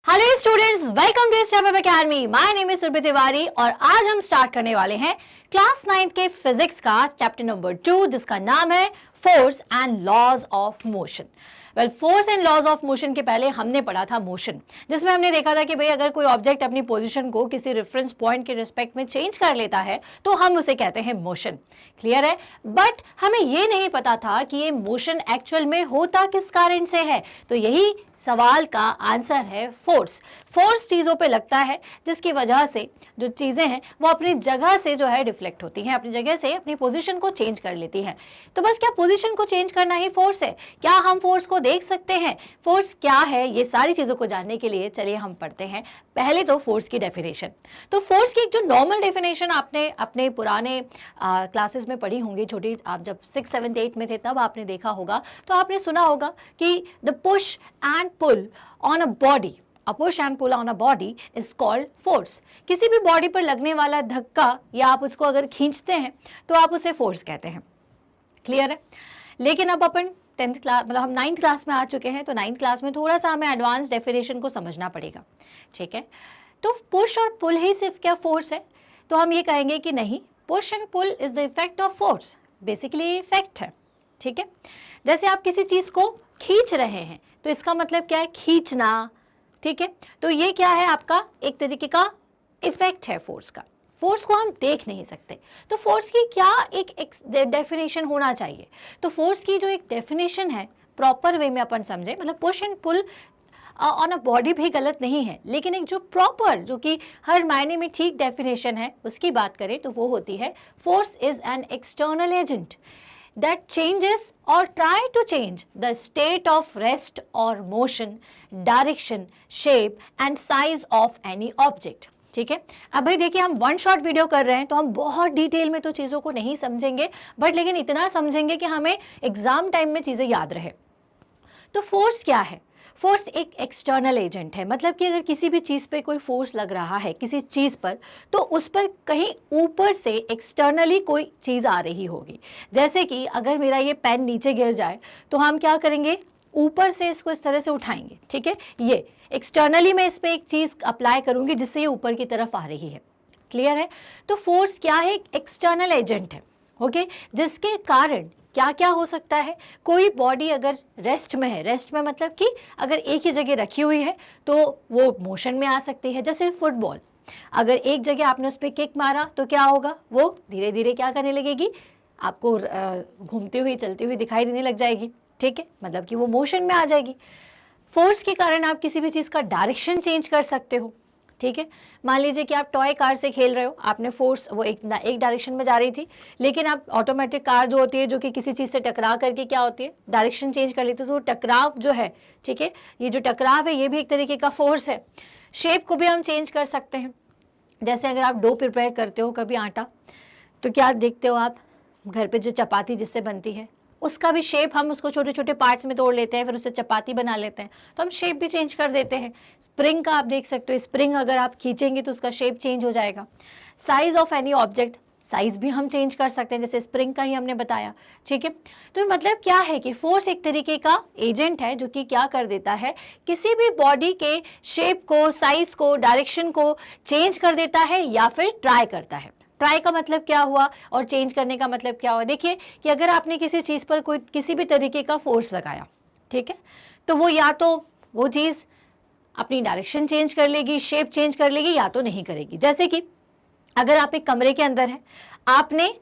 Hello students, welcome to step up academy. My name is Surabhi Tiwari और आज हम start करने वाले हैं क्लास 9 के फिजिक्स का चैप्टर नंबर 2 जिसका नाम है force and laws of motion. Force and laws of motion के पहले हमने पढ़ा था मोशन, जिसमें हमने देखा था कि भाई अगर कोई ऑब्जेक्ट अपनी पोजीशन को किसी रेफरेंस पॉइंट के रिस्पेक्ट में चेंज कर लेता है तो हम उसे कहते हैं मोशन। क्लियर है? बट हमें ये नहीं पता था कि ये मोशन एक्चुअल में होता किस कारण से है। तो यही सवाल का आंसर है फोर्स। फोर्स चीज़ों पे लगता है जिसकी वजह से जो चीज़ें हैं वो अपनी जगह से जो है डिफ्लेक्ट होती हैं, अपनी जगह से अपनी पोजीशन को चेंज कर लेती हैं। तो बस क्या पोजीशन को चेंज करना ही फोर्स है? क्या हम फोर्स को देख सकते हैं? फोर्स क्या है? ये सारी चीज़ों को जानने के लिए चलिए हम पढ़ते हैं पहले तो फोर्स की डेफिनेशन। तो फोर्स की एक जो नॉर्मल डेफिनेशन आपने अपने पुराने क्लासेस में पढ़ी होंगी, छोटी आप जब 6, 7, 8 में थे तब आपने देखा होगा, तो आपने सुना होगा कि the push and pull on a body, a push and pull on a body is called force। किसी भी बॉडी पर लगने वाला धक्का या आप उसको अगर खींचते हैं तो आप उसे फोर्स कहते हैं। क्लियर है? लेकिन अब अपन 10th क्लास मतलब हम 9th क्लास में आ चुके हैं, तो 9th क्लास में थोड़ा सा हमें एडवांस डेफिनेशन को समझना पड़ेगा। ठीक है? तो पुश और पुल ही सिर्फ क्या फोर्स है? तो हम ये कहेंगे कि नहीं, push and pull is the effect of force. Basically effect है। ठीक है? जैसे आप किसी चीज को खींच रहे हैं तो इसका मतलब क्या है? खींचना। ठीक है? तो ये क्या है? आपका एक तरीके का इफेक्ट है फोर्स का। फोर्स को हम देख नहीं सकते, तो फोर्स की क्या एक डेफिनेशन होना चाहिए? तो फोर्स की जो एक डेफिनेशन है प्रॉपर वे में अपन समझे, मतलब push and pull on a body भी गलत नहीं है, लेकिन एक जो प्रॉपर, जो कि हर मायने में ठीक डेफिनेशन है, उसकी बात करें तो वो होती है force is an external agent that changes or try to change the state of rest or motion, direction, shape and size of any object। ठीक है? अब भाई देखिए, हम वन शॉट वीडियो कर रहे हैं तो हम बहुत डिटेल में तो चीज़ों को नहीं समझेंगे, बट लेकिन इतना समझेंगे कि हमें एग्जाम टाइम में चीज़ें याद रहे। तो फोर्स क्या है? फोर्स एक एक्सटर्नल एजेंट है, मतलब कि अगर किसी भी चीज़ पे कोई फोर्स लग रहा है किसी चीज़ पर, तो उस पर कहीं ऊपर से एक्सटर्नली कोई चीज़ आ रही होगी। जैसे कि अगर मेरा ये पेन नीचे गिर जाए तो हम क्या करेंगे? ऊपर से इसको इस तरह से उठाएंगे। ठीक है? ये एक्सटर्नली मैं इस पर एक चीज़ अप्लाई करूँगी जिससे ये ऊपर की तरफ आ रही है। क्लियर है? तो फोर्स क्या है? एक एक्सटर्नल एजेंट है। ओके? जिसके कारण क्या क्या हो सकता है? कोई बॉडी अगर रेस्ट में है, रेस्ट में मतलब कि अगर एक ही जगह रखी हुई है तो वो मोशन में आ सकती है। जैसे फुटबॉल, अगर एक जगह आपने उस पर किक मारा तो क्या होगा? वो धीरे धीरे क्या करने लगेगी? आपको घूमती हुई, चलती हुई दिखाई देने लग जाएगी। ठीक है? मतलब कि वो मोशन में आ जाएगी। फोर्स के कारण आप किसी भी चीज़ का डायरेक्शन चेंज कर सकते हो। ठीक है? मान लीजिए कि आप टॉय कार से खेल रहे हो, आपने फोर्स वो एक डायरेक्शन में जा रही थी, लेकिन आप ऑटोमेटिक कार जो होती है, जो कि किसी चीज़ से टकरा करके क्या होती है? डायरेक्शन चेंज कर लेती है। तो टकराव जो है, ठीक है, ये जो टकराव है ये भी एक तरीके का फोर्स है। शेप को भी हम चेंज कर सकते हैं। जैसे अगर आप डो प्रिपेयर करते हो कभी आटा, तो क्या देखते हो आप? घर पर जो चपाती जिससे बनती है उसका भी शेप, हम उसको छोटे छोटे पार्ट्स में तोड़ लेते हैं, फिर उससे चपाती बना लेते हैं, तो हम शेप भी चेंज कर देते हैं। स्प्रिंग का आप देख सकते हो, स्प्रिंग अगर आप खींचेंगे तो उसका शेप चेंज हो जाएगा। Size of any object, size भी हम चेंज कर सकते हैं, जैसे स्प्रिंग का ही हमने बताया। ठीक है? तो मतलब क्या है कि फोर्स एक तरीके का एजेंट है जो कि क्या कर देता है? किसी भी बॉडी के शेप को, साइज को, डायरेक्शन को चेंज कर देता है या फिर ट्राई करता है। ट्राई का मतलब क्या हुआ और चेंज करने का मतलब क्या हुआ? देखिए कि अगर आपने किसी चीज़ पर कोई किसी भी तरीके का फोर्स लगाया, ठीक है, तो वो या तो वो चीज़ अपनी डायरेक्शन चेंज कर लेगी, शेप चेंज कर लेगी, या तो नहीं करेगी। जैसे कि अगर आप एक कमरे के अंदर हैं, आपने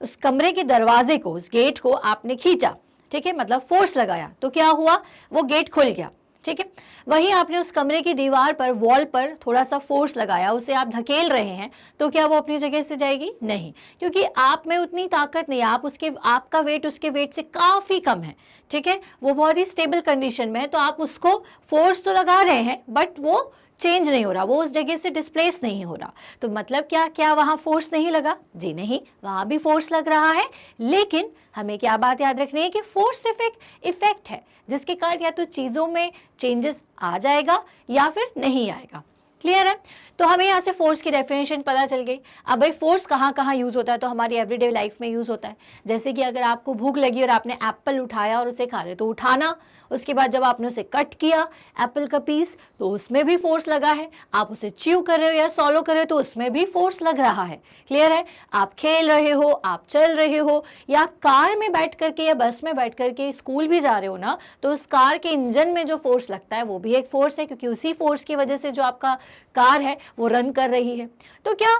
उस कमरे के दरवाजे को, उस गेट को आपने खींचा, ठीक है, मतलब फोर्स लगाया, तो क्या हुआ? वो गेट खुल गया। ठीक है? वहीं आपने उस कमरे की दीवार पर, वॉल पर थोड़ा सा फोर्स लगाया, उसे आप धकेल रहे हैं, तो क्या वो अपनी जगह से जाएगी? नहीं, क्योंकि आप में उतनी ताकत नहीं है, आपका वेट उसके वेट से काफ़ी कम है। ठीक है? वो बहुत ही स्टेबल कंडीशन में है, तो आप उसको फोर्स तो लगा रहे हैं बट वो चेंज नहीं हो रहा, वो उस जगह से डिस्प्लेस नहीं हो रहा। तो मतलब क्या वहाँ फोर्स नहीं लगा? जी नहीं, वहाँ भी फोर्स लग रहा है, लेकिन हमें क्या बात याद रखनी है कि फोर्स सिर्फ एक इफेक्ट है जिसके कारण या तो चीज़ों में चेंजेस आ जाएगा या फिर नहीं आएगा। क्लियर है? तो हमें यहाँ से फोर्स की डेफिनेशन पता चल गई। अब भाई फोर्स कहाँ कहाँ यूज होता है, तो हमारी एवरीडे लाइफ में यूज होता है। जैसे कि अगर आपको भूख लगी और आपने एप्पल उठाया और उसे खा रहे, तो उठाना, उसके बाद जब आपने उसे कट किया एप्पल का पीस, तो उसमें भी फोर्स लगा है। आप उसे च्यू कर रहे हो या सॉलो कर रहे हो, तो उसमें भी फोर्स लग रहा है। क्लियर है? आप खेल रहे हो, आप चल रहे हो, या आप कार में बैठ करके या बस में बैठ करके स्कूल भी जा रहे हो ना, तो उस कार के इंजन में जो फोर्स लगता है वो भी एक फोर्स है, क्योंकि उसी फोर्स की वजह से जो आपका कार है वो रन कर रही है। तो क्या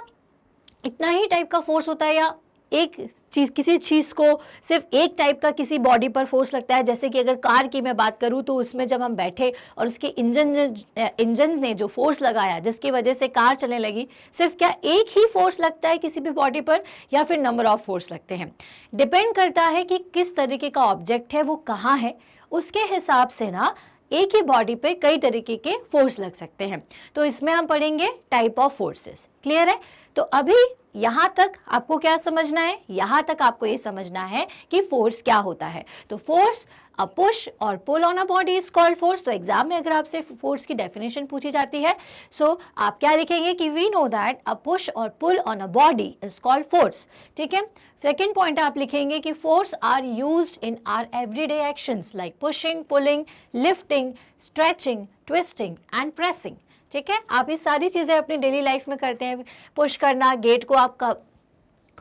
इतना ही टाइप का फोर्स होता है, या एक चीज, किसी चीज को सिर्फ एक टाइप का किसी बॉडी पर फोर्स लगता है? जैसे कि अगर कार की मैं बात करूं, तो उसमें जब हम बैठे और उसके इंजन ने जो फोर्स लगाया जिसकी वजह से कार चलने लगी, सिर्फ क्या एक ही फोर्स लगता है किसी भी बॉडी पर, या फिर नंबर ऑफ फोर्स लगते हैं? डिपेंड करता है कि किस तरीके का ऑब्जेक्ट है, वो कहाँ है, उसके हिसाब से ना एक ही बॉडी पे कई तरीके के फोर्स लग सकते हैं। तो इसमें हम पढ़ेंगे टाइप ऑफ फोर्सेस। क्लियर है? तो अभी यहां तक आपको क्या समझना है? यहां तक आपको ये समझना है कि फोर्स क्या होता है। तो फोर्स, अ पुश और pull on a body is called force. तो एग्जाम में अगर आपसे फोर्स की डेफिनेशन पूछी जाती है, सो आप क्या लिखेंगे कि we know that a push और pull on a body is called force. ठीक है? सेकेंड पॉइंट आप लिखेंगे कि force are used in our everyday actions like pushing, pulling, lifting, stretching, twisting and pressing. ठीक है? आप ये सारी चीजें अपनी डेली लाइफ में करते हैं। पुश करना, गेट को आप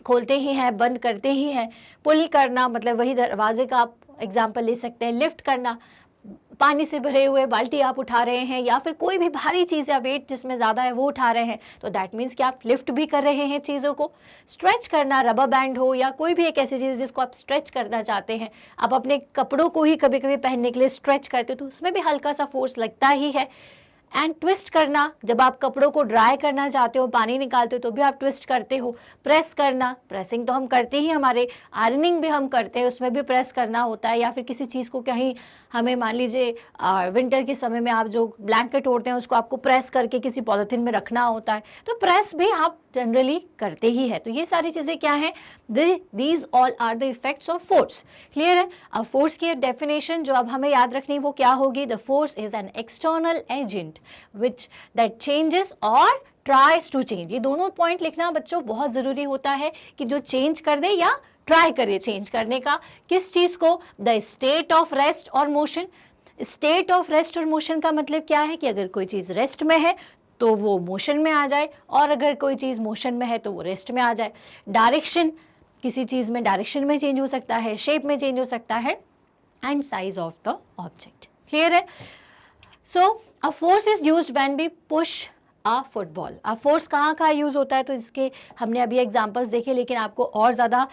खोलते ही हैं, बंद करते ही हैं। पुल करना मतलब वही दरवाजे का आप एग्जाम्पल ले सकते हैं। लिफ्ट करना, पानी से भरे हुए बाल्टी आप उठा रहे हैं, या फिर कोई भी भारी चीज़ या वेट जिसमें ज़्यादा है वो उठा रहे हैं, तो दैट मीन्स कि आप लिफ्ट भी कर रहे हैं चीज़ों को। स्ट्रेच करना, रबर बैंड हो या कोई भी एक ऐसी चीज़ जिसको आप स्ट्रेच करना चाहते हैं, आप अपने कपड़ों को ही कभी कभी पहनने के लिए स्ट्रेच करते हो, तो उसमें भी हल्का सा फोर्स लगता ही है। एंड ट्विस्ट करना, जब आप कपड़ों को ड्राई करना चाहते हो, पानी निकालते हो, तो भी आप ट्विस्ट करते हो। प्रेस करना, प्रेसिंग तो हम करते ही, हमारे आयरनिंग भी हम करते हैं, उसमें भी प्रेस करना होता है। या फिर किसी चीज़ को कहीं हमें, मान लीजिए विंटर के समय में आप जो ब्लैंकेट ओढ़ते हैं उसको आपको प्रेस करके किसी पॉलिथीन में रखना होता है, तो प्रेस भी आप जनरली करते ही है। तो ये सारी चीज़ें क्या है? These all are the effects of force. Clear है? अब फोर्स की डेफिनेशन जो अब हमें याद रखनी वो क्या होगी? The force is an external agent which that changes or tries to change। ये दोनों पॉइंट लिखना बच्चों बहुत जरूरी होता है कि जो चेंज कर दे या ट्राई करे चेंज करने का। किस चीज को? द स्टेट ऑफ रेस्ट और मोशन। स्टेट ऑफ रेस्ट और मोशन का मतलब क्या है कि अगर कोई चीज रेस्ट में है तो वो मोशन में आ जाए, और अगर कोई चीज मोशन में है तो वो रेस्ट में आ जाए। डायरेक्शन, किसी चीज में डायरेक्शन में चेंज हो सकता है, शेप में चेंज हो सकता है, and size of the object. Clear है? So a force is used when we push a football. अब फोर्स कहाँ कहाँ यूज होता है, तो इसके हमने अभी एग्जांपल्स देखे, लेकिन आपको और ज़्यादा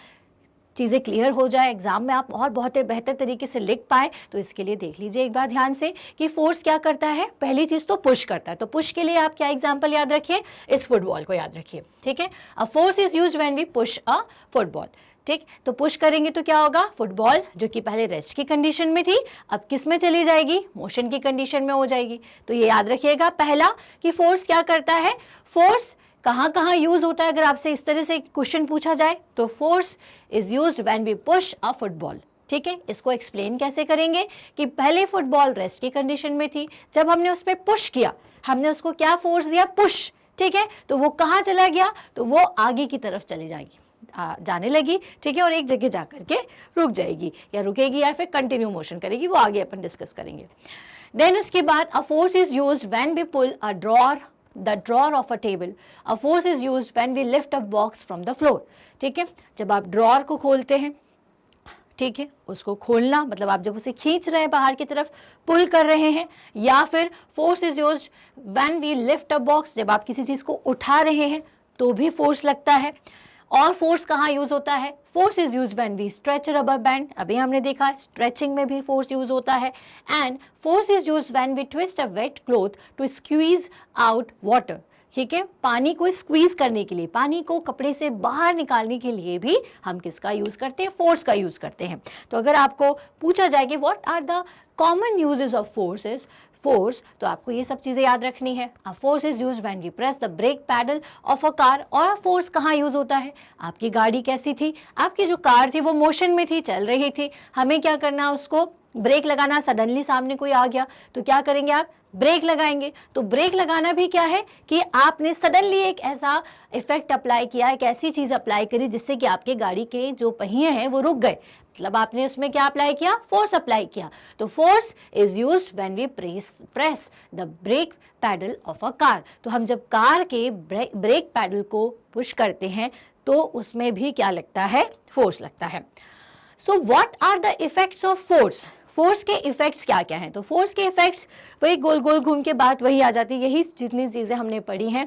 चीज़ें क्लियर हो जाए, एग्जाम में आप और बहुत बेहतर तरीके से लिख पाए, तो इसके लिए देख लीजिए एक बार ध्यान से कि फोर्स क्या करता है। पहली चीज़ तो पुश करता है, तो पुश के लिए आप क्या एग्जाम्पल याद रखिए? इस फुटबॉल को याद रखिए। ठीक है? A force is used when we push a football. ठीक, तो पुश करेंगे तो क्या होगा? फुटबॉल जो कि पहले रेस्ट की कंडीशन में थी, अब किस में चली जाएगी? मोशन की कंडीशन में हो जाएगी। तो ये याद रखिएगा पहला कि फोर्स क्या करता है। फोर्स कहाँ कहाँ यूज होता है? अगर आपसे इस तरह से क्वेश्चन पूछा जाए तो force is used when we push a football. ठीक है? इसको एक्सप्लेन कैसे करेंगे कि पहले फुटबॉल रेस्ट की कंडीशन में थी, जब हमने उस पर पुश किया, हमने उसको क्या फोर्स दिया? पुश। ठीक है? तो वो कहाँ चला गया? तो वो आगे की तरफ चली जाएगी, जाने लगी। ठीक है? और एक जगह जा करके रुक जाएगी, या रुकेगी या फिर कंटिन्यू मोशन करेगी, वो आगे अपन डिस्कस करेंगे। देन उसके बाद a force is used when we pull a drawer, the drawer of a table. A force is used when we lift a box from the floor. ठीक है? जब आप ड्रॉर को खोलते हैं, ठीक है, उसको खोलना मतलब आप जब उसे खींच रहे हैं बाहर की तरफ, पुल कर रहे हैं, या फिर force is used when we lift a box, जब आप किसी चीज को उठा रहे हैं तो भी फोर्स लगता है। और फोर्स कहाँ यूज होता है? Force is use when we stretch rubber band, अभी हमने देखा स्ट्रेचिंग में भी फोर्स यूज होता है। And force is use when we twist a wet cloth to squeeze out water. ठीक है? पानी को स्क्वीज करने के लिए, पानी को कपड़े से बाहर निकालने के लिए भी हम किसका यूज करते हैं? फोर्स का यूज करते हैं। तो अगर आपको पूछा जाए कि what are the common uses of forces, force, तो आपको ये सब चीजें याद रखनी है। A force is used when we press the brake pedal of a car. और फोर्स कहाँ यूज होता है? आपकी गाड़ी कैसी थी? आपकी जो कार थी वो मोशन में थी, चल रही थी, हमें क्या करना? उसको ब्रेक लगाना। सडनली सामने कोई आ गया तो क्या करेंगे आप? ब्रेक लगाएंगे। तो ब्रेक लगाना भी क्या है कि आपने सडनली एक ऐसा इफेक्ट अप्लाई किया, एक ऐसी चीज अप्लाई करी जिससे कि आपके गाड़ी के जो पहिए हैं वो रुक गए, मतलब आपने उसमें क्या अप्लाई किया, फोर्स अप्लाई किया। तो force is used when we press the brake pedal of a car. तो हम जब कार के ब्रेक पैडल को पुश करते हैं तो उसमें भी क्या लगता है, फोर्स लगता है। So what are the effects of force? Force के इफेक्ट्स क्या क्या हैं? तो फोर्स के इफेक्ट्स वही गोल गोल घूम के बात वही आ जाती है, यही जितनी चीजें हमने पढ़ी हैं,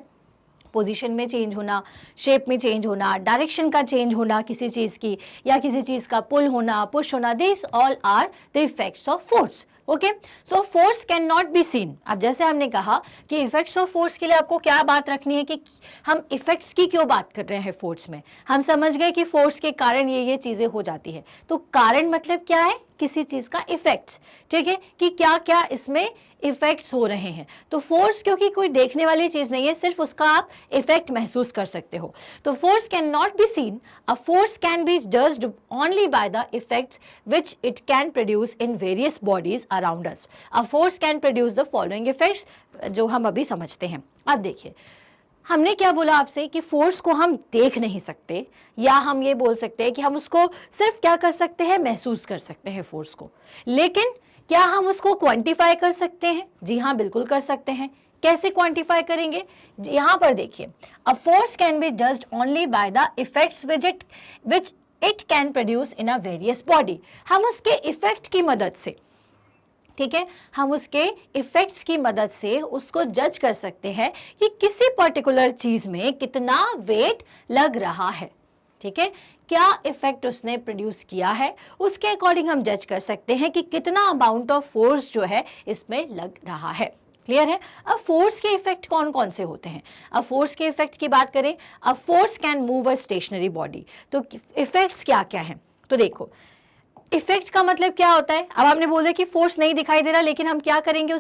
पोजीशन में चेंज होना, शेप में चेंज होना, डायरेक्शन का चेंज होना किसी चीज की, या किसी चीज का पुल होना, पुश होना, this all are the effects of force. Okay, so force can not be seen. अब जैसे हमने कहा कि इफेक्ट्स ऑफ फोर्स के लिए आपको क्या बात रखनी है कि हम इफेक्ट्स की क्यों बात कर रहे हैं फोर्स में। हम समझ गए कि फोर्स के कारण ये चीजें हो जाती है। तो कारण मतलब क्या है, किसी चीज का इफेक्ट्स, ठीक है, कि क्या क्या इसमें इफेक्ट्स हो रहे हैं। तो फोर्स क्योंकि कोई देखने वाली चीज नहीं है, सिर्फ उसका आप इफेक्ट महसूस कर सकते हो। तो force can not be scene, a force can be judged only by the effects which it can produce in various bodies around us. A force can produce the following effects, जो हम अभी समझते हैं। अब देखिए, हमने क्या बोला आपसे कि फोर्स को हम देख नहीं सकते, या हम ये बोल सकते हैं कि हम उसको सिर्फ क्या कर सकते हैं, महसूस कर सकते हैं फोर्स को। लेकिन क्या हम उसको क्वांटिफाई कर सकते हैं? जी हाँ, बिल्कुल कर सकते हैं। कैसे क्वांटिफाई करेंगे? यहां पर देखिए, अ force can be judged only by the effects which it can produce in a various body. हम उसके इफेक्ट की मदद से, ठीक है, हम उसके इफेक्ट्स की मदद से उसको जज कर सकते हैं कि किसी पर्टिकुलर चीज में कितना वेट लग रहा है, ठीक है, क्या इफेक्ट उसने प्रोड्यूस किया है, उसके अकॉर्डिंग हम जज कर सकते हैं कि कितना अमाउंट ऑफ फोर्स जो है इसमें लग रहा है। क्लियर है? अब फोर्स के इफेक्ट कौन कौन से होते हैं? अब फोर्स के इफेक्ट की बात करें, अब force can move a stationary body. तो इफेक्ट्स क्या क्या हैं? तो देखो, इफेक्ट का मतलब क्या होता है, अब हमने बोला कि फोर्स नहीं दिखाई दे रहा, लेकिन हम क्या करेंगे,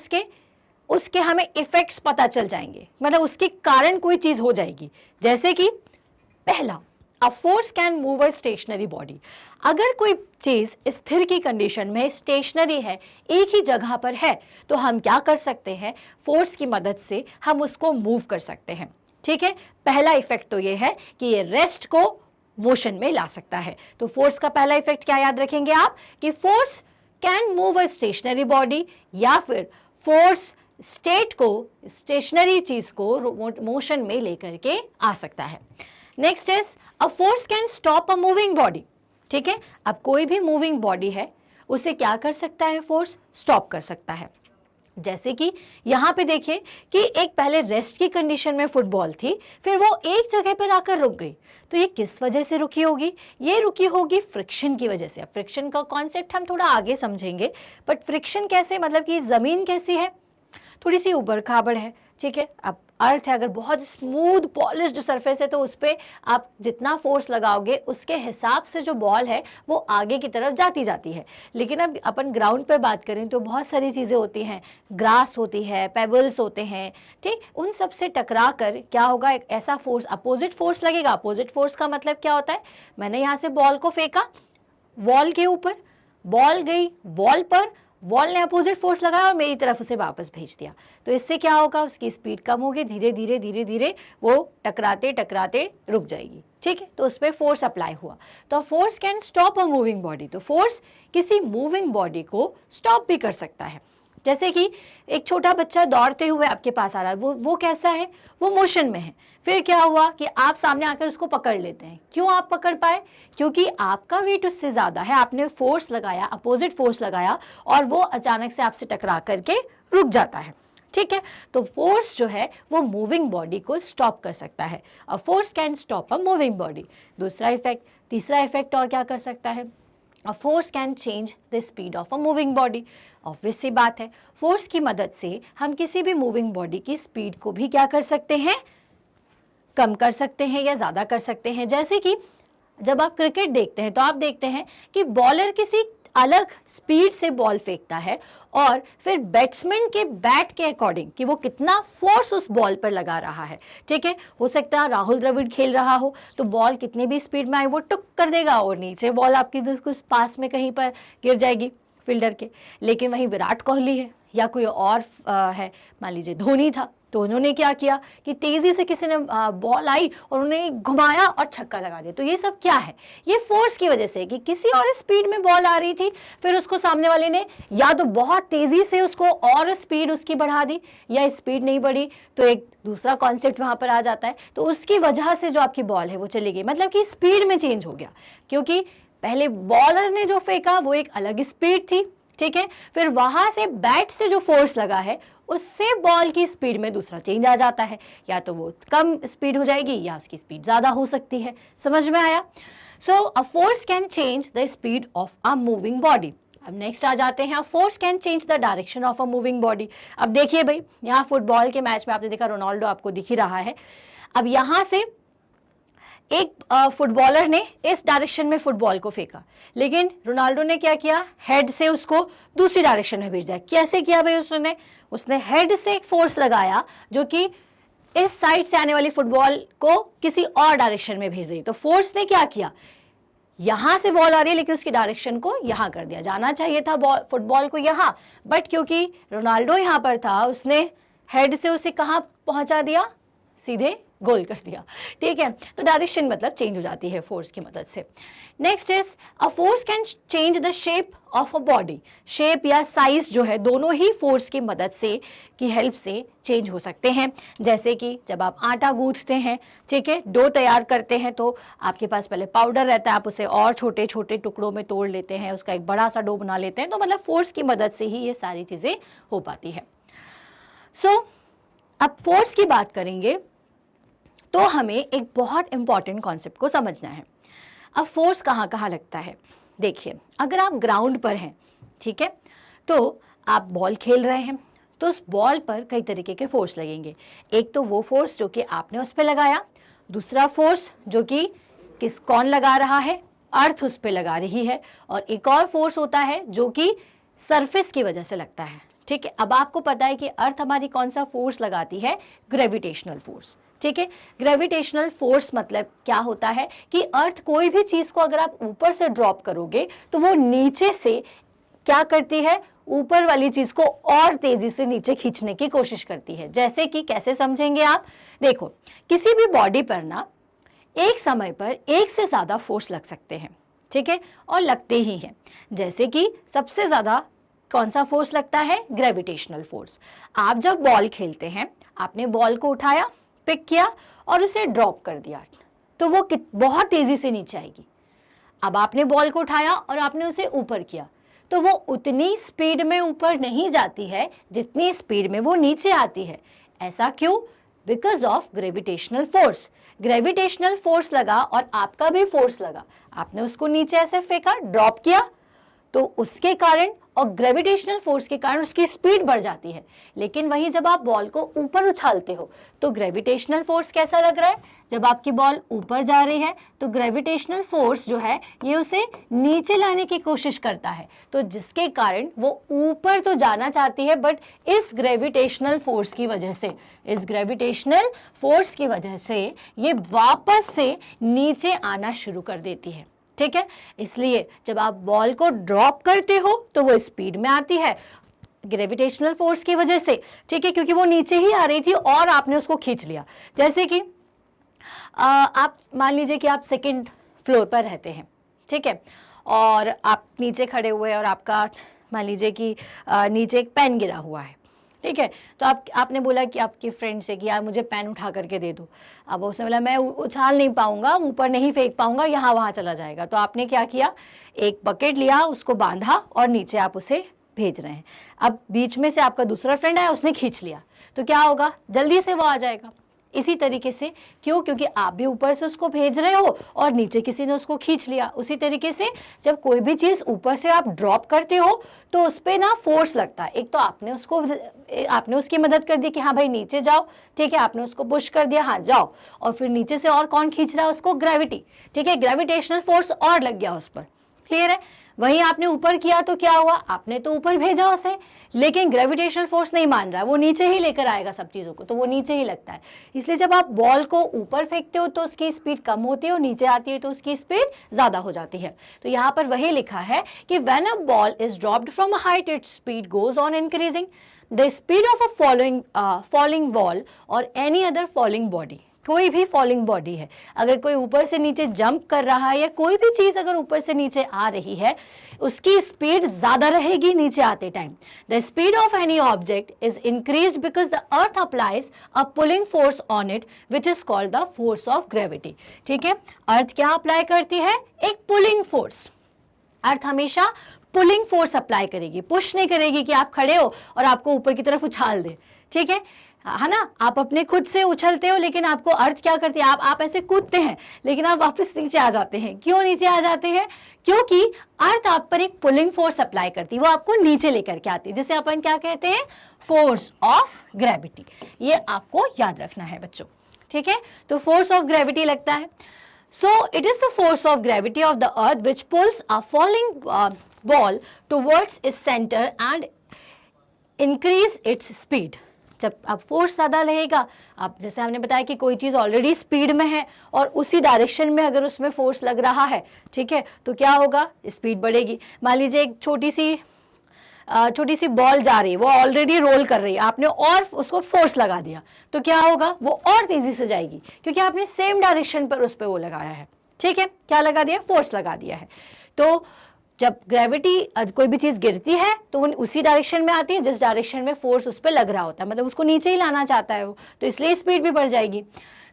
उसके हमें इफेक्ट्स पता चल जाएंगे, मतलब उसके कारण कोई चीज हो जाएगी। जैसे कि पहला, a force can move a stationary body. अगर कोई चीज स्थिर की कंडीशन में स्टेशनरी है, एक ही जगह पर है, तो हम क्या कर सकते हैं, फोर्स की मदद से हम उसको मूव कर सकते हैं। ठीक है, पहला इफेक्ट तो ये है कि ये रेस्ट को मोशन में ला सकता है। तो फोर्स का पहला इफेक्ट क्या याद रखेंगे आप, कि force can move a stationary body, या फिर फोर्स स्टेट को, स्टेशनरी चीज को मोशन में लेकर के आ सकता है। Next is, a force can stop a moving body. ठीक है, अब कोई भी मूविंग बॉडी है उसे क्या कर सकता है, फोर्स स्टॉप कर सकता है। जैसे कि यहाँ पे देखिए कि एक पहले रेस्ट की कंडीशन में फुटबॉल थी, फिर वो एक जगह पर आकर रुक गई। तो ये किस वजह से रुकी होगी? ये रुकी होगी फ्रिक्शन की वजह से। अब फ्रिक्शन का कॉन्सेप्ट हम थोड़ा आगे समझेंगे, बट फ्रिक्शन कैसे, मतलब कि जमीन कैसी है, थोड़ी सी ऊबड़ खाबड़ है। ठीक है, अब अर्थ है, अगर बहुत स्मूथ पॉलिश्ड सरफेस है तो उस पर आप जितना फोर्स लगाओगे उसके हिसाब से जो बॉल है वो आगे की तरफ जाती है। लेकिन अब अपन ग्राउंड पे बात करें तो बहुत सारी चीज़ें होती हैं, ग्रास होती है, पेबल्स होते हैं, ठीक, उन सब से टकरा कर क्या होगा, एक ऐसा फोर्स, अपोजिट फोर्स लगेगा। अपोजिट फोर्स का मतलब क्या होता है, मैंने यहाँ से बॉल को फेंका वॉल के ऊपर, बॉल गई वॉल पर, वॉल ने अपोजिट फोर्स लगाया और मेरी तरफ उसे वापस भेज दिया। तो इससे क्या होगा, उसकी स्पीड कम होगी, धीरे धीरे वो टकराते टकराते रुक जाएगी। ठीक है, तो उस पर फोर्स अप्लाई हुआ। तो force can stop a moving body. तो फोर्स किसी मूविंग बॉडी को स्टॉप भी कर सकता है। जैसे कि एक छोटा बच्चा दौड़ते हुए आपके पास आ रहा है, वो कैसा है, वो मोशन में है। फिर क्या हुआ कि आप सामने आकर उसको पकड़ लेते हैं। क्यों आप पकड़ पाए? क्योंकि आपका वेट उससे ज्यादा है, आपने फोर्स लगाया, अपोजिट फोर्स लगाया, और वो अचानक से आपसे टकरा करके रुक जाता है। ठीक है, तो फोर्स जो है वो मूविंग बॉडी को स्टॉप कर सकता है। A force can stop a moving body. दूसरा इफेक्ट, तीसरा इफेक्ट और क्या कर सकता है, a force can change the speed of a moving body. Obvious सी बात है, फोर्स की मदद से हम किसी भी मूविंग बॉडी की स्पीड को भी क्या कर सकते हैं, कम कर सकते हैं या ज्यादा कर सकते हैं। जैसे कि जब आप क्रिकेट देखते हैं तो आप देखते हैं कि बॉलर किसी अलग स्पीड से बॉल फेंकता है, और फिर बैट्समैन के बैट के अकॉर्डिंग कि वो कितना फोर्स उस बॉल पर लगा रहा है। ठीक है, हो सकता है राहुल द्रविड़ खेल रहा हो तो बॉल कितनी भी स्पीड में आए वो टुक कर देगा और नीचे बॉल आपकी बिल्कुल पास में कहीं पर गिर जाएगी। फील्डर के, लेकिन वहीं विराट कोहली है या कोई और है, मान लीजिए धोनी था, तो उन्होंने क्या किया कि तेजी से किसी ने बॉल आई और उन्हें घुमाया और छक्का लगा दिया। तो ये सब क्या है, ये फोर्स की वजह से कि किसी और स्पीड में बॉल आ रही थी, फिर उसको सामने वाले ने या तो बहुत तेजी से उसको और स्पीड उसकी बढ़ा दी, या स्पीड नहीं बढ़ी तो एक दूसरा कॉन्सेप्ट वहां पर आ जाता है, तो उसकी वजह से जो आपकी बॉल है वो चली गई, मतलब कि स्पीड में चेंज हो गया, क्योंकि पहले बॉलर ने जो फेंका वो एक अलग स्पीड थी, ठीक है, फिर वहां से बैट से जो फोर्स लगा है उससे बॉल की स्पीड में दूसरा चेंज आ जाता है, या तो वो कम स्पीड हो जाएगी या उसकी स्पीड ज्यादा हो सकती है। समझ में आया? So a force can change the speed of a moving body. अब नेक्स्ट आ जाते हैं, force can change the direction of a moving body. अब देखिए भाई, यहाँ फुटबॉल के मैच में आपने देखा रोनाल्डो आपको दिख ही रहा है। अब यहाँ से एक फुटबॉलर ने इस डायरेक्शन में फुटबॉल को फेंका, लेकिन रोनाल्डो ने क्या किया, हेड से उसको दूसरी डायरेक्शन में भेज दिया। कैसे किया भाई? उसने हेड से एक फोर्स लगाया जो कि इस साइड से आने वाली फुटबॉल को किसी और डायरेक्शन में भेज दी। तो फोर्स ने क्या किया, यहां से बॉल आ रही है लेकिन उसकी डायरेक्शन को यहां कर दिया। जाना चाहिए था फुटबॉल को यहां, बट क्योंकि रोनाल्डो यहां पर था, उसने हेड से उसे कहां पहुंचा दिया, सीधे गोल कर दिया। ठीक है, तो डायरेक्शन मतलब चेंज हो जाती है फोर्स की मदद से। Next is a force can change the shape of a body. Shape या साइज जो है दोनों ही फोर्स की मदद से, की हेल्प से चेंज हो सकते हैं। जैसे कि जब आप आटा गूंथते हैं, ठीक है, डो तैयार करते हैं, तो आपके पास पहले पाउडर रहता है, आप उसे और छोटे छोटे टुकड़ों में तोड़ लेते हैं, उसका एक बड़ा सा डो बना लेते हैं। तो मतलब फोर्स की मदद से ही ये सारी चीजें हो पाती है। सो अब फोर्स की बात करेंगे तो हमें एक बहुत इंपॉर्टेंट कॉन्सेप्ट को समझना है। अब फोर्स कहाँ कहाँ लगता है? देखिए, अगर आप ग्राउंड पर हैं, ठीक है, तो आप बॉल खेल रहे हैं, तो उस बॉल पर कई तरीके के फोर्स लगेंगे। एक तो वो फोर्स जो कि आपने उस पर लगाया, दूसरा फोर्स जो कि कौन लगा रहा है, अर्थ उस पर लगा रही है, और एक और फोर्स होता है जो कि सरफेस की वजह से लगता है। ठीक है, अब आपको पता है कि अर्थ हमारी कौन सा फोर्स लगाती है, ग्रेविटेशनल फोर्स। ठीक है, ग्रेविटेशनल फोर्स मतलब क्या होता है कि अर्थ कोई भी चीज को अगर आप ऊपर से ड्रॉप करोगे तो वो नीचे से क्या करती है, ऊपर वाली चीज को और तेजी से नीचे खींचने की कोशिश करती है। जैसे कि कैसे समझेंगे आप? देखो, किसी भी बॉडी पर ना एक समय पर एक से ज्यादा फोर्स लग सकते हैं, ठीक है, और लगते ही हैं। जैसे कि सबसे ज्यादा कौन सा फोर्स लगता है? Gravitational force. आप जब बॉल खेलते हैं, आपने बॉल को उठाया, पिक किया और उसे ड्रॉप कर दिया, तो वो बहुत तेजी से नीचे आएगी। अब आपने बॉल को उठाया और आपने उसे ऊपर किया, तो वो उतनी स्पीड में ऊपर नहीं जाती है जितनी स्पीड में वो नीचे आती है। ऐसा क्यों? Because of gravitational force. Gravitational force लगा और आपका भी फोर्स लगा, आपने उसको नीचे ऐसे फेंका, ड्रॉप किया, तो उसके कारण और ग्रेविटेशनल फोर्स के कारण उसकी स्पीड बढ़ जाती है। लेकिन वहीं जब आप बॉल को ऊपर उछालते हो तो ग्रेविटेशनल फोर्स कैसा लग रहा है? जब आपकी बॉल ऊपर जा रही है तो ग्रेविटेशनल फोर्स जो है ये उसे नीचे लाने की कोशिश करता है, तो जिसके कारण वो ऊपर तो जाना चाहती है, बट इस ग्रेविटेशनल फोर्स की वजह से, इस ग्रेविटेशनल फोर्स की वजह से ये वापस से नीचे आना शुरू कर देती है। ठीक है, इसलिए जब आप बॉल को ड्रॉप करते हो तो वो स्पीड में आती है ग्रेविटेशनल फोर्स की वजह से। ठीक है, क्योंकि वो नीचे ही आ रही थी और आपने उसको खींच लिया। जैसे कि आप मान लीजिए कि आप सेकंड फ्लोर पर रहते हैं, ठीक है, और आप नीचे खड़े हुए हैं और आपका मान लीजिए कि नीचे एक पेन गिरा हुआ है, ठीक है, तो आपने बोला कि आपके फ्रेंड से कि यार मुझे पेन उठा करके दे दो। अब उसने बोला मैं उछाल नहीं पाऊंगा, ऊपर नहीं फेंक पाऊंगा, यहाँ वहाँ चला जाएगा। तो आपने क्या किया, एक बकेट लिया, उसको बांधा और नीचे आप उसे भेज रहे हैं। अब बीच में से आपका दूसरा फ्रेंड आया, उसने खींच लिया, तो क्या होगा, जल्दी से वो आ जाएगा। इसी तरीके से क्यों? क्योंकि आप भी ऊपर से उसको भेज रहे हो और नीचे किसी ने उसको खींच लिया। उसी तरीके से जब कोई भी चीज ऊपर से आप ड्रॉप करते हो तो उस पे ना फोर्स लगता है। एक तो आपने उसकी मदद कर दी कि हाँ भाई नीचे जाओ, ठीक है, आपने उसको पुश कर दिया, हाँ जाओ, और फिर नीचे से और कौन खींच रहा है उसको? ग्रेविटी। ठीक है, ग्रेविटेशनल फोर्स और लग गया उस पर। क्लियर है? वहीं आपने ऊपर किया तो क्या हुआ, आपने तो ऊपर भेजा उसे, लेकिन ग्रेविटेशनल फोर्स नहीं मान रहा, वो नीचे ही लेकर आएगा सब चीज़ों को, तो वो नीचे ही लगता है। इसलिए जब आप बॉल को ऊपर फेंकते हो तो उसकी स्पीड कम होती है और नीचे आती है तो उसकी स्पीड ज़्यादा हो जाती है। तो यहाँ पर वही लिखा है कि when a ball is dropped from a height its speed goes on increasing the speed of a falling ball और एनी अदर फॉलिंग बॉडी। कोई भी फॉलिंग बॉडी है, अगर कोई ऊपर से नीचे जंप कर रहा है या कोई भी चीज अगर ऊपर से नीचे आ रही है, उसकी स्पीड ज्यादा रहेगी नीचे आते time. The speed of any object is increased because the earth applies a pulling force on it which is called the force of gravity. ठीक है, अर्थ क्या अप्लाई करती है, एक पुलिंग फोर्स। अर्थ हमेशा पुलिंग फोर्स अप्लाई करेगी, push नहीं करेगी कि आप खड़े हो और आपको ऊपर की तरफ उछाल दे। ठीक है ना, आप अपने खुद से उछलते हो लेकिन आपको अर्थ क्या करती है, आप ऐसे कूदते हैं लेकिन आप वापस नीचे आ जाते हैं। क्यों नीचे आ जाते हैं, क्योंकि अर्थ आप पर एक पुलिंग फोर्स अप्लाई करती है, वो आपको नीचे लेकर के आती है, जिसे अपन क्या कहते हैं, फोर्स ऑफ ग्रेविटी। ये आपको याद रखना है बच्चों। ठीक है, तो फोर्स ऑफ ग्रेविटी लगता है। So it is the force of gravity of the earth which pools a falling ball towards its centre and increase its speed. जब अब फोर्स ज़्यादा रहेगा, अब जैसे हमने बताया कि कोई चीज़ ऑलरेडी स्पीड में है और उसी डायरेक्शन में अगर उसमें फोर्स लग रहा है, ठीक है, तो क्या होगा, स्पीड बढ़ेगी। मान लीजिए एक छोटी सी बॉल जा रही है, वो ऑलरेडी रोल कर रही है, आपने और उसको फोर्स लगा दिया तो क्या होगा, वो और तेजी से जाएगी क्योंकि आपने सेम डायरेक्शन पर उस पर वो लगाया है। ठीक है, क्या लगा दिया, फोर्स लगा दिया है। तो जब ग्रेविटी कोई भी चीज गिरती है तो वो उसी डायरेक्शन में आती है जिस डायरेक्शन में फोर्स उस पर लग रहा होता है, मतलब उसको नीचे ही लाना चाहता है वो, तो इसलिए स्पीड भी बढ़ जाएगी।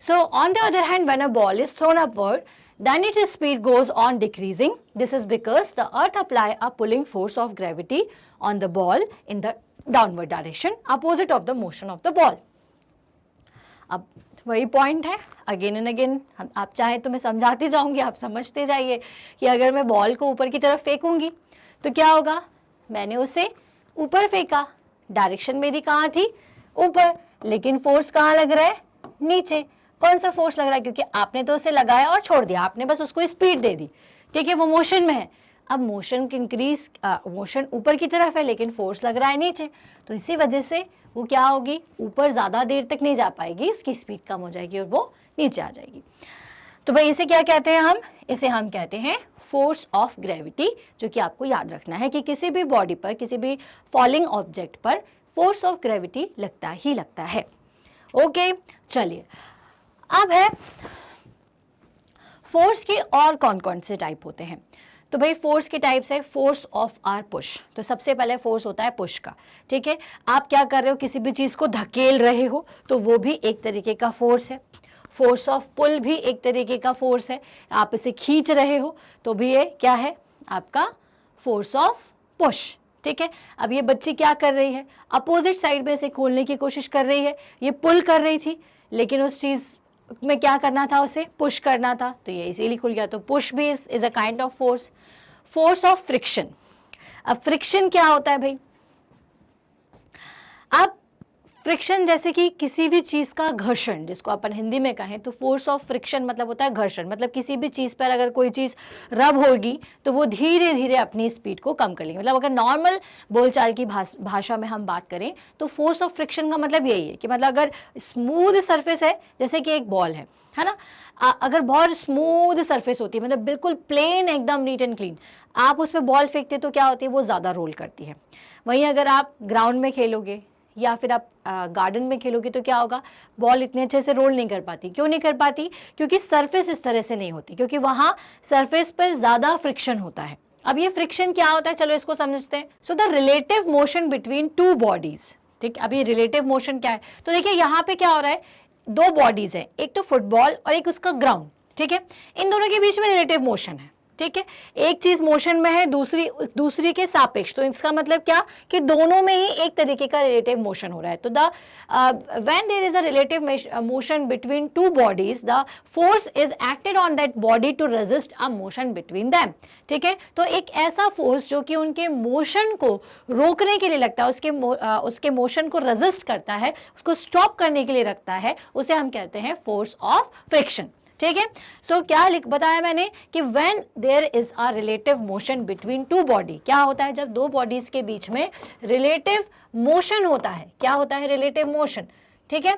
So on the other hand when a ball is throne upward then its speed goes on decreasing. This is because the earth apply a pulling force of gravity on the ball in the downward direction opposite of the motion of the ball. अब वही point है, again and again आप चाहे तो मैं समझाती जाऊंगी, आप समझते जाइए कि अगर मैं बॉल को ऊपर की तरफ फेंकूंगी तो क्या होगा, मैंने उसे ऊपर फेंका, डायरेक्शन मेरी कहाँ थी, ऊपर, लेकिन फोर्स कहाँ लग रहा है, नीचे। कौन सा फोर्स लग रहा है, क्योंकि आपने तो उसे लगाया और छोड़ दिया, आपने बस उसको स्पीड दे दी। ठीक है, वो मोशन में है, अब मोशन की मोशन ऊपर की तरफ है लेकिन फोर्स लग रहा है नीचे, तो इसी वजह से वो क्या होगी, ऊपर ज़्यादा देर तक नहीं जा पाएगी, उसकी स्पीड कम हो जाएगी और वो नीचे आ जाएगी। तो भाई इसे क्या कहते हैं हम, इसे हम कहते हैं फोर्स ऑफ ग्रेविटी, जो कि आपको याद रखना है कि किसी भी बॉडी पर, किसी भी फॉलिंग ऑब्जेक्ट पर फोर्स ऑफ ग्रेविटी लगता ही लगता है। ओके, चलिए अब है फोर्स के और कौन कौन से टाइप होते हैं। तो भाई फोर्स के टाइप्स है, फोर्स ऑफ आर पुश। तो सबसे पहले फोर्स होता है पुश का। ठीक है, आप क्या कर रहे हो, किसी भी चीज़ को धकेल रहे हो तो वो भी एक तरीके का फोर्स है। फोर्स ऑफ पुल भी एक तरीके का फोर्स है, आप इसे खींच रहे हो तो भी ये क्या है, आपका फोर्स ऑफ पुश। ठीक है, अब ये बच्ची क्या कर रही है, अपोजिट साइड में इसे खोलने की कोशिश कर रही है, ये पुल कर रही थी लेकिन उस चीज़ में क्या करना था, उसे पुश करना था, तो ये इसीलिए खुल गया। तो पुश भी is a kind of force. Force of friction, अब फ्रिक्शन क्या होता है भाई, अब फ्रिक्शन जैसे कि किसी भी चीज़ का घर्षण, जिसको अपन हिंदी में कहें तो फोर्स ऑफ फ्रिक्शन मतलब होता है घर्षण, मतलब किसी भी चीज़ पर अगर कोई चीज़ रब होगी तो वो धीरे धीरे अपनी स्पीड को कम कर लेंगे। मतलब अगर नॉर्मल बोलचाल की भाषा में हम बात करें तो फोर्स ऑफ फ्रिक्शन का मतलब यही है कि मतलब अगर स्मूथ सरफेस है, जैसे कि एक बॉल है ना, अगर बहुत स्मूथ सरफेस होती है, मतलब बिल्कुल प्लेन, एकदम नीट एंड क्लीन, आप उस पर बॉल फेंकते तो क्या होती है, वो ज़्यादा रोल करती है। वहीं अगर आप ग्राउंड में खेलोगे या फिर आप गार्डन में खेलोगे तो क्या होगा, बॉल इतने अच्छे से रोल नहीं कर पाती। क्यों नहीं कर पाती, क्योंकि सरफेस इस तरह से नहीं होती, क्योंकि वहाँ सरफेस पर ज़्यादा फ्रिक्शन होता है। अब ये फ्रिक्शन क्या होता है, चलो इसको समझते हैं। So the relative motion between two bodies. ठीक, अब ये रिलेटिव मोशन क्या है, तो देखिए यहाँ पे क्या हो रहा है, दो बॉडीज है, एक तो फुटबॉल और एक उसका ग्राउंड। ठीक है, इन दोनों के बीच में रिलेटिव मोशन है। ठीक है, एक चीज मोशन में है, दूसरी के सापेक्ष, तो इसका मतलब क्या कि दोनों में ही एक तरीके का रिलेटिव मोशन हो रहा है। तो the when there is a relative motion between two bodies, the force is acted on that body to resist a motion between them. ठीक है, तो एक ऐसा फोर्स जो कि उनके मोशन को रोकने के लिए लगता है, उसके मोशन को रेजिस्ट करता है, उसको स्टॉप करने के लिए रखता है, उसे हम कहते हैं फोर्स ऑफ फ्रिक्शन। ठीक है। सो क्या बताया मैंने कि when there is a relative motion between two body, क्या होता है जब दो बॉडीज के बीच में रिलेटिव मोशन होता है, क्या होता है रिलेटिव मोशन, ठीक है।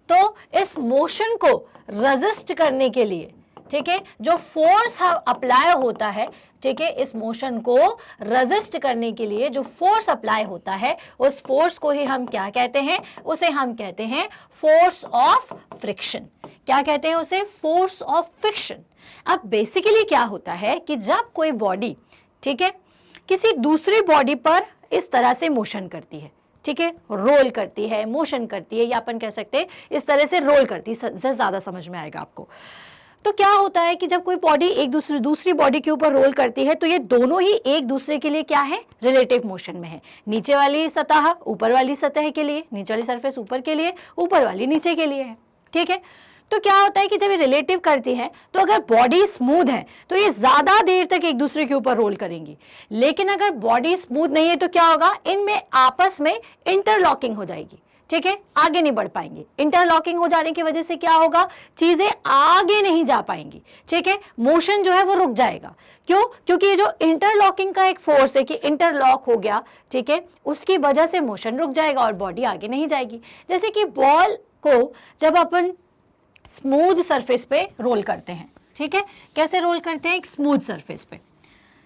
तो इस मोशन को रेजिस्ट करने के लिए, ठीक है, जो फोर्स अप्लाई होता है, ठीक है, इस मोशन को रेजिस्ट करने के लिए जो फोर्स अप्लाई होता है, उस फोर्स को ही हम क्या कहते हैं, उसे हम कहते हैं फोर्स ऑफ फ्रिक्शन। क्या कहते हैं उसे, फोर्स ऑफ फ्रिक्शन। अब बेसिकली क्या होता है कि जब कोई बॉडी, ठीक है, किसी दूसरी बॉडी पर इस तरह से मोशन करती है, ठीक है, रोल करती है, मोशन करती है, या अपन कह सकते हैं इस तरह से रोल करती है, ज्यादा समझ में आएगा आपको। तो क्या होता है कि जब कोई बॉडी एक दूसरी बॉडी के ऊपर रोल करती है तो ये दोनों ही एक दूसरे के लिए क्या है, रिलेटिव मोशन में है। नीचे वाली सतह ऊपर वाली सतह के लिए, नीचे वाली सरफेस ऊपर के लिए, ऊपर वाली नीचे के लिए है, ठीक है। तो क्या होता है कि जब ये रिलेटिव करती है तो अगर बॉडी स्मूथ है तो ये ज्यादा देर तक एक दूसरे के ऊपर रोल करेंगी, लेकिन अगर बॉडी स्मूथ नहीं है तो क्या होगा, इनमें आपस में इंटरलॉकिंग हो जाएगी, ठीक है, आगे नहीं बढ़ पाएंगे। इंटरलॉकिंग हो जाने की वजह से क्या होगा, चीजें आगे नहीं जा पाएंगी, ठीक है, मोशन जो है वो रुक जाएगा। क्यों, क्योंकि ये जो इंटरलॉकिंग का एक फोर्स है कि इंटरलॉक हो गया, ठीक है, उसकी वजह से मोशन रुक जाएगा और बॉडी आगे नहीं जाएगी। जैसे कि बॉल को जब अपन स्मूथ सरफेस पे रोल करते हैं, ठीक है, कैसे रोल करते हैं, एक स्मूथ सरफेस पे,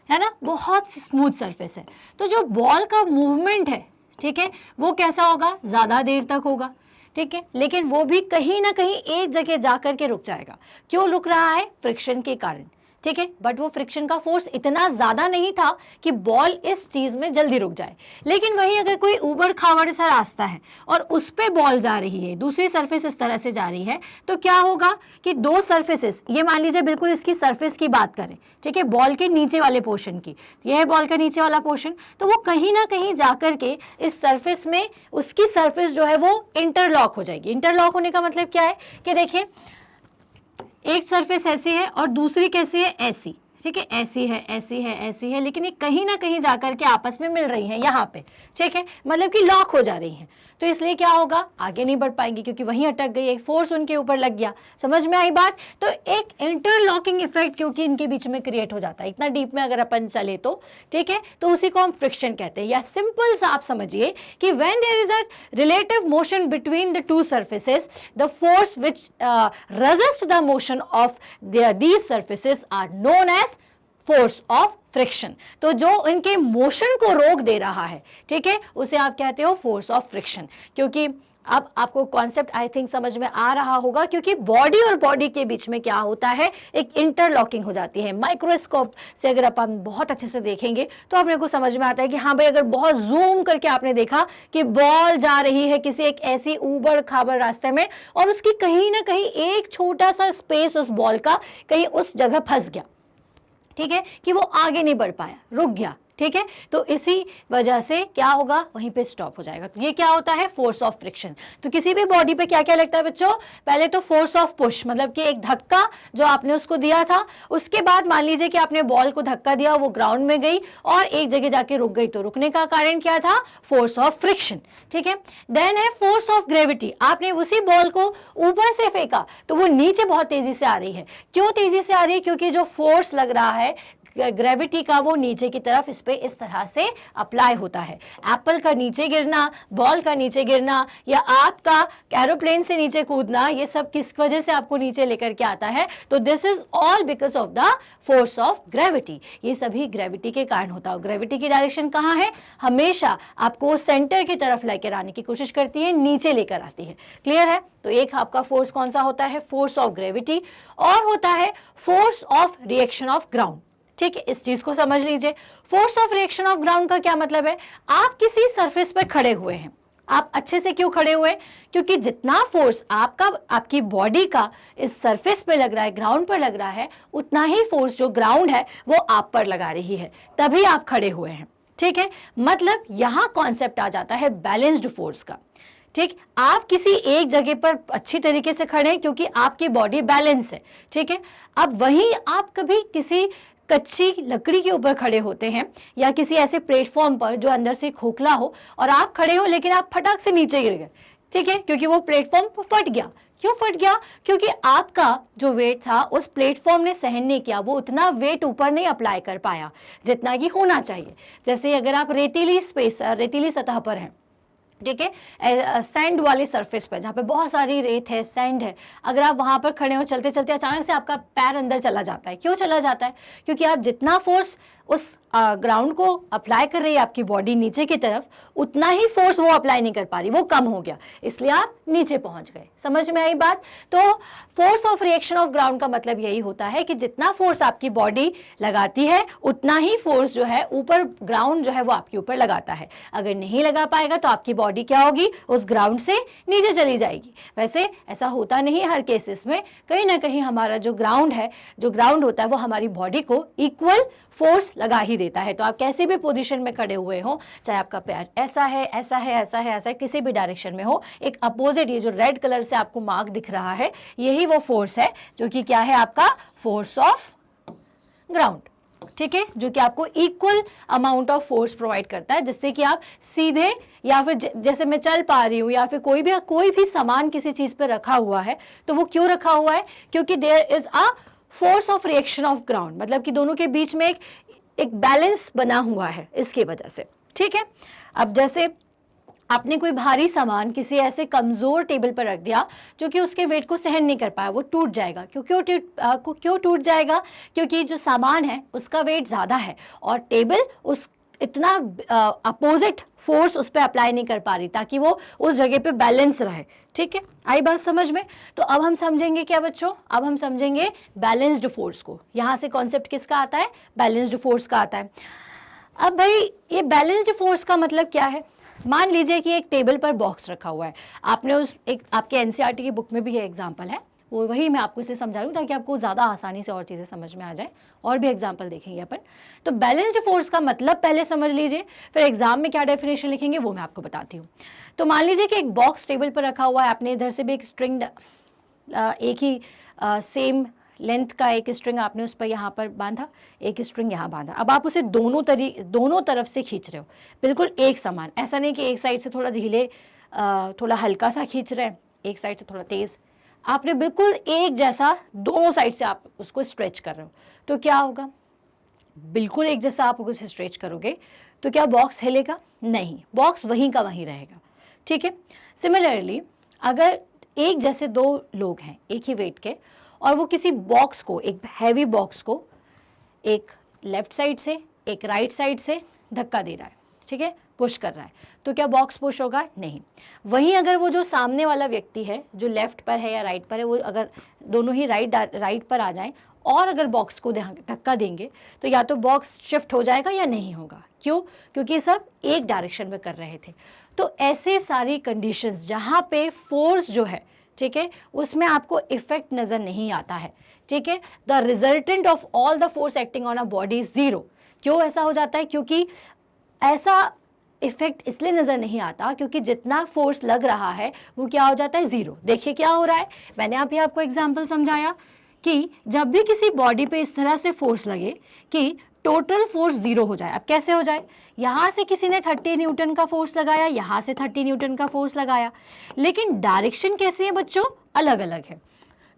है ना, बहुत स्मूथ सरफेस है, तो जो बॉल का मूवमेंट है, ठीक है, वो कैसा होगा, ज्यादा देर तक होगा, ठीक है, लेकिन वो भी कहीं ना कहीं एक जगह जाकर के रुक जाएगा। क्यों रुक रहा है, फ्रिक्शन के कारण, ठीक है, बट वो फ्रिक्शन का फोर्स इतना ज्यादा नहीं था कि बॉल इस चीज में जल्दी रुक जाए। लेकिन वही अगर कोई ऊबड़ खाबड़ सा रास्ता है और उस पे बॉल जा रही है, दूसरी सरफेस इस तरह से जा रही है, तो क्या होगा कि दो सरफेसेस, ये मान लीजिए बिल्कुल इसकी सरफेस की बात करें, ठीक है, बॉल के नीचे वाले पोर्शन की, यह है बॉल का नीचे वाला पोर्शन, तो वो कहीं ना कहीं जाकर के इस सरफेस में, उसकी सरफेस जो है वो इंटरलॉक हो जाएगी। इंटरलॉक होने का मतलब क्या है कि देखिए एक सरफेस ऐसी है और दूसरी कैसी है, ऐसी, ठीक है, ऐसी है, ऐसी है, ऐसी है, लेकिन ये कहीं ना कहीं जाकर के आपस में मिल रही है यहाँ पे, ठीक है, मतलब कि लॉक हो जा रही है। तो इसलिए क्या होगा, आगे नहीं बढ़ पाएंगी क्योंकि वहीं अटक गई, एक फोर्स उनके ऊपर लग गया। समझ में आई बात। तो एक इंटरलॉकिंग इफेक्ट क्योंकि इनके बीच में क्रिएट हो जाता है, इतना डीप में अगर अपन चले तो, ठीक है, तो उसी को हम फ्रिक्शन कहते हैं। या सिंपल सा आप समझिए कि when there is a relative motion between the two surfaces, the force which resist the motion of these surfaces are known as force of friction. तो जो इनके मोशन को रोक दे रहा है, ठीक है, उसे आप कहते हो फोर्स ऑफ फ्रिक्शन। क्योंकि अब आपको कॉन्सेप्ट आई थिंक समझ में आ रहा होगा, क्योंकि बॉडी और बॉडी के बीच में क्या होता है, एक इंटरलॉकिंग हो जाती है। माइक्रोस्कोप से अगर अपन बहुत अच्छे से देखेंगे तो अपने को समझ में आता है कि हाँ भाई, अगर बहुत जूम करके आपने देखा कि बॉल जा रही है किसी एक ऐसी ऊबड़ खाबड़ रास्ते में और उसकी कहीं ना कहीं एक छोटा सा स्पेस उस बॉल का कहीं उस जगह फंस गया, ठीक है, कि वो आगे नहीं बढ़ पाया, रुक गया, ठीक है, तो इसी वजह से क्या होगा, वहीं पे स्टॉप हो जाएगा। तो ये क्या होता है, फोर्स ऑफ फ्रिक्शन। तो किसी भी बॉडी पे क्या क्या लगता है बच्चों, पहले तो फोर्स ऑफ पुश, मतलब कि एक धक्का जो आपने उसको दिया था, उसके बाद मान लीजिए कि आपने बॉल को धक्का दिया, वो ग्राउंड में गई और एक जगह जाके रुक गई, तो रुकने का कारण क्या था, फोर्स ऑफ फ्रिक्शन, ठीक है। देन है फोर्स ऑफ ग्रेविटी, आपने उसी बॉल को ऊपर से फेंका तो वो नीचे बहुत तेजी से आ रही है। क्यों तेजी से आ रही है, क्योंकि जो फोर्स लग रहा है ग्रेविटी का, वो नीचे की तरफ इस पे इस तरह से अप्लाई होता है। एप्पल का नीचे गिरना, बॉल का नीचे गिरना, या आपका एरोप्लेन से नीचे कूदना, ये सब किस वजह से आपको नीचे लेकर के आता है, तो this is all because of the force of gravity. ये सभी ग्रेविटी के कारण होता है। ग्रेविटी की डायरेक्शन कहाँ है, हमेशा आपको सेंटर की तरफ लेकर आने की कोशिश करती है, नीचे लेकर आती है। क्लियर है। तो एक आपका फोर्स कौन सा होता है, फोर्स ऑफ ग्रेविटी, और होता है force of reaction of ground. ठीक है, इस चीज को समझ लीजिए। Force of reaction of ground का क्या मतलब है, आप किसी सरफेस पर खड़े हुए हैं, आप अच्छे से क्यों खड़े हुए, क्योंकि जितना फोर्स आपका, आपकी बॉडी का इस सरफेस पे लग रहा है, ग्राउंड पर लग रहा है, उतना ही फोर्स जो ग्राउंड है वो आप पर लगा रही है, तभी आप खड़े हुए हैं। ठीक है, मतलब यहां कॉन्सेप्ट आ जाता है बैलेंस्ड फोर्स का। ठीक, आप किसी एक जगह पर अच्छी तरीके से खड़े हैं क्योंकि आपकी बॉडी बैलेंस है। ठीक है, अब वहीं आप कभी किसी कच्ची लकड़ी के ऊपर खड़े होते हैं या किसी ऐसे प्लेटफॉर्म पर जो अंदर से खोखला हो और आप खड़े हो, लेकिन आप फटाक से नीचे गिर गए, ठीक है, क्योंकि वो प्लेटफॉर्म फट गया। क्यों फट गया? क्योंकि आपका जो वेट था उस प्लेटफॉर्म ने सहन नहीं किया, वो उतना वेट ऊपर नहीं अप्लाई कर पाया जितना कि होना चाहिए। जैसे अगर आप रेतीली सतह पर हैं, ठीक है, सैंड वाली सरफेस पर जहाँ पे बहुत सारी रेत है, सैंड है, अगर आप वहाँ पर खड़े हो चलते चलते अचानक से आपका पैर अंदर चला जाता है। क्यों चला जाता है? क्योंकि आप जितना फोर्स उस ग्राउंड को अप्लाई कर रही है आपकी बॉडी नीचे की तरफ, उतना ही फोर्स वो अप्लाई नहीं कर पा रही, वो कम हो गया, इसलिए आप नीचे पहुंच गए। समझ में आई बात? तो force of reaction of ground का मतलब यही होता है कि जितना फोर्स आपकी बॉडी लगाती है उतना ही फोर्स जो है ऊपर ग्राउंड जो है वो आपके ऊपर लगाता है। अगर नहीं लगा पाएगा तो आपकी बॉडी क्या होगी? उस ग्राउंड से नीचे चली जाएगी। वैसे ऐसा होता नहीं हर केसेस में, कहीं ना कहीं हमारा जो ग्राउंड होता है वो हमारी बॉडी को इक्वल फोर्स लगा ही देता है। तो आप कैसे भी पोजीशन में खड़े हुए हो, चाहे आपका पैर ऐसा है, ऐसा है, ऐसा है, ऐसा है, किसी भी डायरेक्शन में हो, एक अपोजिट, ये जो रेड कलर से आपको मार्क दिख रहा है, यही वो फोर्स है जो कि क्या है? आपका फोर्स ऑफ ग्राउंड। ठीक है, जो कि आपको equal amount of force provide करता है, जिससे कि आप सीधे, या फिर जैसे मैं चल पा रही हूँ, या फिर कोई भी सामान किसी चीज पे रखा हुआ है, तो वो क्यों रखा हुआ है? क्योंकि there is a force of reaction of ground, मतलब कि दोनों के बीच में एक बैलेंस बना हुआ है इसकी वजह से। ठीक है, अब जैसे आपने कोई भारी सामान किसी ऐसे कमजोर टेबल पर रख दिया जो कि उसके वेट को सहन नहीं कर पाया, वो टूट जाएगा। क्यों टूट जाएगा? क्योंकि जो सामान है उसका वेट ज्यादा है और टेबल उस इतना अपोजिट फोर्स उस पर अप्लाई नहीं कर पा रही ताकि वो उस जगह पे बैलेंस रहे। ठीक है, आई बात समझ में? तो अब हम समझेंगे क्या बच्चों? अब हम समझेंगे बैलेंस्ड फोर्स को। यहाँ से कॉन्सेप्ट किसका आता है? बैलेंस्ड फोर्स का आता है। अब भाई ये बैलेंस्ड फोर्स का मतलब क्या है? मान लीजिए कि एक टेबल पर बॉक्स रखा हुआ है, आपने आपके एनसीईआरटी की बुक में भी ये एग्जाम्पल है, वो वही मैं आपको इसलिए समझा रही हूँ ताकि आपको ज़्यादा आसानी से और चीज़ें समझ में आ जाए। और भी एग्जाम्पल देखेंगे अपन। तो बैलेंस्ड फोर्स का मतलब पहले समझ लीजिए, फिर एग्जाम में क्या डेफिनेशन लिखेंगे वो मैं आपको बताती हूँ। तो मान लीजिए कि एक बॉक्स टेबल पर रखा हुआ है, आपने इधर से भी एक स्ट्रिंग, एक ही सेम लेंथ का एक स्ट्रिंग आपने उस पर यहाँ पर बांधा, एक स्ट्रिंग यहाँ बांधा। अब आप उसे दोनों तरफ से खींच रहे हो, बिल्कुल एक समान। ऐसा नहीं कि एक साइड से थोड़ा ढीले, थोड़ा हल्का सा खींच रहे हैं, एक साइड से थोड़ा तेज। आपने बिल्कुल एक जैसा दोनों साइड से आप उसको स्ट्रेच कर रहे हो, तो क्या होगा? बिल्कुल एक जैसा आप उसे स्ट्रेच करोगे तो क्या बॉक्स हिलेगा? नहीं, बॉक्स वहीं का वहीं रहेगा। ठीक है, सिमिलरली अगर एक जैसे दो लोग हैं एक ही वेट के, और वो किसी बॉक्स को, एक हैवी बॉक्स को, एक लेफ्ट साइड से एक राइट साइड से धक्का दे रहा है, ठीक है, पुश कर रहा है, तो क्या बॉक्स पुश होगा? नहीं। वहीं अगर वो जो सामने वाला व्यक्ति है जो लेफ्ट पर है या राइट पर है, वो अगर दोनों ही राइट पर आ जाएं और अगर बॉक्स को धक्का देंगे तो या तो बॉक्स शिफ्ट हो जाएगा या नहीं होगा। क्यों? क्योंकि सब एक डायरेक्शन में कर रहे थे। तो ऐसे सारी कंडीशंस जहाँ पे फोर्स जो है, ठीक है, उसमें आपको इफेक्ट नजर नहीं आता है। ठीक है, the resultant of all the force acting on a body is zero. क्यों ऐसा हो जाता है? क्योंकि ऐसा इफेक्ट इसलिए नजर नहीं आता क्योंकि जितना फोर्स लग रहा है वो क्या हो जाता है? जीरो। देखिए क्या हो रहा है, मैंने अभी आपको एग्जांपल समझाया कि जब भी किसी बॉडी पे इस तरह से फोर्स लगे कि टोटल फोर्स जीरो हो जाए। अब कैसे हो जाए? यहाँ से किसी ने 30 न्यूटन का फोर्स लगाया, यहाँ से 30 न्यूटन का फोर्स लगाया, लेकिन डायरेक्शन कैसी है बच्चों? अलग अलग है।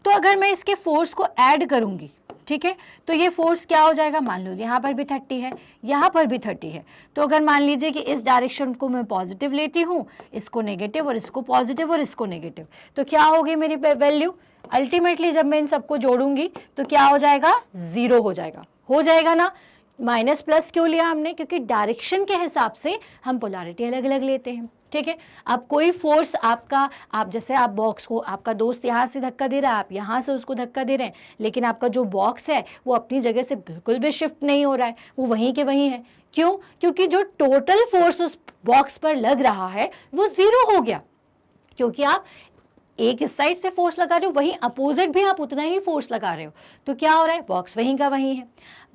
तो अगर मैं इसके फोर्स को ऐड करूंगी, ठीक है, तो ये फोर्स क्या हो जाएगा? मान लो यहाँ पर भी 30 है, यहाँ पर भी 30 है। तो अगर मान लीजिए कि इस डायरेक्शन को मैं पॉजिटिव लेती हूँ, इसको नेगेटिव, और इसको पॉजिटिव और इसको नेगेटिव, तो क्या होगी मेरी वैल्यू? अल्टीमेटली जब मैं इन सबको जोड़ूंगी तो क्या हो जाएगा? जीरो हो जाएगा ना। माइनस प्लस क्यों लिया हमने? क्योंकि डायरेक्शन के हिसाब से हम पोलैरिटी अलग अलग लेते हैं। ठीक है, अब कोई फोर्स आपका, आप जैसे आप बॉक्स को, आपका दोस्त यहाँ से धक्का दे रहा है, आप यहाँ से उसको धक्का दे रहे हैं, लेकिन आपका जो बॉक्स है वो अपनी जगह से बिल्कुल भी शिफ्ट नहीं हो रहा है, वो वहीं के वहीं है। क्यों? क्योंकि जो टोटल फोर्स उस बॉक्स पर लग रहा है वो जीरो हो गया, क्योंकि आप एक इस साइड से फोर्स लगा रहे हो, वहीं अपोजिट भी आप उतना ही फोर्स लगा रहे हो, तो क्या हो रहा है? बॉक्स वहीं का वहीं है।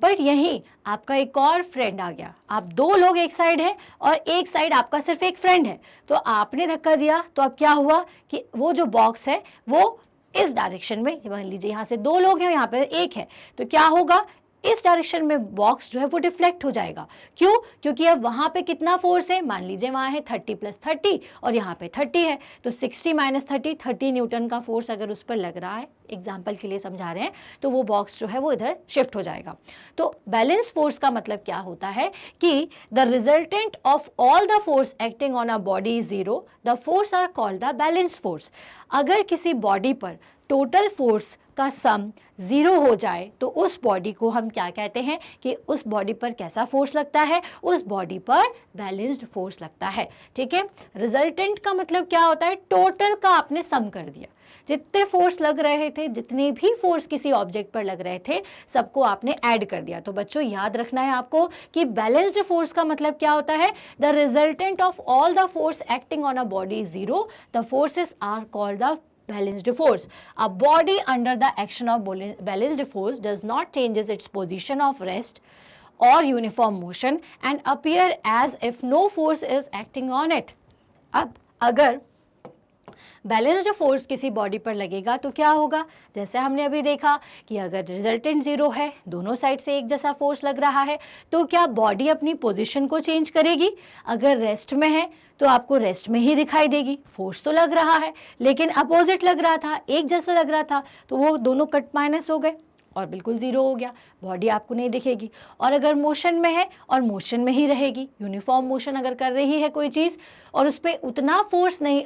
बट यहीं आपका एक और फ्रेंड आ गया, आप दो लोग एक साइड हैं और एक साइड आपका सिर्फ एक फ्रेंड है, तो आपने धक्का दिया तो अब क्या हुआ कि वो जो बॉक्स है वो इस डायरेक्शन में, मान लीजिए यहाँ से दो लोग हैं, यहाँ पर एक है, तो क्या होगा? इस डायरेक्शन में बॉक्स जो है वो डिफ्लेक्ट हो जाएगा। क्यों? क्योंकि अब वहाँ पे कितना फोर्स है, मान लीजिए वहाँ है 30 + 30 और यहाँ पे 30 है, तो 60 - 30, 30 न्यूटन का फोर्स अगर उस पर लग रहा है, एग्जाम्पल के लिए समझा रहे हैं, तो वो बॉक्स जो है वो इधर शिफ्ट हो जाएगा। तो बैलेंस फोर्स का मतलब क्या होता है कि the resultant of all the force acting on a body is zero, the force are called the balance force. अगर किसी बॉडी पर टोटल फोर्स का सम जीरो हो जाए तो उस बॉडी को हम क्या कहते हैं कि उस बॉडी पर कैसा फोर्स लगता है, उस बॉडी पर बैलेंस्ड फोर्स लगता है। ठीक है, रिजल्टेंट का मतलब क्या होता है, टोटल का आपने सम कर दिया, जितने फोर्स लग रहे थे, जितने भी फोर्स किसी ऑब्जेक्ट पर लग रहे थे, सबको आपने ऐड कर दिया। तो बच्चों याद रखना है आपको कि बैलेंस्ड फोर्स का मतलब क्या होता है, the resultant of all the force acting on a body is zero, the forces are called the balanced force. A body under the action of balanced force does not changes its position of rest or uniform motion and appear as if no force is acting on it. अब अगर balanced force किसी body पर लगेगा तो क्या होगा, जैसे हमने अभी देखा कि अगर रिजल्टेंट जीरो है, दोनों साइड से एक जैसा फोर्स लग रहा है, तो क्या बॉडी अपनी पोजीशन को चेंज करेगी? अगर रेस्ट में है तो आपको रेस्ट में ही दिखाई देगी, फोर्स तो लग रहा है लेकिन अपोजिट लग रहा था, एक जैसा लग रहा था, तो वो दोनों कट माइनस हो गए और बिल्कुल ज़ीरो हो गया, बॉडी आपको नहीं दिखेगी। और अगर मोशन में है और मोशन में ही रहेगी, यूनिफॉर्म मोशन अगर कर रही है कोई चीज़ और उस पर उतना फोर्स नहीं,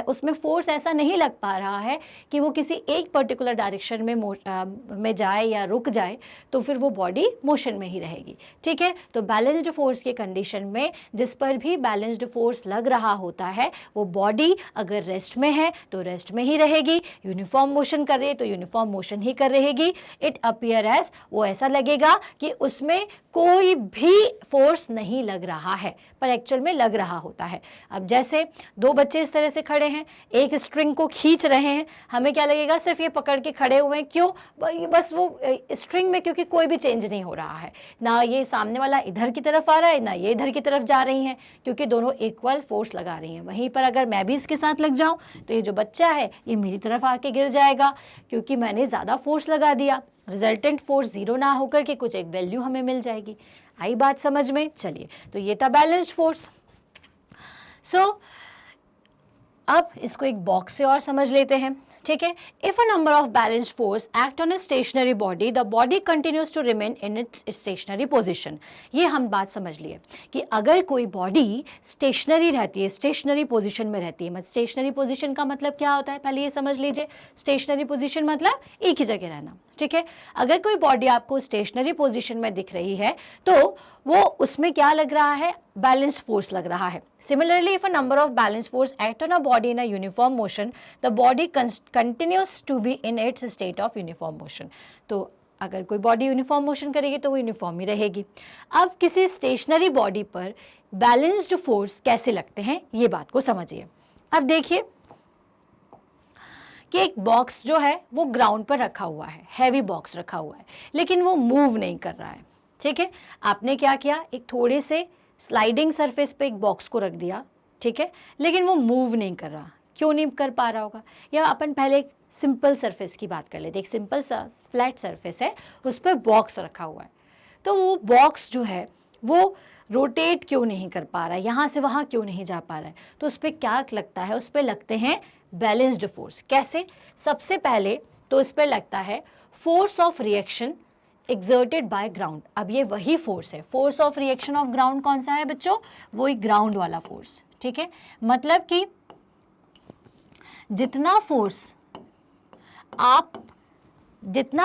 उसमें फोर्स ऐसा नहीं लग पा रहा है कि वो किसी एक पर्टिकुलर डायरेक्शन में जाए या रुक जाए, तो फिर वो बॉडी मोशन में ही रहेगी। ठीक है, तो बैलेंस्ड फोर्स के कंडीशन में जिस पर भी बैलेंस्ड फोर्स लग रहा होता है वो बॉडी अगर रेस्ट में है तो रेस्ट में ही रहेगी, यूनिफॉर्म मोशन कर रही है तो यूनिफॉर्म मोशन ही कर रहेगी। इट अपीयर एज, वो ऐसा लगेगा कि उसमें कोई भी फोर्स नहीं लग रहा है, पर एक्चुअल में लग रहा होता है। अब जैसे दो बच्चे इस तरह से खड़े हैं, एक स्ट्रिंग को खींच रहे हैं, हमें क्या लगेगा, सिर्फ ये पकड़ के खड़े हुए हैं, क्यों, बस वो स्ट्रिंग में क्योंकि कोई भी चेंज नहीं हो रहा है, ना ये सामने वाला इधर की तरफ आ रहा है ना ये इधर की तरफ जा रही हैं, क्योंकि दोनों इक्वल फोर्स लगा रही हैं। वहीं पर अगर मैं भी इसके साथ लग जाऊं तो ये जो बच्चा है ये मेरी तरफ आके गिर जाएगा, क्योंकि मैंने ज़्यादा फोर्स लगा दिया। रिजल्टेंट फोर्स जीरो ना होकर के कुछ एक वैल्यू हमें मिल जाएगी। आई बात समझ में? चलिए, तो ये था बैलेंस्ड फोर्स। अब इसको एक बॉक्स से और समझ लेते हैं। ठीक है, if a number of balanced force act on a stationary body, the body continues to remain in its stationary position. ये हम बात समझ लिए कि अगर कोई बॉडी स्टेशनरी रहती है, स्टेशनरी पोजीशन में रहती है, मतलब स्टेशनरी पोजीशन का मतलब क्या होता है, पहले ये समझ लीजिए। स्टेशनरी पोजीशन मतलब एक ही जगह रहना। ठीक है, अगर कोई बॉडी आपको स्टेशनरी पोजीशन में दिख रही है तो वो उसमें क्या लग रहा है, बैलेंस फोर्स लग रहा है। Similarly, if a number of balanced force act on a body in a uniform motion, the body continues to be in its state of uniform motion. तो अगर कोई बॉडी यूनिफॉर्म मोशन करेगी तो वो uniform ही रहेगी। अब किसी स्टेशनरी बॉडी पर बैलेंस्ड फोर्स कैसे लगते हैं, ये बात को समझिए। अब देखिए कि एक बॉक्स जो है वो ग्राउंड पर रखा हुआ है, हैवी बॉक्स रखा हुआ है, लेकिन वो मूव नहीं कर रहा है। ठीक है, आपने क्या किया, एक थोड़े से स्लाइडिंग सरफेस पे एक बॉक्स को रख दिया, ठीक है, लेकिन वो मूव नहीं कर रहा। क्यों नहीं कर पा रहा होगा? या अपन पहले एक सिंपल सरफेस की बात कर लेते। एक सिंपल सा फ्लैट सरफेस है, उस पर बॉक्स रखा हुआ है, तो वो बॉक्स जो है वो रोटेट क्यों नहीं कर पा रहा है, यहाँ से वहाँ क्यों नहीं जा पा रहा है? तो उस पर क्या लगता है, उस पर लगते हैं बैलेंस्ड फोर्स। कैसे? सबसे पहले तो इस पर लगता है force of reaction exerted by ground. अब ये वही फोर्स है, force of reaction of ground कौन सा है बच्चों, वही ग्राउंड वाला फोर्स। ठीक है, मतलब कि जितना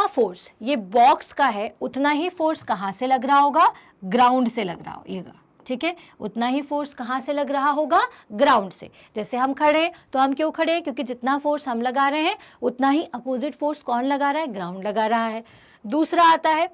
फोर्स ये बॉक्स का है उतना ही फोर्स कहाँ से लग रहा होगा, ग्राउंड से लग रहा होगा। ठीक है, उतना ही फोर्स कहाँ से लग रहा होगा, ग्राउंड से। जैसे हम खड़े हैं तो हम क्यों खड़े हैं, क्योंकि जितना फोर्स हम लगा रहे हैं उतना ही अपोजिट फोर्स कौन लगा रहा है, ग्राउंड लगा रहा है। दूसरा आता है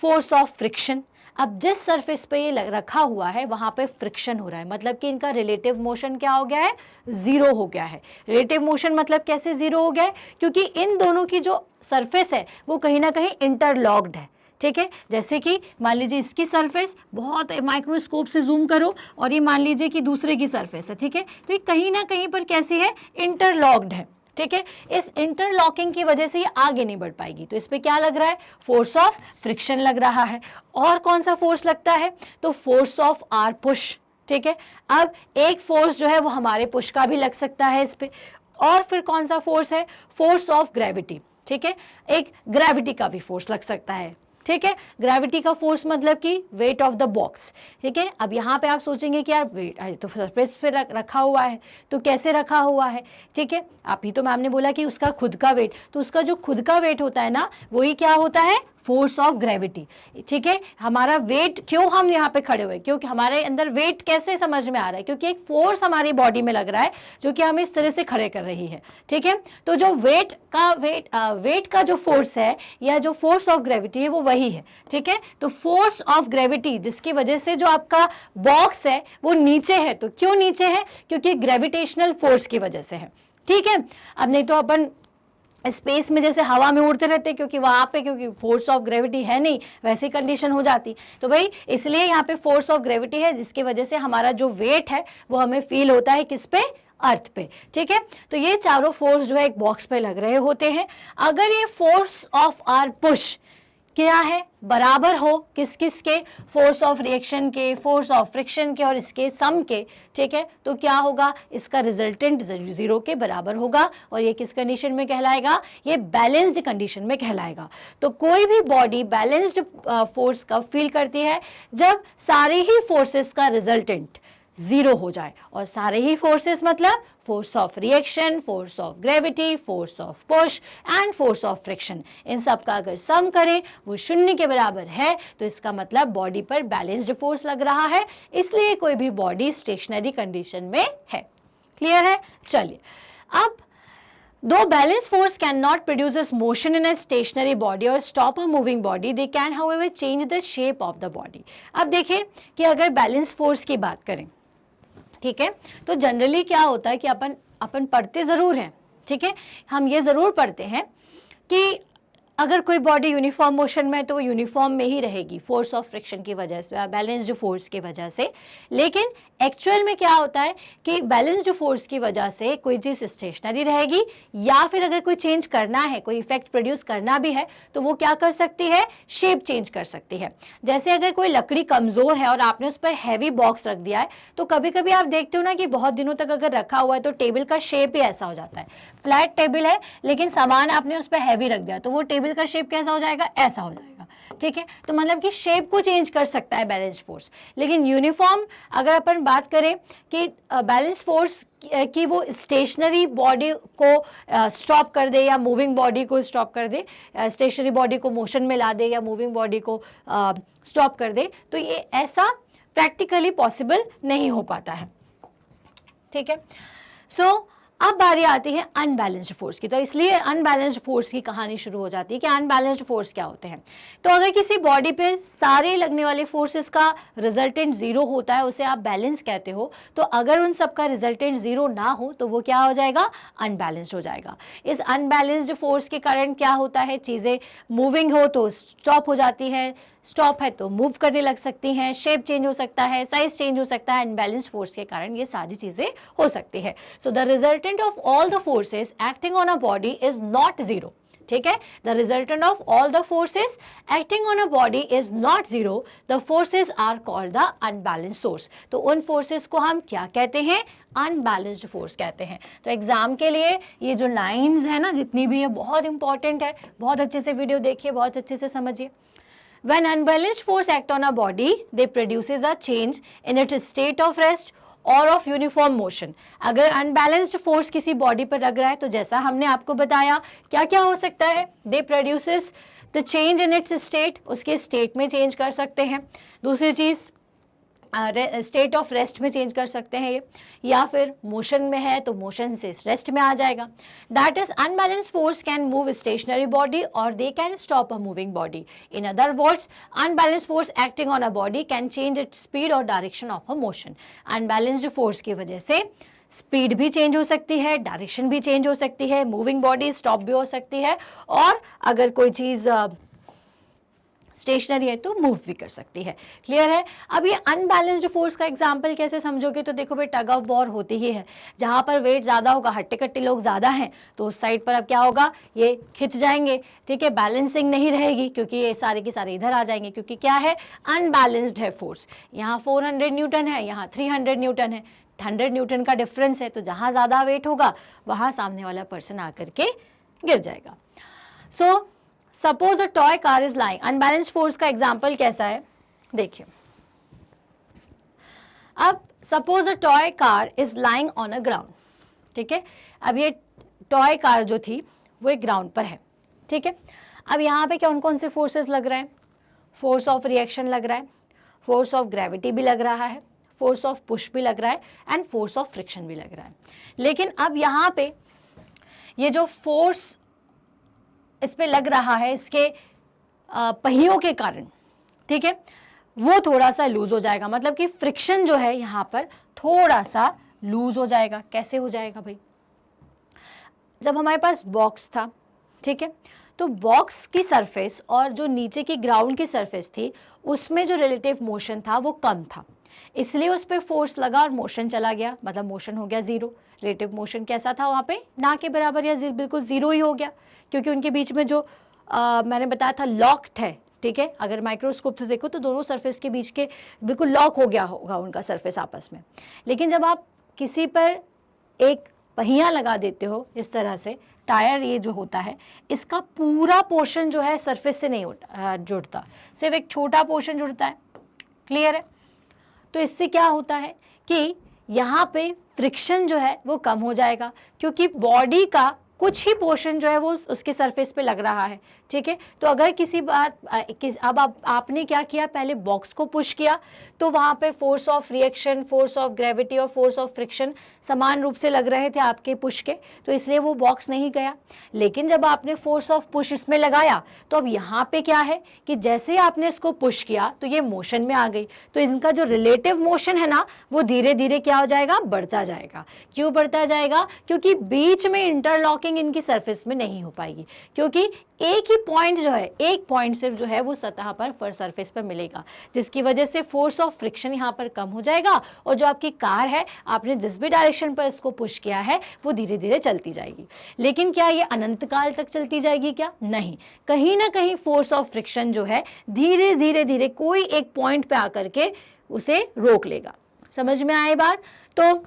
फोर्स ऑफ फ्रिक्शन। अब जिस सरफेस पे ये रखा हुआ है वहां पे फ्रिक्शन हो रहा है, मतलब कि इनका रिलेटिव मोशन क्या हो गया है, जीरो हो गया है। रिलेटिव मोशन मतलब कैसे जीरो हो गया है, क्योंकि इन दोनों की जो सरफेस है वो कहीं ना कहीं इंटरलॉक्ड है। ठीक है, जैसे कि मान लीजिए इसकी सरफेस, बहुत माइक्रोस्कोप से जूम करो, और ये मान लीजिए कि दूसरे की सरफेस है। ठीक है, तो ये कहीं ना कहीं पर कैसी है, इंटरलॉक्ड है। ठीक है, इस इंटरलॉकिंग की वजह से ये आगे नहीं बढ़ पाएगी। तो इस पे क्या लग रहा है, फोर्स ऑफ फ्रिक्शन लग रहा है। और कौन सा फोर्स लगता है, तो फोर्स ऑफ आर पुश। ठीक है, अब एक फोर्स जो है वो हमारे पुश का भी लग सकता है इस पे। और फिर कौन सा फोर्स है, फोर्स ऑफ ग्रेविटी। ठीक है, एक ग्रेविटी का भी फोर्स लग सकता है। ठीक है, ग्रेविटी का फोर्स मतलब कि वेट ऑफ द बॉक्स। ठीक है, अब यहाँ पे आप सोचेंगे कि यार वेट तो सरफेस पे रखा हुआ है, तो कैसे रखा हुआ है। ठीक है, आप ही तो मैम ने बोला कि उसका खुद का वेट, तो उसका जो खुद का वेट होता है ना, वही क्या होता है, फोर्स ऑफ ग्रेविटी। ठीक है, हमारा वेट, क्यों हम यहाँ पे खड़े हुए, क्योंकि हमारे अंदर वेट कैसे समझ में आ रहा है, क्योंकि एक फोर्स हमारी बॉडी में लग रहा है जो कि हमें इस तरह से खड़े कर रही है। ठीक है, तो जो वेट का जो फोर्स है या जो फोर्स ऑफ ग्रेविटी है वो वही है। ठीक है, तो फोर्स ऑफ ग्रेविटी जिसकी वजह से जो आपका बॉक्स है वो नीचे है। तो क्यों नीचे है, क्योंकि ग्रेविटेशनल फोर्स की वजह से है। ठीक है, अब नहीं तो अपन स्पेस में जैसे हवा में उड़ते रहते, क्योंकि वहां पे क्योंकि फोर्स ऑफ ग्रेविटी है नहीं, वैसी कंडीशन हो जाती। तो भाई इसलिए यहाँ पे फोर्स ऑफ ग्रेविटी है, जिसकी वजह से हमारा जो वेट है वो हमें फील होता है किस पे, अर्थ पे। ठीक है, तो ये चारों फोर्स जो है एक बॉक्स पे लग रहे होते हैं। अगर ये फोर्स ऑफ आर पुश क्या है, बराबर हो किस किस के, फोर्स ऑफ रिएक्शन के, फोर्स ऑफ फ्रिक्शन के और इसके सम के। ठीक है, तो क्या होगा, इसका रिजल्टेंट 0 के बराबर होगा। और ये किस कंडीशन में कहलाएगा, ये बैलेंस्ड कंडीशन में कहलाएगा। तो कोई भी बॉडी बैलेंस्ड फोर्स कब फील करती है, जब सारे ही फोर्सेस का रिजल्टेंट 0 हो जाए। और सारे ही फोर्सेस मतलब force of reaction, force of gravity, force of push and force of friction, इन सब का अगर सम करें वो 0 के बराबर है, तो इसका मतलब बॉडी पर बैलेंस्ड फोर्स लग रहा है। इसलिए कोई भी बॉडी स्टेशनरी कंडीशन में है। क्लियर है, चलिए अब Though balanced force cannot produce motion in a stationary body or stop a moving body, they can however change the shape of the body. अब देखिए कि अगर बैलेंस फोर्स की बात करें, ठीक है, तो जनरली क्या होता है कि अपन पढ़ते ज़रूर हैं। ठीक है, हम ये ज़रूर पढ़ते हैं कि अगर कोई बॉडी यूनिफॉर्म मोशन में है तो वो यूनिफॉर्म में ही रहेगी फोर्स ऑफ फ्रिक्शन की वजह से, बैलेंस्ड फोर्स की वजह से। लेकिन एक्चुअल में क्या होता है कि बैलेंस्ड फोर्स की वजह से कोई चीज़ स्टेशनरी रहेगी, या फिर अगर कोई चेंज करना है, कोई इफेक्ट प्रोड्यूस करना भी है, तो वो क्या कर सकती है, शेप चेंज कर सकती है। जैसे अगर कोई लकड़ी कमज़ोर है और आपने उस पर हैवी बॉक्स रख दिया है, तो कभी कभी आप देखते हो ना कि बहुत दिनों तक अगर रखा हुआ है तो टेबल का शेप ही ऐसा हो जाता है। फ्लैट टेबल है लेकिन सामान आपने उस पर हैवी रख दिया, तो वो टेबल का शेप कैसा हो जाएगा, ऐसा हो जाएगा। ठीक है, तो मतलब कि शेप को चेंज कर सकता है बैलेंस फोर्स। लेकिन यूनिफॉर्म अगर अपन बात करें कि बैलेंस फोर्स कि वो स्टेशनरी बॉडी को स्टॉप कर दे या मूविंग बॉडी को स्टॉप कर दे, स्टेशनरी बॉडी को मोशन में ला दे या मूविंग बॉडी को स्टॉप कर दे, तो ये ऐसा प्रैक्टिकली पॉसिबल नहीं हो पाता है। ठीक है, सो अब बारी आती है अनबैलेंस्ड फोर्स की। तो इसलिए अनबैलेंस्ड फोर्स की कहानी शुरू हो जाती है कि अनबैलेंस्ड फोर्स क्या होते हैं। तो अगर किसी बॉडी पे सारे लगने वाले फोर्सेस का रिजल्टेंट 0 होता है, उसे आप बैलेंस कहते हो। तो अगर उन सब का रिजल्टेंट 0 ना हो तो वो क्या हो जाएगा, अनबैलेंस्ड हो जाएगा। इस अनबैलेंस्ड फोर्स के कारण क्या होता है, चीज़ें मूविंग हो तो स्टॉप हो जाती है, स्टॉप है तो मूव करने लग सकती हैं, शेप चेंज हो सकता है, साइज चेंज हो सकता है। अनबैलेंस्ड फोर्स के कारण ये सारी चीज़ें हो सकती है। So the resultant of all the forces acting on a body is not 0। ठीक है, the resultant of all the forces acting on a body is not 0, the forces are called the unbalanced force. तो उन forces को हम क्या कहते हैं, unbalanced force कहते हैं। तो एग्जाम के लिए ये जो लाइन्स है ना, जितनी भी है बहुत इंपॉर्टेंट है, बहुत अच्छे से वीडियो देखिए, बहुत अच्छे से समझिए। When unbalanced force act on a body, they produces a change in its state of rest or of uniform motion. अगर unbalanced force किसी बॉडी पर लग रहा है तो जैसा हमने आपको बताया क्या क्या हो सकता है, they produces the change in its state, उसके स्टेट में चेंज कर सकते हैं। दूसरी चीज़ स्टेट ऑफ रेस्ट में चेंज कर सकते हैं ये, या फिर मोशन में है तो मोशन से रेस्ट में आ जाएगा। That is unbalanced force can move stationary body और they can stop a moving body. In other words, unbalanced force acting on a body can change its speed or direction of a motion. Unbalanced force की वजह से speed भी change हो सकती है, direction भी change हो सकती है, मूविंग बॉडी स्टॉप भी हो सकती है, और अगर कोई चीज़ स्टेशनरी है तो मूव भी कर सकती है। क्लियर है। अब ये अनबैलेंस्ड फोर्स का एग्जांपल कैसे समझोगे, तो देखो भाई टग ऑफ वॉर होती ही है, जहां पर वेट ज्यादा होगा, हट्टे कट्टे लोग ज्यादा हैं, तो उस साइड पर अब क्या होगा, ये खिंच जाएंगे। ठीक है, बैलेंसिंग नहीं रहेगी क्योंकि ये सारे के सारे इधर आ जाएंगे, क्योंकि क्या है, अनबैलेंस्ड है फोर्स। यहाँ 400 न्यूटन है, यहाँ 300 न्यूटन है, 100 न्यूटन का डिफरेंस है, तो जहां ज्यादा वेट होगा वहां सामने वाला पर्सन आकर के गिर जाएगा। So suppose a toy car is lying, unbalanced force का एग्जाम्पल कैसा है देखिए। अब suppose a toy car is lying on a ground. ठीक है, अब ये टॉय कार जो थी वो एक ग्राउंड पर है। ठीक है, अब यहाँ पे कौन कौन से फोर्सेस लग रहे हैं, फोर्स ऑफ रिएक्शन लग रहा है, फोर्स ऑफ ग्रेविटी भी लग रहा है, फोर्स ऑफ पुश भी लग रहा है, एंड फोर्स ऑफ फ्रिक्शन भी लग रहा है। लेकिन अब यहाँ पे ये जो फोर्स इस पे लग रहा है इसके पहियों के कारण, ठीक है, वो थोड़ा सा लूज हो जाएगा, मतलब कि फ्रिक्शन जो है यहाँ पर थोड़ा सा लूज हो जाएगा। कैसे हो जाएगा भाई, जब हमारे पास बॉक्स था, ठीक है, तो बॉक्स की सरफेस और जो नीचे की ग्राउंड की सरफेस थी उसमें जो रिलेटिव मोशन था वो कम था, इसलिए उस पर फोर्स लगा और मोशन चला गया, मतलब मोशन हो गया जीरो। रिलेटिव मोशन कैसा था वहाँ पे, ना के बराबर या बिल्कुल जीरो ही हो गया, क्योंकि उनके बीच में जो मैंने बताया था लॉक्ड है। ठीक है, अगर माइक्रोस्कोप से देखो तो दोनों सरफेस के बीच के बिल्कुल लॉक हो गया होगा उनका सरफेस आपस में। लेकिन जब आप किसी पर एक पहिया लगा देते हो इस तरह से, टायर ये जो होता है इसका पूरा पोर्शन जो है सरफेस से नहीं जुड़ता, सिर्फ एक छोटा पोर्शन जुड़ता है। क्लियर है। तो इससे क्या होता है कि यहाँ पे फ्रिक्शन जो है वो कम हो जाएगा, क्योंकि बॉडी का कुछ ही पोर्शन जो है वो उसके सरफेस पे लग रहा है। ठीक है, तो अगर किसी बात अब आपने क्या किया, पहले बॉक्स को पुश किया तो वहाँ पे force of reaction, force of gravity और फोर्स ऑफ फ्रिक्शन समान रूप से लग रहे थे आपके पुश के, तो इसलिए वो बॉक्स नहीं गया। लेकिन जब आपने फोर्स ऑफ पुश इसमें लगाया तो अब यहाँ पे क्या है कि जैसे आपने इसको पुश किया तो ये मोशन में आ गई, तो इनका जो रिलेटिव मोशन है ना वो धीरे धीरे क्या हो जाएगा, बढ़ता जाएगा। क्यों बढ़ता जाएगा, क्योंकि बीच में इंटरलॉकिंग इनकी सरफेस में नहीं हो पाएगी, क्योंकि एक ही पॉइंट जो है, एक पॉइंट सिर्फ जो है वो सतह पर सरफेस पर मिलेगा, जिसकी वजह से फोर्स ऑफ फ्रिक्शन यहाँ पर कम हो जाएगा, और जो आपकी कार है आपने जिस भी डायरेक्शन पर इसको पुश किया है वो धीरे धीरे चलती जाएगी। लेकिन क्या ये अनंत काल तक चलती जाएगी, क्या नहीं, कहीं ना कहीं फोर्स ऑफ फ्रिक्शन जो है धीरे धीरे धीरे कोई एक पॉइंट पे आकर के उसे रोक लेगा। समझ में आए बात। तो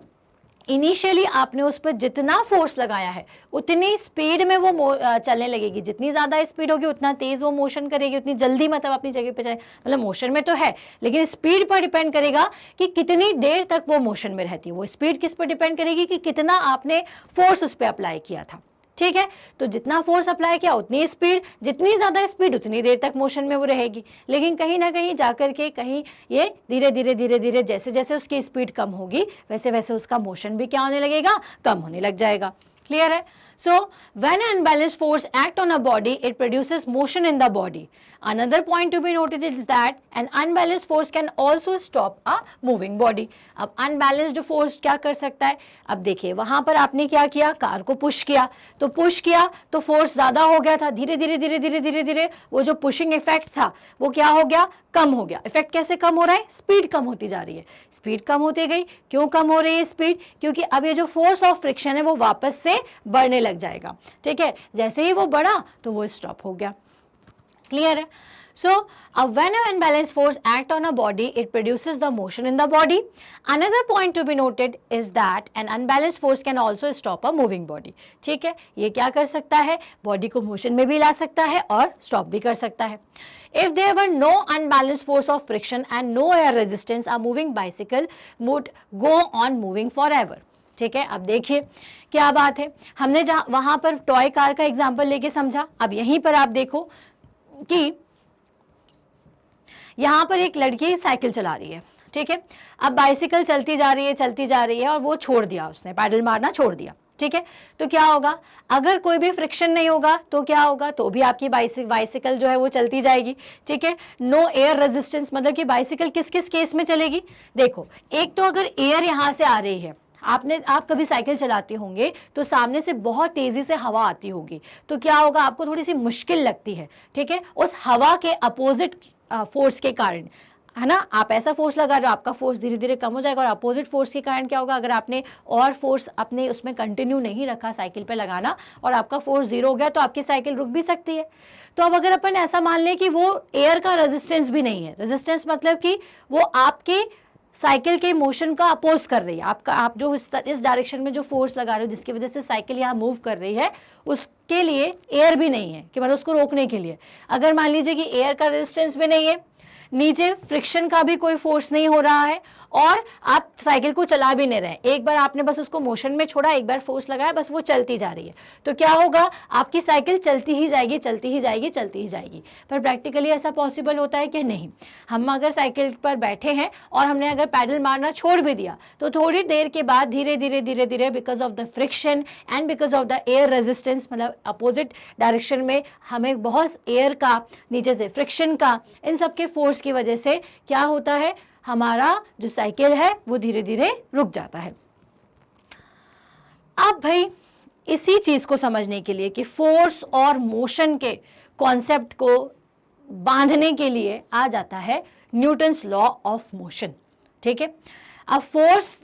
इनिशियली आपने उस पर जितना फोर्स लगाया है उतनी स्पीड में वो चलने लगेगी, जितनी ज़्यादा स्पीड होगी उतना तेज़ वो मोशन करेगी, उतनी जल्दी मतलब अपनी जगह पे चले, मतलब मोशन में तो है लेकिन स्पीड पर डिपेंड करेगा कि कितनी देर तक वो मोशन में रहती है। वो स्पीड किस पर डिपेंड करेगी कि कितना आपने फोर्स उस पर अप्लाई किया था। ठीक है, तो जितना फोर्स अप्लाई किया उतनी स्पीड, जितनी ज़्यादा स्पीड उतनी देर तक मोशन में वो रहेगी। लेकिन कहीं ना कहीं जाकर के कहीं ये धीरे धीरे धीरे धीरे जैसे जैसे उसकी स्पीड कम होगी वैसे वैसे उसका मोशन भी क्या होने लगेगा, कम होने लग जाएगा। क्लियर है। So when an unbalanced force act on a body, it produces motion in the body. Another point to be noted is that an unbalanced force can also stop a moving body. अब unbalanced force क्या कर सकता है, अब देखिए वहां पर आपने क्या किया, कार को पुश किया, तो पुश किया तो फोर्स ज्यादा हो गया था, धीरे धीरे धीरे धीरे धीरे धीरे वो जो पुशिंग इफेक्ट था वो क्या हो गया, कम हो गया। इफेक्ट कैसे कम हो रहा है, स्पीड कम होती जा रही है, स्पीड कम होती गई। क्यों कम हो रही है स्पीड, क्योंकि अब ये जो फोर्स ऑफ फ्रिक्शन है वो वापस से बढ़ने लग जाएगा। ठीक है, जैसे ही वो बढ़ा तो वो स्टॉप हो गया। क्लियर है। So when an unbalanced force act on a body, it produces the motion in the body. Another point to be noted is that an unbalanced force can also stop a moving body. ठीक है, ये क्या कर सकता है, body को motion में भी ला सकता है और स्टॉप भी कर सकता है। If there were no unbalanced force of friction and no air resistance, a moving bicycle would go on moving forever. ठीक है, अब देखिए क्या बात है, हमने जहाँ वहां पर टॉय कार का एग्जाम्पल लेके समझा। अब यहीं पर आप देखो कि यहाँ पर एक लड़की साइकिल चला रही है। ठीक है, अब बाइसिकल चलती जा रही है और वो छोड़ दिया, उसने पैडल मारना छोड़ दिया। ठीक है, तो क्या होगा, अगर कोई भी फ्रिक्शन नहीं होगा तो क्या होगा, तो भी आपकी बाइसिकल जो है वो चलती जाएगी। ठीक है, नो एयर रेजिस्टेंस, मतलब कि बाइसिकल किस किस केस में चलेगी, देखो एक तो अगर एयर यहाँ से आ रही है, आप कभी साइकिल चलाते होंगे तो सामने से बहुत तेजी से हवा आती होगी, तो क्या होगा, आपको थोड़ी सी मुश्किल लगती है, ठीक है, उस हवा के अपोजिट फोर्स के कारण, है ना। आप ऐसा फोर्स लगा रहे हो, आपका फोर्स धीरे धीरे कम हो जाएगा, और अपोजिट फोर्स के कारण क्या होगा, अगर आपने और फोर्स अपने उसमें कंटिन्यू नहीं रखा साइकिल पे लगाना, और आपका फोर्स जीरो हो गया, तो आपकी साइकिल रुक भी सकती है। तो अब अगर अपन ऐसा मान लें कि वो एयर का रेजिस्टेंस भी नहीं है, रेजिस्टेंस मतलब कि वो आपके साइकिल के मोशन का अपोज कर रही है, आप जो इस डायरेक्शन में जो फोर्स लगा रहे हो जिसकी वजह से साइकिल यहाँ मूव कर रही है, उसके लिए एयर भी नहीं है कि मतलब उसको रोकने के लिए। अगर मान लीजिए कि एयर का रेजिस्टेंस भी नहीं है, नीचे फ्रिक्शन का भी कोई फोर्स नहीं हो रहा है, और आप साइकिल को चला भी नहीं रहे, एक बार आपने बस उसको मोशन में छोड़ा, एक बार फोर्स लगाया, बस वो चलती जा रही है, तो क्या होगा, आपकी साइकिल चलती ही जाएगी, चलती ही जाएगी, चलती ही जाएगी। पर प्रैक्टिकली ऐसा पॉसिबल होता है कि नहीं। हम अगर साइकिल पर बैठे हैं और हमने अगर पैडल मारना छोड़ भी दिया, तो थोड़ी देर के बाद धीरे धीरे धीरे धीरे because of the friction and because of the air resistance, मतलब अपोजिट डायरेक्शन में हमें बहुत एयर का, नीचे से फ्रिक्शन का, इन सब के फोर्स की वजह से क्या होता है, हमारा जो साइकिल है वो धीरे धीरे रुक जाता है। अब भाई इसी चीज को समझने के लिए कि फोर्स और मोशन के कॉन्सेप्ट को बांधने के लिए आ जाता है न्यूटन्स लॉ ऑफ मोशन, ठीक है। अब फोर्स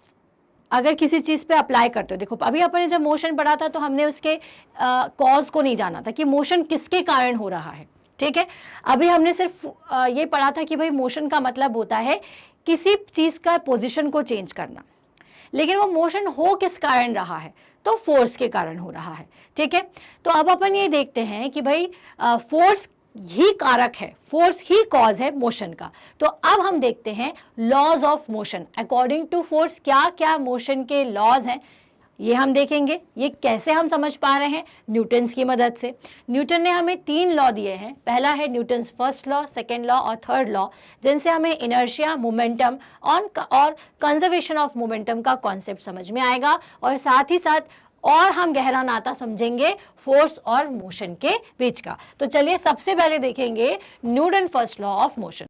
अगर किसी चीज पे अप्लाई करते हो, देखो अभी अपन ने जब मोशन पढ़ा था तो हमने उसके कॉज को नहीं जाना था कि मोशन किसके कारण हो रहा है, ठीक है। अभी हमने सिर्फ ये पढ़ा था कि भाई मोशन का मतलब होता है किसी चीज का पोजीशन को चेंज करना, लेकिन वो मोशन हो किस कारण रहा है, तो फोर्स के कारण हो रहा है, ठीक है। तो अब अपन ये देखते हैं कि भाई फोर्स ही कारक है, फोर्स ही कॉज है मोशन का। तो अब हम देखते हैं laws of motion according to force, क्या क्या मोशन के लॉज हैं ये हम देखेंगे। ये कैसे हम समझ पा रहे हैं, न्यूटन्स की मदद से। न्यूटन ने हमें 3 लॉ दिए हैं, पहला है Newton's first law, second law और थर्ड लॉ, जिनसे हमें इनर्शिया, मोमेंटम और कंजर्वेशन ऑफ मोमेंटम का कॉन्सेप्ट समझ में आएगा, और साथ ही साथ और हम गहरा नाता समझेंगे फोर्स और मोशन के बीच का। तो चलिए सबसे पहले देखेंगे Newton first law of motion.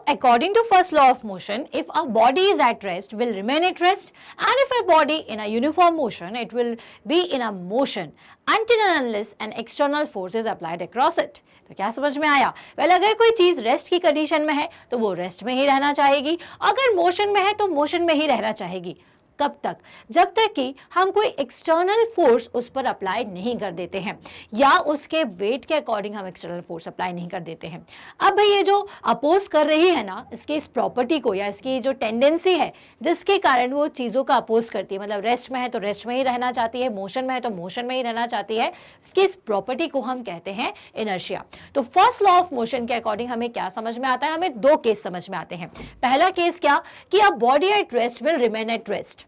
According to first law of motion, if a body is at rest, will remain at rest, and if a body in a uniform motion, it will be in a motion until and unless an external force is applied across it. तो क्या समझ में आया? well, अगर कोई चीज rest की condition में है तो वो रेस्ट में ही रहना चाहेगी, अगर मोशन में है तो मोशन में ही रहना चाहेगी। कब तक? जब तक कि हम कोई एक्सटर्नल फोर्स उस पर अप्लाई नहीं कर देते हैं, या उसके वेट के अकॉर्डिंग हम एक्सटर्नल फोर्स अप्लाई नहीं कर देते हैं। अब भाई ये जो अपोज कर रही है ना, इसकी इस प्रॉपर्टी को, या इसकी जो टेंडेंसी है जिसके कारण वो चीज़ों का अपोज करती है, मतलब रेस्ट में है तो रेस्ट में ही रहना चाहती है, मोशन में है तो मोशन में ही रहना चाहती है, इसकी इस प्रॉपर्टी को हम कहते हैं इनर्शिया। तो फर्स्ट लॉ ऑफ मोशन के अकॉर्डिंग हमें क्या समझ में आता है? हमें 2 केस समझ में आते हैं। पहला केस क्या, कि a body at rest will remain at rest,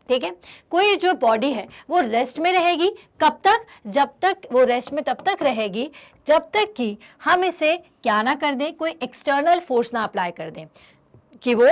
ठीक है। कोई जो बॉडी है वो रेस्ट में रहेगी, कब तक? जब तक वो रेस्ट में तब तक रहेगी जब तक कि हम इसे क्या ना कर दें, कोई एक्सटर्नल फोर्स ना अप्लाई कर दें कि वो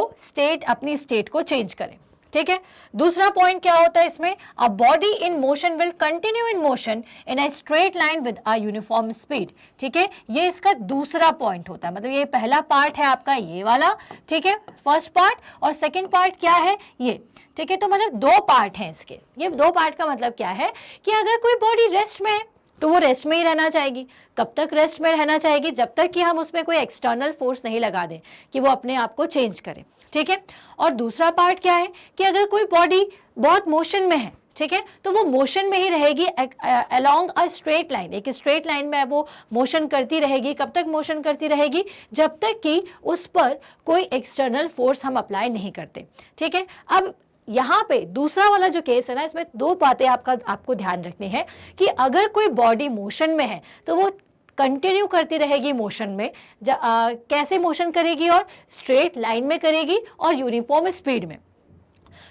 अपनी स्टेट को चेंज करें, ठीक है। दूसरा पॉइंट क्या होता है इसमें, अ body in motion will continue in motion in a straight line with a uniform speed, ठीक है। ये इसका दूसरा पॉइंट होता है, मतलब ये पहला पार्ट है आपका ये वाला, ठीक है, फर्स्ट पार्ट, और सेकंड पार्ट क्या है ये, ठीक है। तो मतलब 2 पार्ट हैं इसके। ये 2 पार्ट का मतलब क्या है कि अगर कोई बॉडी रेस्ट में है तो वो रेस्ट में ही रहना चाहेगी। कब तक रेस्ट में रहना चाहेगी? जब तक कि हम उसमें कोई एक्सटर्नल फोर्स नहीं लगा दें कि वो अपने आप को चेंज करे, ठीक है। और दूसरा पार्ट क्या है कि अगर कोई बॉडी बहुत मोशन में है, ठीक है, तो वो मोशन में ही रहेगी अलोंग अ स्ट्रेट लाइन, एक स्ट्रेट लाइन में वो मोशन करती रहेगी। कब तक मोशन करती रहेगी? जब तक कि उस पर कोई एक्सटर्नल फोर्स हम अप्लाई नहीं करते, ठीक है। अब यहाँ पे दूसरा वाला जो केस है ना, इसमें 2 बातें आपको ध्यान रखनी है कि अगर कोई बॉडी मोशन में है तो वो कंटिन्यू करती रहेगी मोशन में, कैसे मोशन करेगी? और स्ट्रेट लाइन में करेगी और यूनिफॉर्म स्पीड में।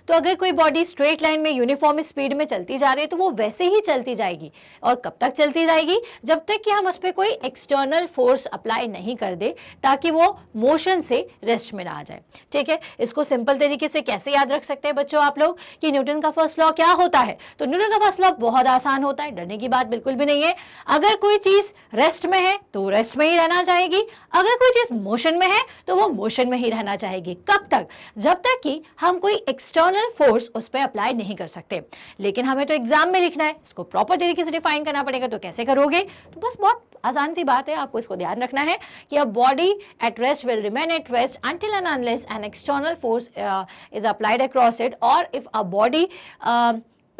तो अगर कोई बॉडी स्ट्रेट लाइन में यूनिफॉर्म स्पीड में चलती जा रही है तो वो वैसे ही चलती जाएगी। और कब तक चलती जाएगी? जब तक कि हम उस पर कोई एक्सटर्नल फोर्स अप्लाई नहीं कर दे, ताकि वो मोशन से रेस्ट में ना आ जाए, ठीक है। इसको सिंपल तरीके से कैसे याद रख सकते हैं बच्चों आप लोग कि न्यूटन का फर्स्ट लॉ क्या होता है? तो न्यूटन का फर्स्ट लॉ बहुत आसान होता है, डरने की बात बिल्कुल भी नहीं है। अगर कोई चीज रेस्ट में है तो रेस्ट में ही रहना चाहेगी, अगर कोई चीज मोशन में है तो वो मोशन में ही रहना चाहेगी। कब तक? जब तक कि हम कोई एक्सटर्नल फोर्स उस पर अप्लाई नहीं कर सकते। लेकिन हमें तो एग्जाम में लिखना है, इसको प्रॉपर तरीके से डिफाइन करना पड़ेगा, तो कैसे करोगे? तो बस बहुत आसान सी बात है, आपको इसको ध्यान रखना है कि a body at rest will remain at rest until and unless an external force is applied across it, और if a body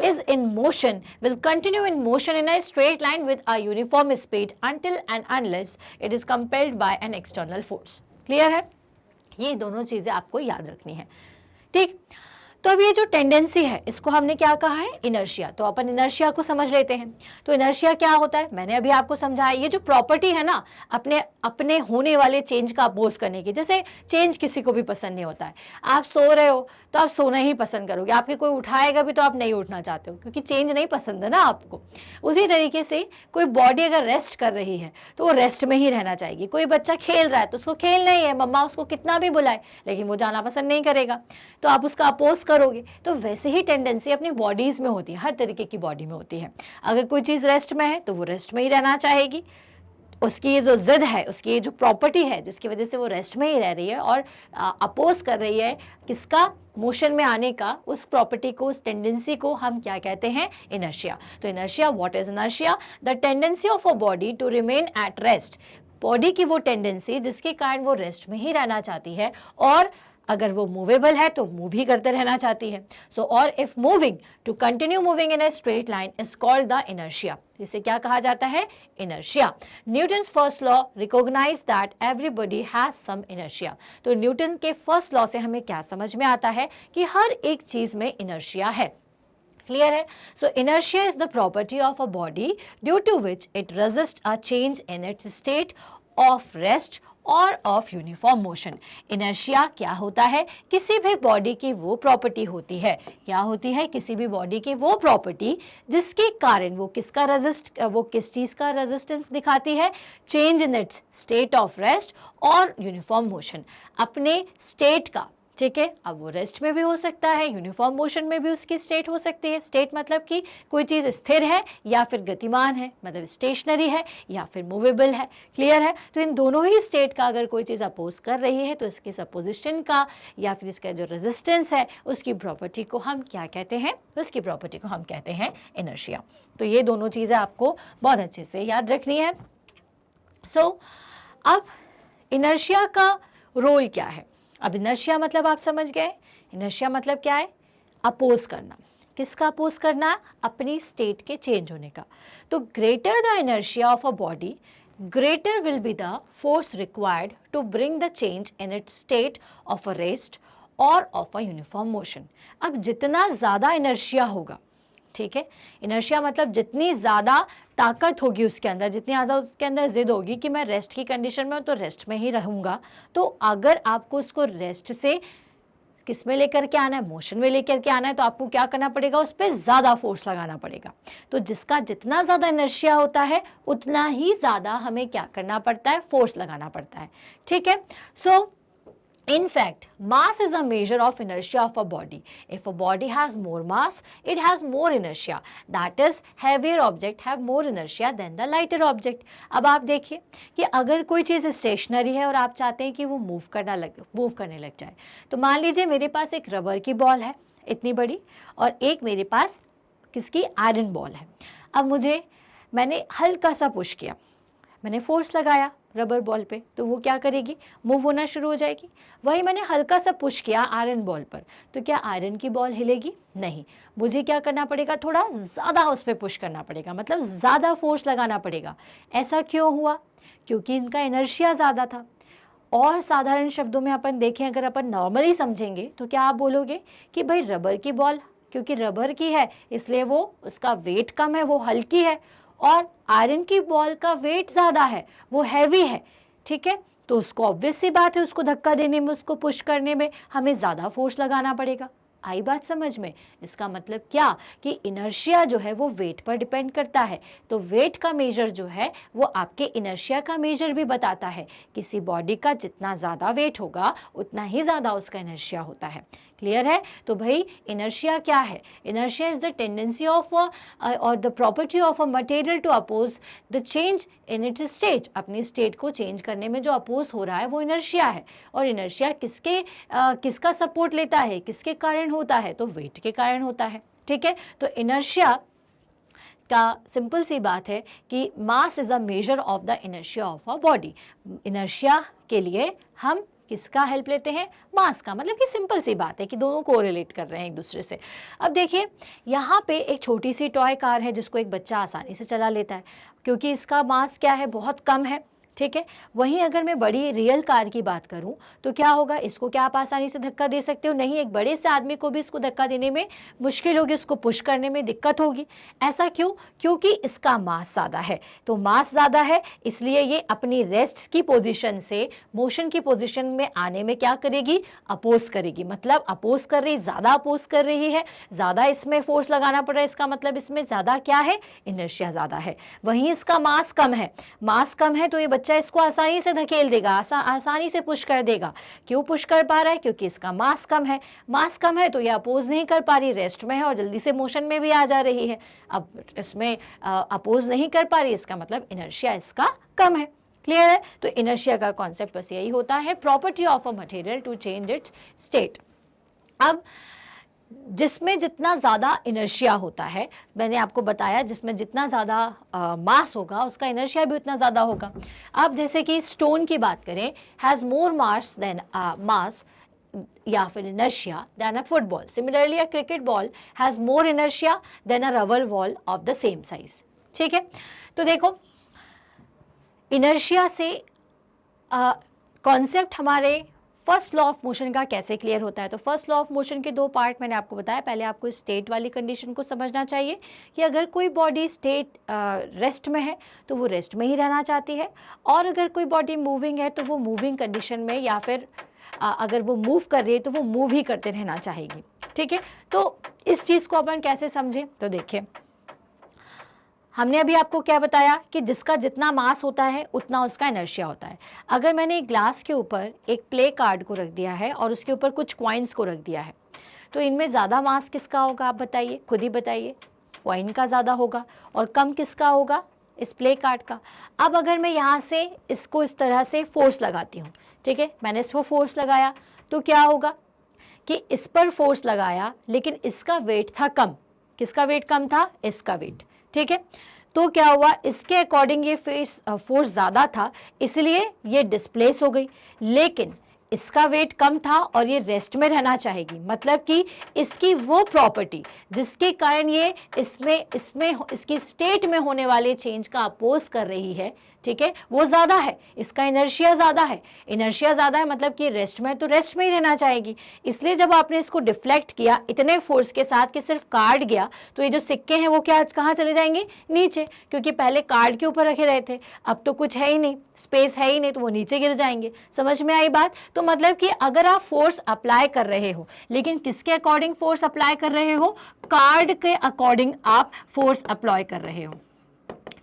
is in motion will continue in motion in a straight line with a uniform speed until and unless it is compelled by an external force। Clear है? ये दोनों चीजें आपको याद रखनी है, ठीक। तो अब ये जो टेंडेंसी है इसको हमने क्या कहा है? इनर्शिया। तो अपन इनर्शिया को समझ लेते हैं। तो इनर्शिया क्या होता है? मैंने अभी आपको समझाया, ये जो प्रॉपर्टी है ना अपने अपने होने वाले चेंज का अपोज करने की। जैसे चेंज किसी को भी पसंद नहीं होता है, आप सो रहे हो तो आप सोना ही पसंद करोगे, आपके कोई उठाएगा भी तो आप नहीं उठना चाहते हो क्योंकि चेंज नहीं पसंद है ना आपको। उसी तरीके से कोई बॉडी अगर रेस्ट कर रही है तो वो रेस्ट में ही रहना चाहेगी। कोई बच्चा खेल रहा है तो उसको खेलना ही है, मम्मा उसको कितना भी बुलाए लेकिन वो जाना पसंद नहीं करेगा, तो आप उसका अपोज करोगे। तो वैसे ही टेंडेंसी अपनी बॉडीज में होती है, हर तरीके की बॉडी में होती है। अगर कोई चीज़ रेस्ट में है तो वो रेस्ट में ही रहना चाहेगी, उसकी ये जो जिद है, उसकी ये जो प्रॉपर्टी है जिसकी वजह से वो रेस्ट में ही रह रही है और अपोज कर रही है किसका? मोशन में आने का। उस प्रॉपर्टी को, उस टेंडेंसी को हम क्या कहते हैं? इनर्शिया। तो inertia, what is inertia? The tendency of a body to remain at rest. Body की वो टेंडेंसी जिसके कारण वो रेस्ट में ही रहना चाहती है, और अगर वो मूवेबल है तो मूव ही करते रहना चाहती है। सो और if moving to continue moving in a straight line is called the inertia. इसे क्या कहा जाता है? Inertia. Newton's first law recognize that everybody has some inertia. तो न्यूटन के फर्स्ट लॉ से हमें क्या समझ में आता है कि हर एक चीज में इनर्शिया है। क्लियर है? So inertia is the property of a body due to which it resist a change in its state of rest और ऑफ यूनिफॉर्म मोशन। इनर्शिया क्या होता है? किसी भी बॉडी की वो प्रॉपर्टी होती है। क्या होती है? किसी भी बॉडी की वो प्रॉपर्टी जिसके कारण वो किस चीज का रेजिस्टेंस दिखाती है? Change in its state of rest और यूनिफॉर्म मोशन। अपने स्टेट का, ठीक है, अब वो रेस्ट में भी हो सकता है, यूनिफॉर्म मोशन में भी उसकी स्टेट हो सकती है। स्टेट मतलब कि कोई चीज़ स्थिर है या फिर गतिमान है, मतलब स्टेशनरी है या फिर मूवेबल है। क्लियर है? तो इन दोनों ही स्टेट का अगर कोई चीज़ अपोज कर रही है तो इसकी सपोजिशन का या फिर इसका जो रेजिस्टेंस है उसकी प्रॉपर्टी को हम क्या कहते हैं? उसकी प्रॉपर्टी को हम कहते हैं इनर्शिया। तो ये दोनों चीज़ें आपको बहुत अच्छे से याद रखनी है। सो अब इनर्शिया का रोल क्या है? अब इनर्शिया मतलब आप समझ गए, इनर्शिया मतलब क्या है? अपोज करना। किसका अपोज करना? अपनी स्टेट के चेंज होने का। तो greater the inertia of a body, greater will be the force required to bring the change in its state of a rest और ऑफ अ यूनिफॉर्म मोशन। अब जितना ज़्यादा इनर्शिया होगा, ठीक है, इनर्शिया मतलब जितनी ज़्यादा ताकत होगी उसके अंदर, जितनी ज़्यादा उसके अंदर जिद होगी कि मैं रेस्ट की कंडीशन में हूँ तो रेस्ट में ही रहूँगा, तो अगर आपको उसको रेस्ट से किस में लेकर के आना है? मोशन में लेकर के आना है, तो आपको क्या करना पड़ेगा? उस पर ज़्यादा फोर्स लगाना पड़ेगा। तो जिसका जितना ज़्यादा इनर्शिया होता है उतना ही ज़्यादा हमें क्या करना पड़ता है? फोर्स लगाना पड़ता है। ठीक है? सो in fact, mass is a measure of inertia of a body. If a body has more mass, it has more inertia. That is, heavier object have more inertia than the lighter object. अब आप देखिए कि अगर कोई चीज़ stationery है और आप चाहते हैं कि वो मूव करने लग जाए, तो मान लीजिए मेरे पास एक रबर की बॉल है इतनी बड़ी और एक मेरे पास किसकी? आयरन बॉल है। अब मैंने हल्का सा पुश किया, मैंने फोर्स लगाया रबर बॉल पे, तो वो क्या करेगी? मूव होना शुरू हो जाएगी। वही मैंने हल्का सा पुश किया आयरन बॉल पर, तो क्या आयरन की बॉल हिलेगी? नहीं। मुझे क्या करना पड़ेगा? थोड़ा ज़्यादा उस पर पुश करना पड़ेगा, मतलब ज़्यादा फोर्स लगाना पड़ेगा। ऐसा क्यों हुआ? क्योंकि इनका इनर्शिया ज़्यादा था। और साधारण शब्दों में अपन देखें, अगर अपन नॉर्मली समझेंगे तो क्या आप बोलोगे कि भाई रबर की बॉल क्योंकि रबर की है इसलिए वो उसका वेट कम है, वो हल्की है, और आयरन की बॉल का वेट ज़्यादा है, वो हैवी है। ठीक है? तो उसको ऑब्वियस सी बात है, उसको धक्का देने में, उसको पुश करने में हमें ज़्यादा फोर्स लगाना पड़ेगा। आई बात समझ में? इसका मतलब क्या कि इनर्शिया जो है वो वेट पर डिपेंड करता है। तो वेट का मेजर जो है वो आपके इनर्शिया का मेजर भी बताता है। किसी बॉडी का जितना ज़्यादा वेट होगा उतना ही ज़्यादा उसका इनर्शिया होता है। क्लियर है? तो भाई इनर्शिया क्या है? Inertia is the tendency of or the property of a material to oppose the change in its state. अपनी स्टेट को चेंज करने में जो अपोज हो रहा है वो इनर्शिया है। और इनर्शिया किसका सपोर्ट लेता है, किसके कारण होता है? तो वेट के कारण होता है। ठीक है, तो इनर्शिया का सिंपल सी बात है कि mass is a measure of the inertia of a body. Inertia के लिए हम किसका हेल्प लेते हैं? मास का। मतलब कि सिंपल सी बात है कि दोनों को रिलेट कर रहे हैं एक दूसरे से। अब देखिए यहाँ पे एक छोटी सी टॉय कार है जिसको एक बच्चा आसानी से चला लेता है, क्योंकि इसका मास क्या है? बहुत कम है। ठीक है, वहीं अगर मैं बड़ी रियल कार की बात करूं तो क्या होगा? इसको क्या आप आसानी से धक्का दे सकते हो? नहीं, एक बड़े से आदमी को भी इसको धक्का देने में मुश्किल होगी, उसको पुश करने में दिक्कत होगी। ऐसा क्यों? क्योंकि इसका मास ज़्यादा है। तो मास ज़्यादा है इसलिए ये अपनी रेस्ट की पोजीशन से मोशन की पोजीशन में आने में क्या करेगी? अपोज करेगी। मतलब अपोज कर रही, ज़्यादा अपोज कर रही है, ज़्यादा इसमें फोर्स लगाना पड़ रहा है। इसका मतलब इसमें ज़्यादा क्या है? इनर्शिया ज़्यादा है। वहीं इसका मास कम है। मास कम है तो ये बच्चा इसको आसानी से धकेल देगा, आसानी से पुश कर देगा। क्यों पुश कर पा रहा है? क्योंकि इसका मास कम है। मास कम है तो ये अपोज नहीं कर पा रही, रेस्ट में है और जल्दी से मोशन में भी आ जा रही है। अब इसमें अपोज नहीं कर पा रही, इसका मतलब इनर्शिया इसका कम है। क्लियर है? तो इनर्शिया का कॉन्सेप्ट बस यही होता है, property of a material to change its state. अब जिसमें जितना ज़्यादा इनर्शिया होता है, मैंने आपको बताया, जिसमें जितना ज़्यादा मास होगा उसका इनर्शिया भी उतना ज़्यादा होगा। अब जैसे कि स्टोन की बात करें, has more mass then mass या फिर inertia than a football. Similarly a cricket ball has more inertia than a rubber ball of the same size. ठीक है, तो देखो इनर्शिया से कॉन्सेप्ट हमारे फर्स्ट लॉ ऑफ मोशन का कैसे क्लियर होता है। तो फर्स्ट लॉ ऑफ मोशन के दो पार्ट मैंने आपको बताया। पहले आपको स्टेट वाली कंडीशन को समझना चाहिए कि अगर कोई बॉडी स्टेट रेस्ट में है तो वो रेस्ट में ही रहना चाहती है, और अगर कोई बॉडी मूविंग है तो वो मूविंग कंडीशन में, या फिर अगर वो मूव कर रही है तो वो मूव ही करते रहना चाहेगी। ठीक है, तो इस चीज़ को अपन कैसे समझें? तो देखिए हमने अभी आपको क्या बताया कि जिसका जितना मास होता है उतना उसका इनर्शिया होता है। अगर मैंने एक ग्लास के ऊपर एक प्ले कार्ड को रख दिया है और उसके ऊपर कुछ कॉइन्स को रख दिया है, तो इनमें ज़्यादा मास किसका होगा? आप बताइए, खुद ही बताइए। कॉइन का ज़्यादा होगा। और कम किसका होगा? इस प्ले कार्ड का। अब अगर मैं यहाँ से इसको इस तरह से फोर्स लगाती हूँ, ठीक है, मैंने इसको फोर्स लगाया तो क्या होगा कि इस पर फोर्स लगाया लेकिन इसका वेट था कम। किसका वेट कम था? इसका वेट। ठीक है, तो क्या हुआ? इसके अकॉर्डिंग ये फोर्स ज़्यादा था इसलिए ये डिस्प्लेस हो गई, लेकिन इसका वेट कम था और ये रेस्ट में रहना चाहेगी। मतलब कि इसकी वो प्रॉपर्टी जिसके कारण ये इसमें इसकी स्टेट में होने वाले चेंज का अपोज कर रही है, ठीक है, वो ज़्यादा है। इसका इनर्शिया ज़्यादा है। इनर्शिया ज़्यादा है मतलब कि रेस्ट में, तो रेस्ट में ही रहना चाहेगी। इसलिए जब आपने इसको डिफ्लेक्ट किया इतने फोर्स के साथ कि सिर्फ कार्ड गया, तो ये जो सिक्के हैं वो क्या कहाँ चले जाएंगे? नीचे, क्योंकि पहले कार्ड के ऊपर रखे रहे थे, अब तो कुछ है ही नहीं, स्पेस है ही नहीं, तो वो नीचे गिर जाएंगे। समझ में आई बात? तो मतलब कि अगर आप फोर्स अप्लाई कर रहे हो, लेकिन किसके अकॉर्डिंग फोर्स अप्लाई कर रहे हो? कार्ड के अकॉर्डिंग आप फोर्स अप्लाई कर रहे हो।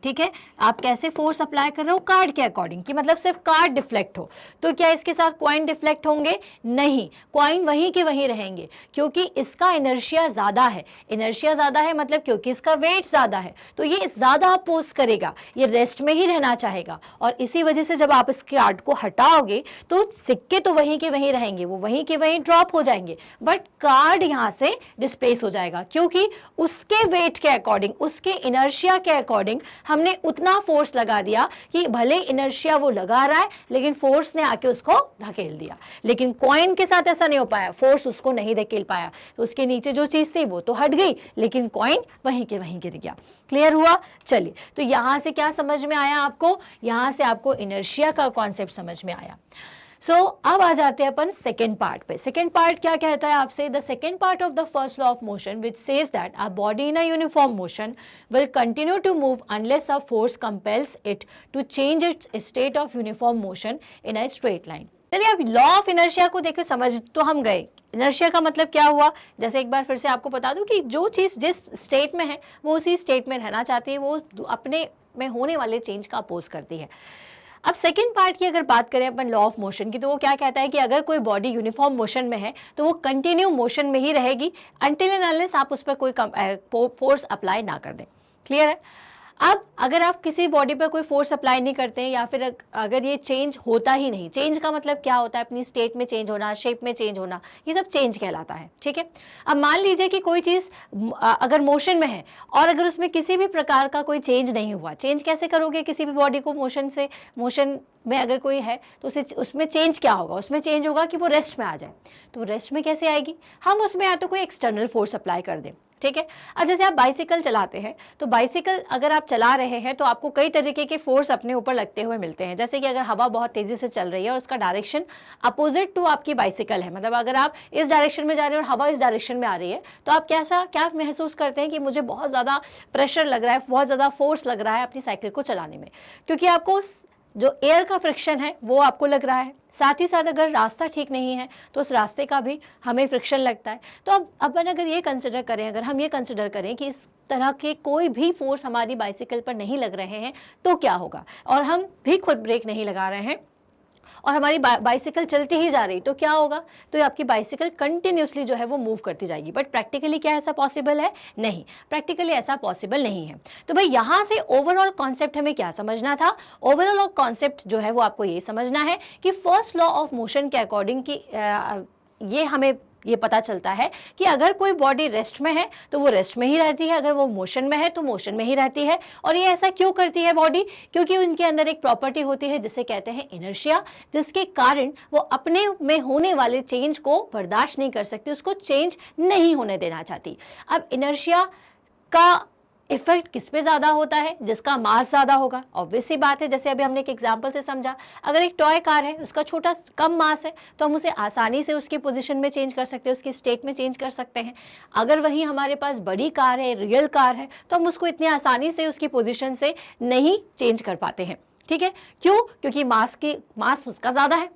ठीक है, आप कैसे फोर्स अप्लाई कर रहे हो? कार्ड के अकॉर्डिंग, कि मतलब सिर्फ कार्ड डिफ्लेक्ट हो। तो क्या इसके साथ कॉइन डिफ्लेक्ट होंगे? नहीं, कॉइन वहीं के वहीं रहेंगे, क्योंकि इसका इनर्शिया ज़्यादा है। इनर्शिया ज़्यादा है मतलब क्योंकि इसका वेट ज़्यादा है, तो ये ज़्यादा अपोज करेगा, ये रेस्ट में ही रहना चाहेगा। और इसी वजह से जब आप इस कार्ड को हटाओगे तो सिक्के तो वहीं के वहीं रहेंगे, वो वहीं के वहीं ड्रॉप हो जाएंगे, बट कार्ड यहाँ से डिस्प्लेस हो जाएगा, क्योंकि उसके वेट के अकॉर्डिंग, उसके इनर्शिया के अकॉर्डिंग हमने उतना फोर्स लगा दिया कि भले इनर्शिया वो लगा रहा है लेकिन फोर्स ने आके उसको धकेल दिया। लेकिन कॉइन के साथ ऐसा नहीं हो पाया, फोर्स उसको नहीं धकेल पाया, तो उसके नीचे जो चीज थी वो तो हट गई, लेकिन कॉइन वहीं के वहीं गिर गया। क्लियर हुआ? चलिए, तो यहां से क्या समझ में आया आपको? यहां से आपको इनर्शिया का कॉन्सेप्ट समझ में आया। अब आ जाते हैं अपन सेकेंड पार्ट पे। सेकेंड पार्ट क्या कहता है आपसे? The second part of the first law of motion which says that a body in a uniform motion will continue to move unless a force compels it to change its state of uniform motion in a straight line. चलिए, अब law of inertia को देखो, समझ तो हम गए। Inertia का मतलब क्या हुआ? जैसे एक बार फिर से आपको बता दूं कि जो चीज़ जिस स्टेट में है वो उसी स्टेट में रहना चाहती है, वो अपने में होने वाले चेंज का अपोज करती है। अब सेकंड पार्ट की अगर बात करें अपन लॉ ऑफ मोशन की, तो वो क्या कहता है कि अगर कोई बॉडी यूनिफॉर्म मोशन में है तो वो कंटिन्यू मोशन में ही रहेगी अनटिल एंड अनलेस आप उस पर कोई फोर्स अप्लाई ना कर दें। क्लियर है? अब अगर आप किसी बॉडी पर कोई फोर्स अप्लाई नहीं करते हैं या फिर अगर ये चेंज होता ही नहीं, चेंज का मतलब क्या होता है, अपनी स्टेट में चेंज होना, शेप में चेंज होना, ये सब चेंज कहलाता है। ठीक है, अब मान लीजिए कि कोई चीज़ अगर मोशन में है और अगर उसमें किसी भी प्रकार का कोई चेंज नहीं हुआ, चेंज कैसे करोगे किसी भी बॉडी को मोशन में अगर कोई है तो उसमें चेंज क्या होगा, उसमें चेंज होगा कि वो रेस्ट में आ जाए। तो रेस्ट में कैसे आएगी, हम उसमें या तो कोई एक्सटर्नल फोर्स अप्लाई कर दें। ठीक है, अब जैसे आप बाइसिकल चलाते हैं तो बाइसिकल अगर आप चला रहे हैं तो आपको कई तरीके के फोर्स अपने ऊपर लगते हुए मिलते हैं। जैसे कि अगर हवा बहुत तेजी से चल रही है और उसका डायरेक्शन अपोजिट टू आपकी बाइसिकल है, मतलब अगर आप इस डायरेक्शन में जा रहे हैं और हवा इस डायरेक्शन में आ रही है तो आप क्या महसूस करते हैं कि मुझे बहुत ज़्यादा प्रेशर लग रहा है, बहुत ज़्यादा फोर्स लग रहा है अपनी साइकिल को चलाने में, क्योंकि आपको जो एयर का फ्रिक्शन है वो आपको लग रहा है। साथ ही साथ अगर रास्ता ठीक नहीं है तो उस रास्ते का भी हमें फ्रिक्शन लगता है। तो अब अपन अगर ये कंसिडर करें, अगर हम ये कंसिडर करें कि इस तरह के कोई भी फोर्स हमारी बाइसिकल पर नहीं लग रहे हैं तो क्या होगा, और हम भी खुद ब्रेक नहीं लगा रहे हैं और हमारी बाइसिकल चलती ही जा रही तो क्या होगा, तो आपकी बाइसिकल कंटिन्यूसली जो है वो मूव करती जाएगी। बट प्रैक्टिकली क्या ऐसा पॉसिबल है? नहीं, प्रैक्टिकली ऐसा पॉसिबल नहीं है। तो भाई यहाँ से ओवरऑल कॉन्सेप्ट हमें क्या समझना था? ओवरऑल कॉन्सेप्ट जो है वो आपको ये समझना है कि फर्स्ट लॉ ऑफ मोशन के अकॉर्डिंग की ये हमें ये पता चलता है कि अगर कोई बॉडी रेस्ट में है तो वो रेस्ट में ही रहती है, अगर वो मोशन में है तो मोशन में ही रहती है। और ये ऐसा क्यों करती है बॉडी? क्योंकि उनके अंदर एक प्रॉपर्टी होती है जिसे कहते हैं इनर्शिया, जिसके कारण वो अपने में होने वाले चेंज को बर्दाश्त नहीं कर सकती, उसको चेंज नहीं होने देना चाहती। अब इनर्शिया का इफेक्ट किस पे ज़्यादा होता है? जिसका मास ज़्यादा होगा। ऑब्वियस सी बात है, जैसे अभी हमने एक एग्जांपल से समझा, अगर एक टॉय कार है उसका छोटा कम मास है तो हम उसे आसानी से उसकी पोजीशन में चेंज कर सकते हैं, उसकी स्टेट में चेंज कर सकते हैं। अगर वही हमारे पास बड़ी कार है, रियल कार है, तो हम उसको इतनी आसानी से उसकी पोजिशन से नहीं चेंज कर पाते हैं। ठीक है, क्यों? क्योंकि मास उसका ज़्यादा है।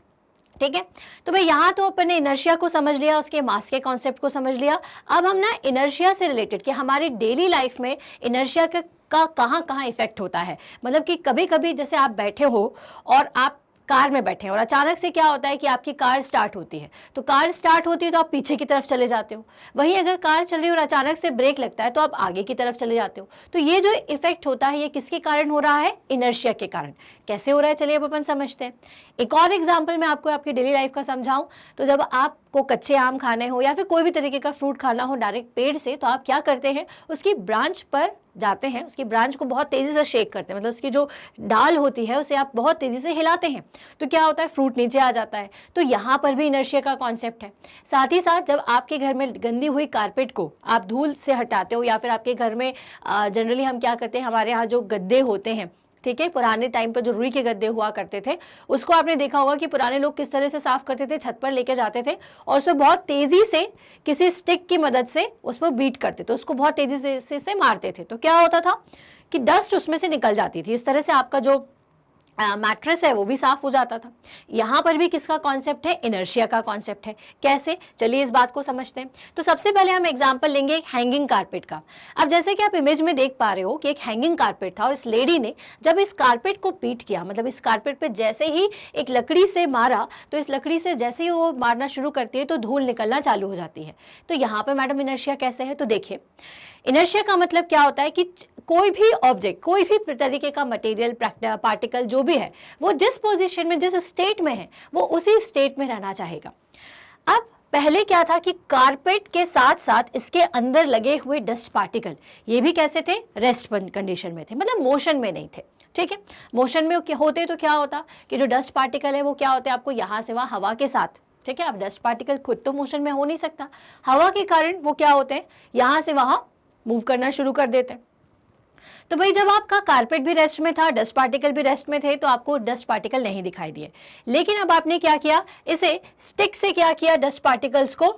ठीक है, तो भाई यहाँ तो अपन ने इनर्शिया को समझ लिया, उसके मास के कॉन्सेप्ट को समझ लिया। अब हम ना इनर्शिया से रिलेटेड कि हमारी डेली लाइफ में इनर्शिया का कहाँ कहाँ इफेक्ट होता है। मतलब कि कभी कभी जैसे आप बैठे हो और आप कार में बैठे हैं और अचानक से क्या होता है कि आपकी कार स्टार्ट होती है, तो कार स्टार्ट होती है तो आप पीछे की तरफ चले जाते हो। वहीं अगर कार चल रही है और अचानक से ब्रेक लगता है तो आप आगे की तरफ चले जाते हो। तो ये जो इफेक्ट होता है ये किसके कारण हो रहा है? इनर्शिया के कारण। कैसे हो रहा है चलिए अब अपन समझते हैं। एक और एग्जाम्पल मैं आपको आपकी डेली लाइफ का समझाऊं तो जब आपको कच्चे आम खाने हो या फिर कोई भी तरीके का फ्रूट खाना हो डायरेक्ट पेड़ से, तो आप क्या करते हैं, उसकी ब्रांच पर जाते हैं, उसकी ब्रांच को बहुत तेजी से शेक करते हैं, मतलब उसकी जो डाल होती है उसे आप बहुत तेजी से हिलाते हैं, तो क्या होता है, फ्रूट नीचे आ जाता है। तो यहाँ पर भी इनर्शिया का कॉन्सेप्ट है। साथ ही साथ जब आपके घर में गंदी हुई कारपेट को आप धूल से हटाते हो या फिर आपके घर में जनरली हम क्या करते हैं, हमारे यहाँ जो गद्दे होते हैं, ठीक है, पुराने टाइम पर जो रुई के गद्दे हुआ करते थे, उसको आपने देखा होगा कि पुराने लोग किस तरह से साफ करते थे, छत पर लेकर जाते थे और उसमें बहुत तेजी से किसी स्टिक की मदद से उस पर बीट करते थे, उसको बहुत तेजी से मारते थे। तो क्या होता था कि डस्ट उसमें से निकल जाती थी, इस तरह से आपका जो मैट्रेस है वो भी साफ हो जाता था। यहाँ पर भी किसका कॉन्सेप्ट है? इनर्शिया का कॉन्सेप्ट है। कैसे? चलिए इस बात को समझते हैं। तो सबसे पहले हम एग्जांपल लेंगे एक हैंगिंग कारपेट का। अब जैसे कि आप इमेज में देख पा रहे हो कि एक हैंगिंग कारपेट था और इस लेडी ने जब इस कारपेट को बीट किया, मतलब इस कारपेट पे जैसे ही एक लकड़ी से मारा, तो इस लकड़ी से जैसे ही वो मारना शुरू करती है तो धूल निकलना चालू हो जाती है। तो यहाँ पर मैडम इनर्शिया कैसे है? तो देखिए, इनर्शिया का मतलब क्या होता है कि कोई भी ऑब्जेक्ट, कोई भी तरीके का मटेरियल, पार्टिकल जो भी है, वो जिस पोजीशन में, जिस स्टेट में है, वो उसी स्टेट में रहना चाहेगा। अब पहले क्या था कि कारपेट के साथ साथ इसके अंदर लगे हुए डस्ट पार्टिकल, ये भी कैसे थे? रेस्ट कंडीशन में थे, मतलब मोशन में नहीं थे। ठीक है, मोशन में होते तो क्या होता कि जो डस्ट पार्टिकल है वो क्या होते हैं, आपको यहाँ से वहाँ हवा के साथ, ठीक है, अब डस्ट पार्टिकल खुद तो मोशन में हो नहीं सकता, हवा के कारण वो क्या होते हैं, यहाँ से वहाँ मूव करना शुरू कर देते हैं। तो भाई जब आपका कारपेट भी रेस्ट में था, डस्ट पार्टिकल भी रेस्ट में थे, तो आपको डस्ट पार्टिकल नहीं दिखाई दिए। लेकिन अब आपने क्या किया, इसे स्टिक से क्या किया, डस्ट पार्टिकल्स को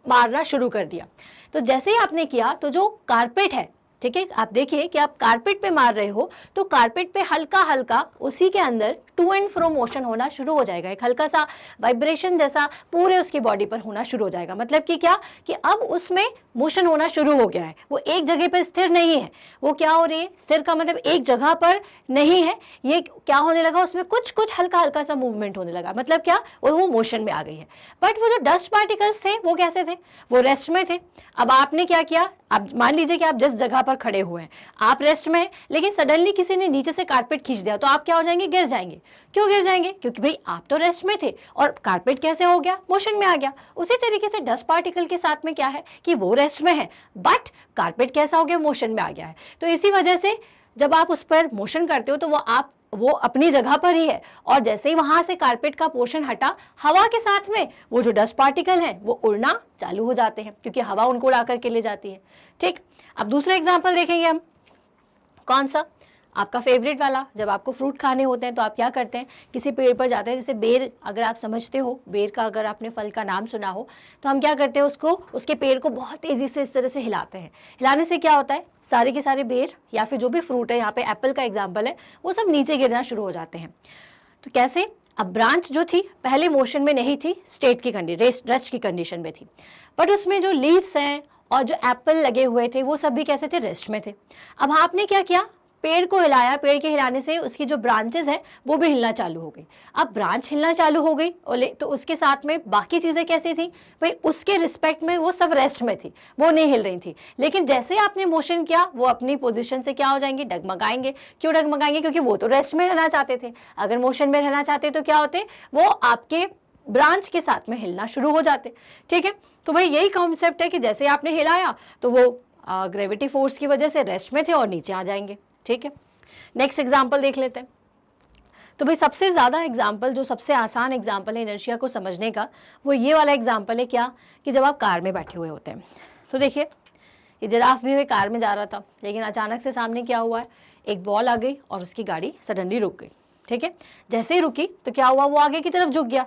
मारना शुरू कर दिया। तो जैसे ही आपने किया तो जो कारपेट है ठीक है, आप देखिए कि आप कारपेट पे मार रहे हो तो कारपेट पे हल्का हल्का उसी के अंदर टू एंड फ्रो मोशन होना शुरू हो जाएगा, एक हल्का सा वाइब्रेशन जैसा पूरे उसकी बॉडी पर होना शुरू हो जाएगा। मतलब कि क्या कि अब उसमें मोशन होना शुरू हो गया है, वो एक जगह पर स्थिर नहीं है। वो क्या हो रही है, स्थिर का मतलब एक जगह पर नहीं है, ये क्या होने लगा, उसमें कुछ कुछ हल्का हल्का सा मूवमेंट होने लगा। मतलब क्या, वो मोशन में आ गई है। बट वो जो डस्ट पार्टिकल्स थे वो कैसे थे, वो रेस्ट में थे। अब आपने क्या किया, आप मान लीजिए कि आप जिस जगह पर खड़े हुए हैं आप रेस्ट में हैं, लेकिन सडनली किसी ने नीचे से कारपेट खींच दिया तो आप क्या हो जाएंगे, गिर जाएंगे। क्यों गिर जाएंगे, क्योंकि भाई आप तो रेस्ट में थे और कारपेट कैसे हो गया, मोशन में आ गया। उसी तरीके से डस्ट पार्टिकल के साथ में क्या है कि वो रेस्ट में है बट कारपेट कैसा हो गया, मोशन में आ गया है। तो इसी वजह से जब आप उस पर मोशन करते हो तो वो अपनी जगह पर ही है, और जैसे ही वहां से कारपेट का पोर्शन हटा, हवा के साथ में वो जो डस्ट पार्टिकल हैं वो उड़ना चालू हो जाते हैं, क्योंकि हवा उनको उड़ा करके ले जाती है। ठीक, अब दूसरा एग्जांपल देखेंगे हम, कौन सा, आपका फेवरेट वाला। जब आपको फ्रूट खाने होते हैं तो आप क्या करते हैं, किसी पेड़ पर जाते हैं, जैसे बेर, अगर आप समझते हो बेर का, अगर आपने फल का नाम सुना हो, तो हम क्या करते हैं, उसको, उसके पेड़ को बहुत तेज़ी से इस तरह से हिलाते हैं। हिलाने से क्या होता है, सारे के सारे बेर या फिर जो भी फ्रूट है, यहाँ पे एप्पल का एग्जाम्पल है, वो सब नीचे गिरना शुरू हो जाते हैं। तो कैसे, अब ब्रांच जो थी पहले मोशन में नहीं थी, स्टेट की रेस्ट की कंडीशन में थी, बट उसमें जो लीव्स हैं और जो एप्पल लगे हुए थे वो सब भी कैसे थे, रेस्ट में थे। अब आपने क्या किया, पेड़ को हिलाया, पेड़ के हिलाने से उसकी जो ब्रांचेस हैं वो भी हिलना चालू हो गई। अब ब्रांच हिलना चालू हो गई तो उसके साथ में बाकी चीज़ें कैसी थी भाई, उसके रिस्पेक्ट में वो सब रेस्ट में थी, वो नहीं हिल रही थी। लेकिन जैसे आपने मोशन किया वो अपनी पोजीशन से क्या हो जाएंगे, डगमगाएंगे। क्यों डगमगाएंगे, क्योंकि वो तो रेस्ट में रहना चाहते थे। अगर मोशन में रहना चाहते तो क्या होते, वो आपके ब्रांच के साथ में हिलना शुरू हो जाते। ठीक है, तो भाई यही कॉन्सेप्ट है कि जैसे आपने हिलाया तो वो ग्रेविटी फोर्स की वजह से रेस्ट में थे और नीचे आ जाएंगे। ठीक है, नेक्स्ट एग्जाम्पल देख लेते हैं। तो भाई सबसे ज़्यादा एग्जाम्पल, जो सबसे आसान एग्जाम्पल है इनर्शिया को समझने का, वो ये वाला एग्जाम्पल है। क्या कि जब आप कार में बैठे हुए होते हैं, तो देखिए ये जिराफ भी हुए कार में जा रहा था, लेकिन अचानक से सामने क्या हुआ है, एक बॉल आ गई और उसकी गाड़ी सडनली रुक गई। ठीक है, जैसे ही रुकी तो क्या हुआ, वो आगे की तरफ झुक गया।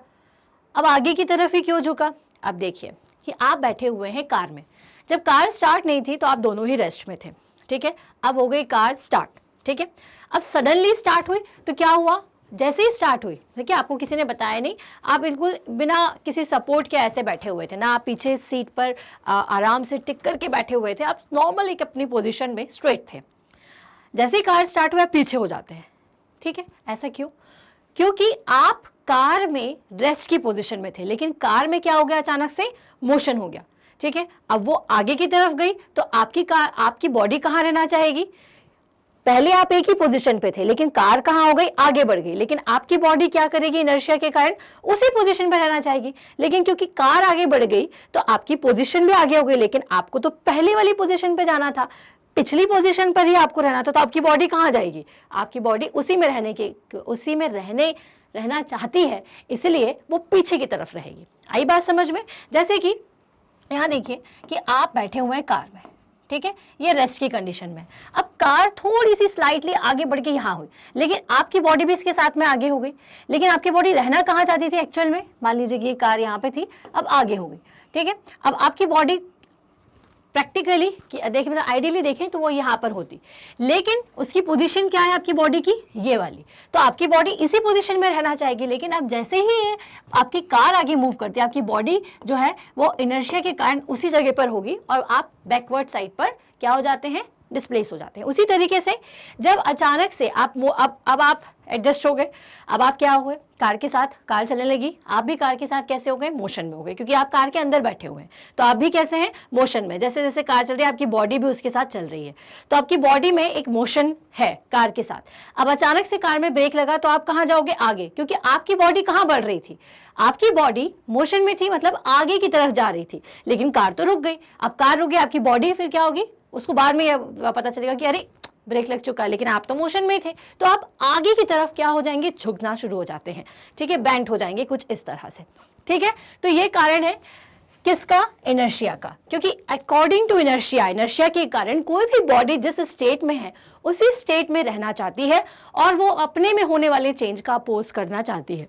अब आगे की तरफ ही क्यों झुका, अब देखिए कि आप बैठे हुए हैं कार में, जब कार स्टार्ट नहीं थी तो आप दोनों ही रेस्ट में थे। ठीक है, अब हो गई कार स्टार्ट। ठीक है, अब सडनली स्टार्ट हुई तो क्या हुआ, जैसे ही स्टार्ट हुई, देखिए आपको किसी ने बताया नहीं, आप बिल्कुल बिना किसी सपोर्ट के ऐसे बैठे हुए थे ना, आप पीछे सीट पर आराम से टिक करके बैठे हुए थे, आप नॉर्मल एक अपनी पोजीशन में स्ट्रेट थे। जैसे ही कार स्टार्ट हुआ आप पीछे हो जाते हैं। ठीक है, ऐसा क्यों, क्योंकि आप कार में रेस्ट की पोजीशन में थे, लेकिन कार में क्या हो गया, अचानक से मोशन हो गया। ठीक है, अब वो आगे की तरफ गई तो आपकी बॉडी कहाँ रहना चाहेगी, पहले आप एक ही पोजीशन पे थे, लेकिन कार कहाँ हो गई, आगे बढ़ गई, लेकिन आपकी बॉडी क्या करेगी, इनर्शिया के कारण उसी पोजीशन पे रहना चाहेगी। लेकिन क्योंकि कार आगे बढ़ गई तो आपकी पोजीशन भी आगे हो गई, लेकिन आपको तो पहले वाली पोजीशन पे जाना था, पिछली पोजीशन पर ही आपको रहना था, तो आपकी बॉडी कहाँ जाएगी, आपकी बॉडी उसी में रहना चाहती है, इसलिए वो पीछे की तरफ रहेगी। आई बात समझ में। जैसे कि यहाँ देखिए कि आप बैठे हुए हैं कार में, ठीक है, ये रेस्ट की कंडीशन में। अब कार थोड़ी सी स्लाइटली आगे बढ़ के यहाँ हुई, लेकिन आपकी बॉडी भी इसके साथ में आगे हो गई, लेकिन आपकी बॉडी रहना कहाँ चाहती थी एक्चुअल में, मान लीजिए कि ये कार यहाँ पे थी, अब आगे हो गई। ठीक है, अब आपकी बॉडी प्रैक्टिकली देखें, मतलब आइडियली देखें तो वो यहाँ पर होती, लेकिन उसकी पोजीशन क्या है आपकी बॉडी की, ये वाली, तो आपकी बॉडी इसी पोजीशन में रहना चाहेगी। लेकिन अब जैसे ही आपकी कार आगे मूव करती है, आपकी बॉडी जो है वो इनर्शिया के कारण उसी जगह पर होगी और आप बैकवर्ड साइड पर क्या हो जाते हैं, डिस्प्लेस हो जाते हैं। उसी तरीके से जब अचानक से अब आप एडजस्ट हो गए, अब आप क्या हुए, कार के साथ, कार चलने लगी, आप भी कार के साथ कैसे हो गए, मोशन में हो गए, क्योंकि आप कार के अंदर बैठे हुए हैं, तो आप भी कैसे हैं, मोशन में। जैसे जैसे कार चल रही है आपकी बॉडी भी उसके साथ चल रही है, तो आपकी बॉडी में एक मोशन है कार के साथ। अब अचानक से कार में ब्रेक लगा तो आप कहाँ जाओगे, आगे, क्योंकि आपकी बॉडी कहाँ बढ़ रही थी, आपकी बॉडी मोशन में थी, मतलब आगे की तरफ जा रही थी, लेकिन कार तो रुक गई। अब कार रुक गई, आपकी बॉडी फिर क्या होगी, उसको बाद में यह पता चलेगा कि अरे ब्रेक लग चुका है, लेकिन आप तो मोशन में थे, तो आप आगे की तरफ क्या हो जाएंगे, झुकना शुरू हो जाते हैं। ठीक है, बेंट हो जाएंगे कुछ इस तरह से। ठीक है, तो ये कारण है किसका, इनर्शिया का, क्योंकि अकॉर्डिंग टू इनर्शिया के कारण कोई भी बॉडी जिस स्टेट में है उसी स्टेट में रहना चाहती है और वो अपने में होने वाले चेंज का अपोज करना चाहती है,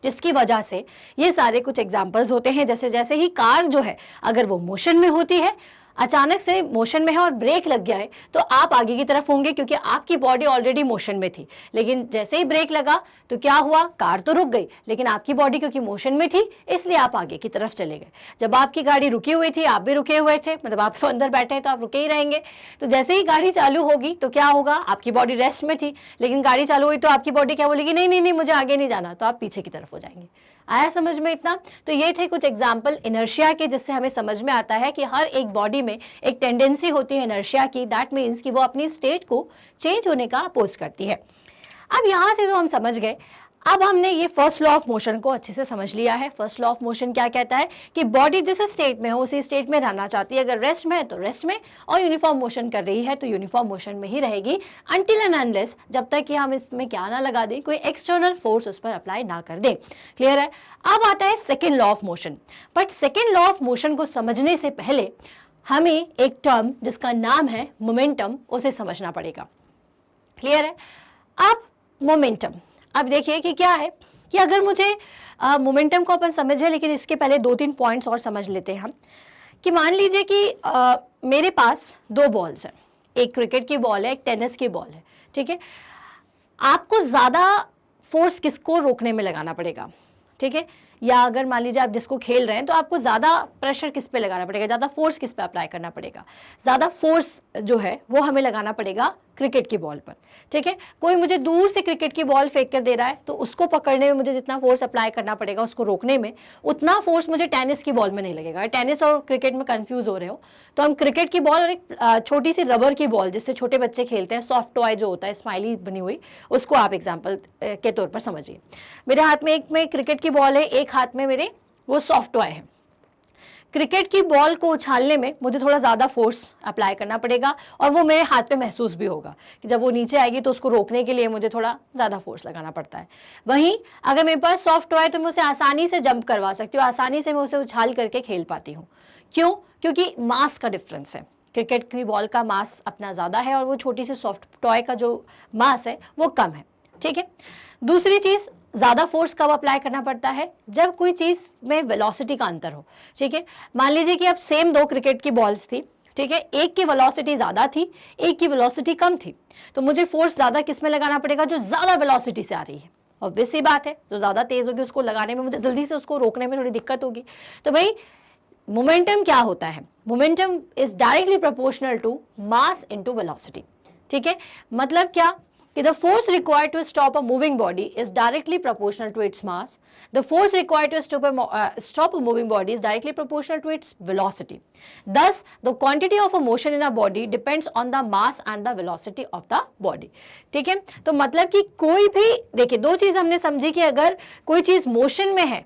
जिसकी वजह से ये सारे कुछ एग्जाम्पल्स होते हैं। जैसे जैसे ही कार जो है अगर वो मोशन में होती है, अचानक से मोशन में है और ब्रेक लग गया है तो आप आगे की तरफ होंगे क्योंकि आपकी बॉडी ऑलरेडी मोशन में थी। लेकिन जैसे ही ब्रेक लगा तो क्या हुआ, कार तो रुक गई लेकिन आपकी बॉडी क्योंकि मोशन में थी इसलिए आप आगे की तरफ चले गए। जब आपकी गाड़ी रुकी हुई थी आप भी रुके हुए थे, मतलब आप तो अंदर बैठे हैं तो आप रुके ही रहेंगे। तो जैसे ही गाड़ी चालू होगी तो क्या होगा, आपकी बॉडी रेस्ट में थी लेकिन गाड़ी चालू हुई तो आपकी बॉडी क्या बोलेगी, नहीं नहीं नहीं मुझे आगे नहीं जाना, तो आप पीछे की तरफ हो जाएंगे। आया समझ में इतना? तो ये थे कुछ एग्जाम्पल इनर्शिया के, जिससे हमें समझ में आता है कि हर एक बॉडी में एक टेंडेंसी होती है इनर्शिया की, दैट मीन्स कि वो अपनी स्टेट को चेंज होने का अपोज करती है। अब यहाँ से तो हम समझ गए। अब हमने ये फर्स्ट लॉ ऑफ मोशन को अच्छे से समझ लिया है। फर्स्ट लॉ ऑफ मोशन क्या कहता है कि बॉडी जिस स्टेट में हो उसी स्टेट में रहना चाहती है। अगर रेस्ट में है तो रेस्ट में, और यूनिफॉर्म मोशन कर रही है तो यूनिफॉर्म मोशन में ही रहेगी अनटिल एंड अनलेस, जब तक कि हम इसमें क्या ना लगा दें, कोई एक्सटर्नल फोर्स उस पर अप्लाई ना कर दें। क्लियर है? अब आता है second law of motion. But second law of motion को समझने से पहले हमें एक टर्म जिसका नाम है मोमेंटम, उसे समझना पड़ेगा। क्लियर है? अब मोमेंटम, अब देखिए कि क्या है कि अगर मुझे मोमेंटम को अपन समझे, लेकिन इसके पहले 2-3 पॉइंट्स और समझ लेते हैं हम। कि मान लीजिए कि मेरे पास 2 बॉल्स हैं, एक क्रिकेट की बॉल है, एक टेनिस की बॉल है। ठीक है, आपको ज़्यादा फोर्स किसको रोकने में लगाना पड़ेगा? ठीक है, या अगर मान लीजिए आप जिसको खेल रहे हैं तो आपको ज़्यादा प्रेशर किस पे लगाना पड़ेगा, ज़्यादा फोर्स किस पे अप्लाई करना पड़ेगा? ज़्यादा फोर्स जो है वो हमें लगाना पड़ेगा क्रिकेट की बॉल पर। ठीक है, कोई मुझे दूर से क्रिकेट की बॉल फेंक कर दे रहा है तो उसको पकड़ने में मुझे जितना फोर्स अप्लाई करना पड़ेगा, उसको रोकने में उतना फोर्स मुझे टेनिस की बॉल में नहीं लगेगा। टेनिस और क्रिकेट में कंफ्यूज हो रहे हो तो हम क्रिकेट की बॉल और एक छोटी सी रबर की बॉल जिससे छोटे बच्चे खेलते हैं, सॉफ्ट टॉय जो होता है, स्माइली बनी हुई, उसको आप एग्जाम्पल के तौर पर समझिए। मेरे हाथ में एक में क्रिकेट की बॉल है, एक हाथ में मेरे वो सॉफ्ट टॉय है। क्रिकेट की बॉल को उछालने में मुझे थोड़ा ज़्यादा फोर्स अप्लाई करना पड़ेगा और वो मेरे हाथ पे महसूस भी होगा कि जब वो नीचे आएगी तो उसको रोकने के लिए मुझे थोड़ा ज़्यादा फोर्स लगाना पड़ता है। वहीं अगर मेरे पास सॉफ्ट टॉय तो मैं उसे आसानी से जंप करवा सकती हूँ, आसानी से मैं उसे उछाल करके खेल पाती हूँ। क्यों? क्योंकि मास का डिफरेंस है। क्रिकेट की बॉल का मास अपना ज़्यादा है और वो छोटी सी सॉफ्ट टॉय का जो मास है वो कम है। ठीक है, दूसरी चीज़, ज़्यादा फोर्स कब अप्लाई करना पड़ता है? जब कोई चीज़ में वेलोसिटी का अंतर हो। ठीक है, मान लीजिए कि अब सेम 2 क्रिकेट की बॉल्स थी। ठीक है, एक की वेलोसिटी ज़्यादा थी, एक की वेलोसिटी कम थी, तो मुझे फोर्स ज़्यादा किस में लगाना पड़ेगा? जो ज़्यादा वेलोसिटी से आ रही है। ऑब्वियस सी बात है, जो ज़्यादा तेज़ होगी उसको लगाने में मुझे जल्दी से उसको रोकने में थोड़ी दिक्कत होगी। तो भाई मोमेंटम क्या होता है? Momentum is directly proportional to mass into velocity. ठीक है, मतलब क्या कि the force required to stop a moving body is directly proportional to its mass. The force required to stop a moving body is directly proportional to its velocity. Thus, the quantity of a motion in a body depends on the mass and the velocity of the body. ठीक है, तो मतलब कि कोई भी, देखिए 2 चीज़ हमने समझी कि अगर कोई चीज़ मोशन में है,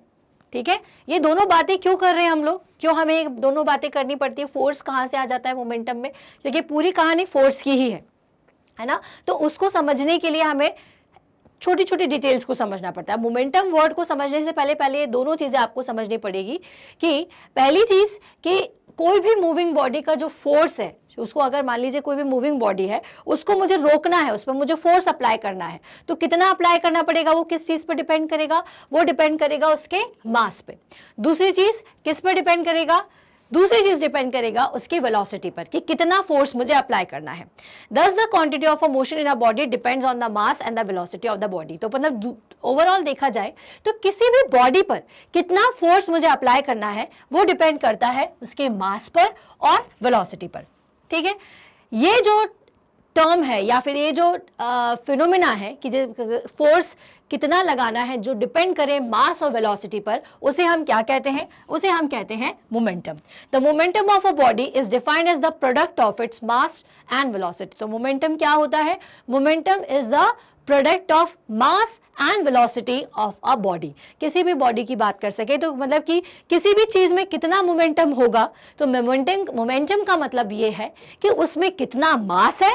ठीक है, ये दोनों बातें क्यों कर रहे हैं हम लोग, क्यों हमें दोनों बातें करनी पड़ती है? फोर्स कहाँ से आ जाता है मोमेंटम में? क्योंकि पूरी कहानी फोर्स की ही है ना। तो उसको समझने के लिए हमें छोटी छोटी डिटेल्स को समझना पड़ता है। मोमेंटम वर्ड को समझने से पहले ये दोनों चीज़ें आपको समझनी पड़ेगी कि पहली चीज़ कि कोई भी मूविंग बॉडी का जो फोर्स है, उसको अगर मान लीजिए कोई भी मूविंग बॉडी है, उसको मुझे रोकना है, उस पर मुझे फोर्स अप्लाई करना है, तो कितना अप्लाई करना पड़ेगा? वो किस चीज़ पर डिपेंड करेगा? वो डिपेंड करेगा उसके मास पे। दूसरी चीज़ किस पर डिपेंड करेगा? दूसरी चीज डिपेंड करेगा उसकी वेलोसिटी पर कि कितना फोर्स मुझे अप्लाई करना है। Thus the quantity of a motion in a body depends on the mass and the velocity of the body। तो मतलब ओवरऑल देखा जाए तो किसी भी बॉडी पर कितना फोर्स मुझे अप्लाई करना है वो डिपेंड करता है उसके मास पर और वेलोसिटी पर। ठीक है, ये जो टर्म है या फिर ये जो फिनोमिना है कि फोर्स कितना लगाना है जो डिपेंड करे मास और वेलोसिटी पर, उसे हम क्या कहते हैं? उसे हम कहते हैं momentum. The momentum of a body is defined as the product of its mass and velocity. तो मोमेंटम क्या होता है? Momentum is the product of mass and velocity of a body. किसी भी बॉडी की बात कर सके तो मतलब कि किसी भी चीज में कितना मोमेंटम होगा, तो मोमेंटम का मतलब ये है कि उसमें कितना मास है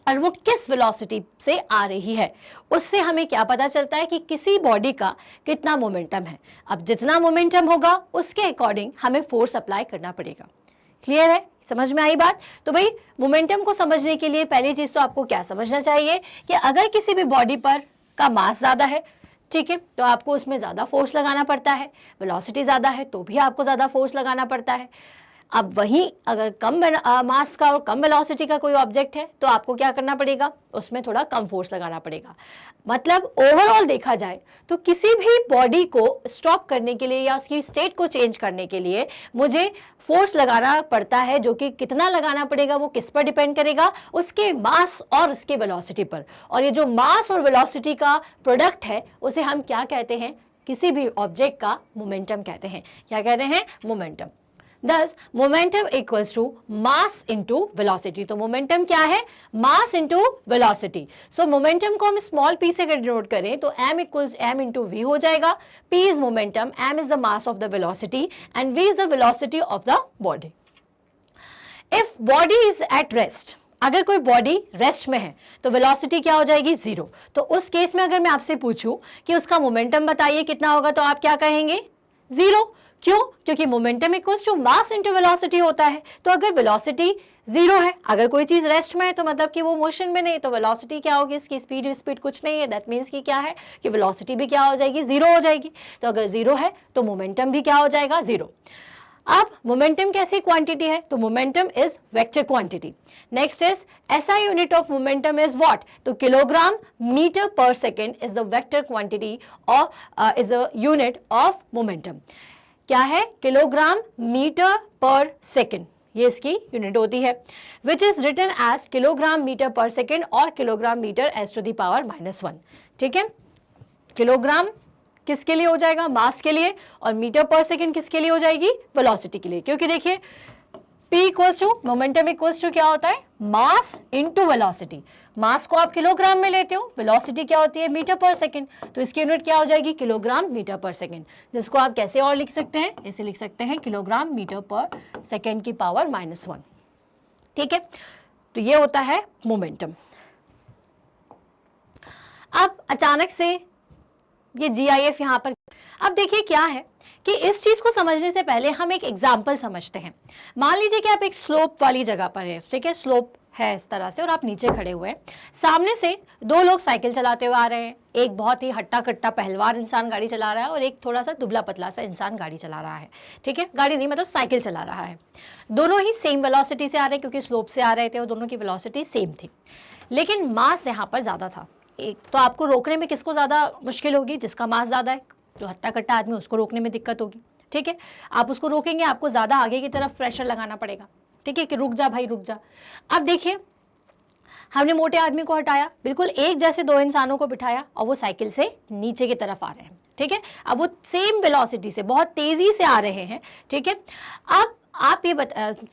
और वो किस वेलोसिटी से आ रही है। उससे हमें क्या पता चलता है कि किसी बॉडी का कितना मोमेंटम है। अब जितना मोमेंटम होगा उसके अकॉर्डिंग हमें फोर्स अप्लाई करना पड़ेगा। क्लियर है? समझ में आई बात? तो भाई मोमेंटम को समझने के लिए पहली चीज तो आपको क्या समझना चाहिए कि अगर किसी भी बॉडी पर का मास ज्यादा है, ठीक है, तो आपको उसमें ज्यादा फोर्स लगाना पड़ता है। वेलोसिटी ज्यादा है तो भी आपको ज्यादा फोर्स लगाना पड़ता है। अब वहीं अगर कम मास का और कम वेलोसिटी का कोई ऑब्जेक्ट है तो आपको क्या करना पड़ेगा, उसमें थोड़ा कम फोर्स लगाना पड़ेगा। मतलब ओवरऑल देखा जाए तो किसी भी बॉडी को स्टॉप करने के लिए या उसकी स्टेट को चेंज करने के लिए मुझे फोर्स लगाना पड़ता है, जो कि कितना लगाना पड़ेगा वो किस पर डिपेंड करेगा, उसके मास और उसके वेलोसिटी पर। और ये जो मास और वेलोसिटी का प्रोडक्ट है उसे हम क्या कहते हैं, किसी भी ऑब्जेक्ट का मोमेंटम कहते हैं। क्या कहते हैं, momentum. Thus, momentum equals to mass into velocity. तो momentum क्या है, mass into velocity. So momentum को हम small p से डिनोट करें तो m equals m into v हो जाएगा। p is momentum, m is the mass of the velocity and v is the velocity of the body. If body is at rest, अगर कोई body rest में है तो velocity क्या हो जाएगी, जीरो। तो उस केस में अगर मैं आपसे पूछूं कि उसका मोमेंटम बताइए कितना होगा तो आप क्या कहेंगे, जीरो। क्यों, क्योंकि momentum equals to mass into velocity होता है। तो अगर वेलोसिटी जीरो है, अगर कोई चीज रेस्ट में है तो मतलब कि वो मोशन में नहीं, तो वेलोसिटी क्या होगी, इसकी स्पीड कुछ नहीं है। दैट मीन्स कि क्या है कि वेलोसिटी भी क्या हो जाएगी, जीरो हो जाएगी। तो अगर जीरो है तो मोमेंटम भी क्या हो जाएगा, जीरो। अब मोमेंटम कैसी क्वांटिटी है, तो momentum is vector quantity. Next is SI unit of momentum is what, तो kilogram metre per second is the vector quantity और is the unit of momentum. क्या है, किलोग्राम मीटर पर सेकेंड, ये इसकी unit होती है, which is written as kilogram metre per second और kilogram metre s to the power -1। ठीक है, किलोग्राम किसके लिए हो जाएगा, मास के लिए, और मीटर पर सेकेंड किसके लिए हो जाएगी, वेलोसिटी के लिए। क्योंकि देखिए P equals to momentum equals to क्या होता है, मास इनटू वेलोसिटी। मास को आप किलोग्राम में लेते हो, वेलोसिटी क्या होती है, मीटर पर सेकेंड, तो इसकी यूनिट क्या हो जाएगी, किलोग्राम मीटर पर सेकेंड, जिसको आप कैसे और लिख सकते हैं, ऐसे लिख सकते हैं, किलोग्राम मीटर पर सेकेंड की पावर -1। ठीक है, तो ये होता है मोमेंटम। अब अचानक से ये GIF यहाँ पर, अब देखिए क्या है कि इस चीज को समझने से पहले हम एक एग्जाम्पल समझते हैं। मान लीजिए कि आप एक स्लोप वाली जगह पर है, ठीक है, स्लोप है इस तरह से और आप नीचे खड़े हुए हैं, सामने से दो लोग साइकिल चलाते हुए आ रहे हैं। एक बहुत ही हट्टा कट्टा पहलवान इंसान गाड़ी चला रहा है और एक थोड़ा सा दुबला पतला सा इंसान गाड़ी चला रहा है। ठीक है, गाड़ी नहीं मतलब साइकिल चला रहा है। दोनों ही सेम वेलोसिटी से आ रहे हैं, क्योंकि स्लोप से आ रहे थे और दोनों की वेलोसिटी सेम थी, लेकिन मास यहाँ पर ज्यादा था। एक तो आपको रोकने में किसको ज्यादा मुश्किल होगी, जिसका मास ज्यादा है, जो हट्टा कट्टा आदमी, उसको रोकने में दिक्कत होगी। ठीक है, आप उसको रोकेंगे, आपको ज्यादा आगे की तरफ प्रेशर लगाना पड़ेगा। ठीक है, कि रुक जा भाई रुक जा। अब देखिए हमने मोटे आदमी को हटाया, बिल्कुल एक जैसे दो इंसानों को बिठाया और वो साइकिल से नीचे की तरफ आ रहे हैं। ठीक है, अब वो सेम वेलोसिटी से बहुत तेजी से आ रहे हैं। ठीक है, अब आप ये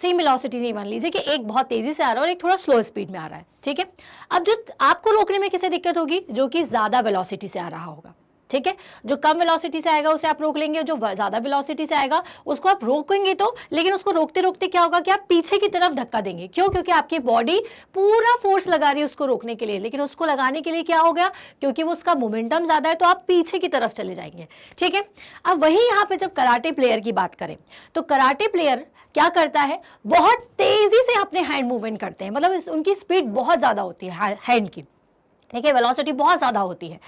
सेम वेलोसिटी नहीं, मान लीजिए कि एक बहुत तेजी से आ रहा है और एक थोड़ा स्लो स्पीड में आ रहा है। ठीक है, अब जो आपको रोकने में किसे दिक्कत होगी, जो कि ज्यादा वेलोसिटी से आ रहा होगा। ठीक है, जो कम वेलोसिटी से आएगा उसे आप रोक लेंगे, जो ज्यादा वेलोसिटी से आएगा उसको आप रोकेंगे तो, लेकिन उसको रोकते रोकते क्या होगा कि आप पीछे की तरफ धक्का देंगे। क्यों, क्योंकि आपकी बॉडी पूरा फोर्स लगा रही है उसको रोकने के लिए, लेकिन उसको लगाने के लिए क्या हो गया, क्योंकि वो उसका मोमेंटम ज्यादा है तो आप पीछे की तरफ चले जाएंगे। ठीक है, अब वही यहाँ पे जब कराटे प्लेयर की बात करें तो कराटे प्लेयर क्या करता है, बहुत तेजी से अपने हैंड मूवमेंट करते हैं, मतलब उनकी स्पीड बहुत ज्यादा होती है हैंड की। ठीक है, वेलोसिटी बहुत ज्यादा होती है।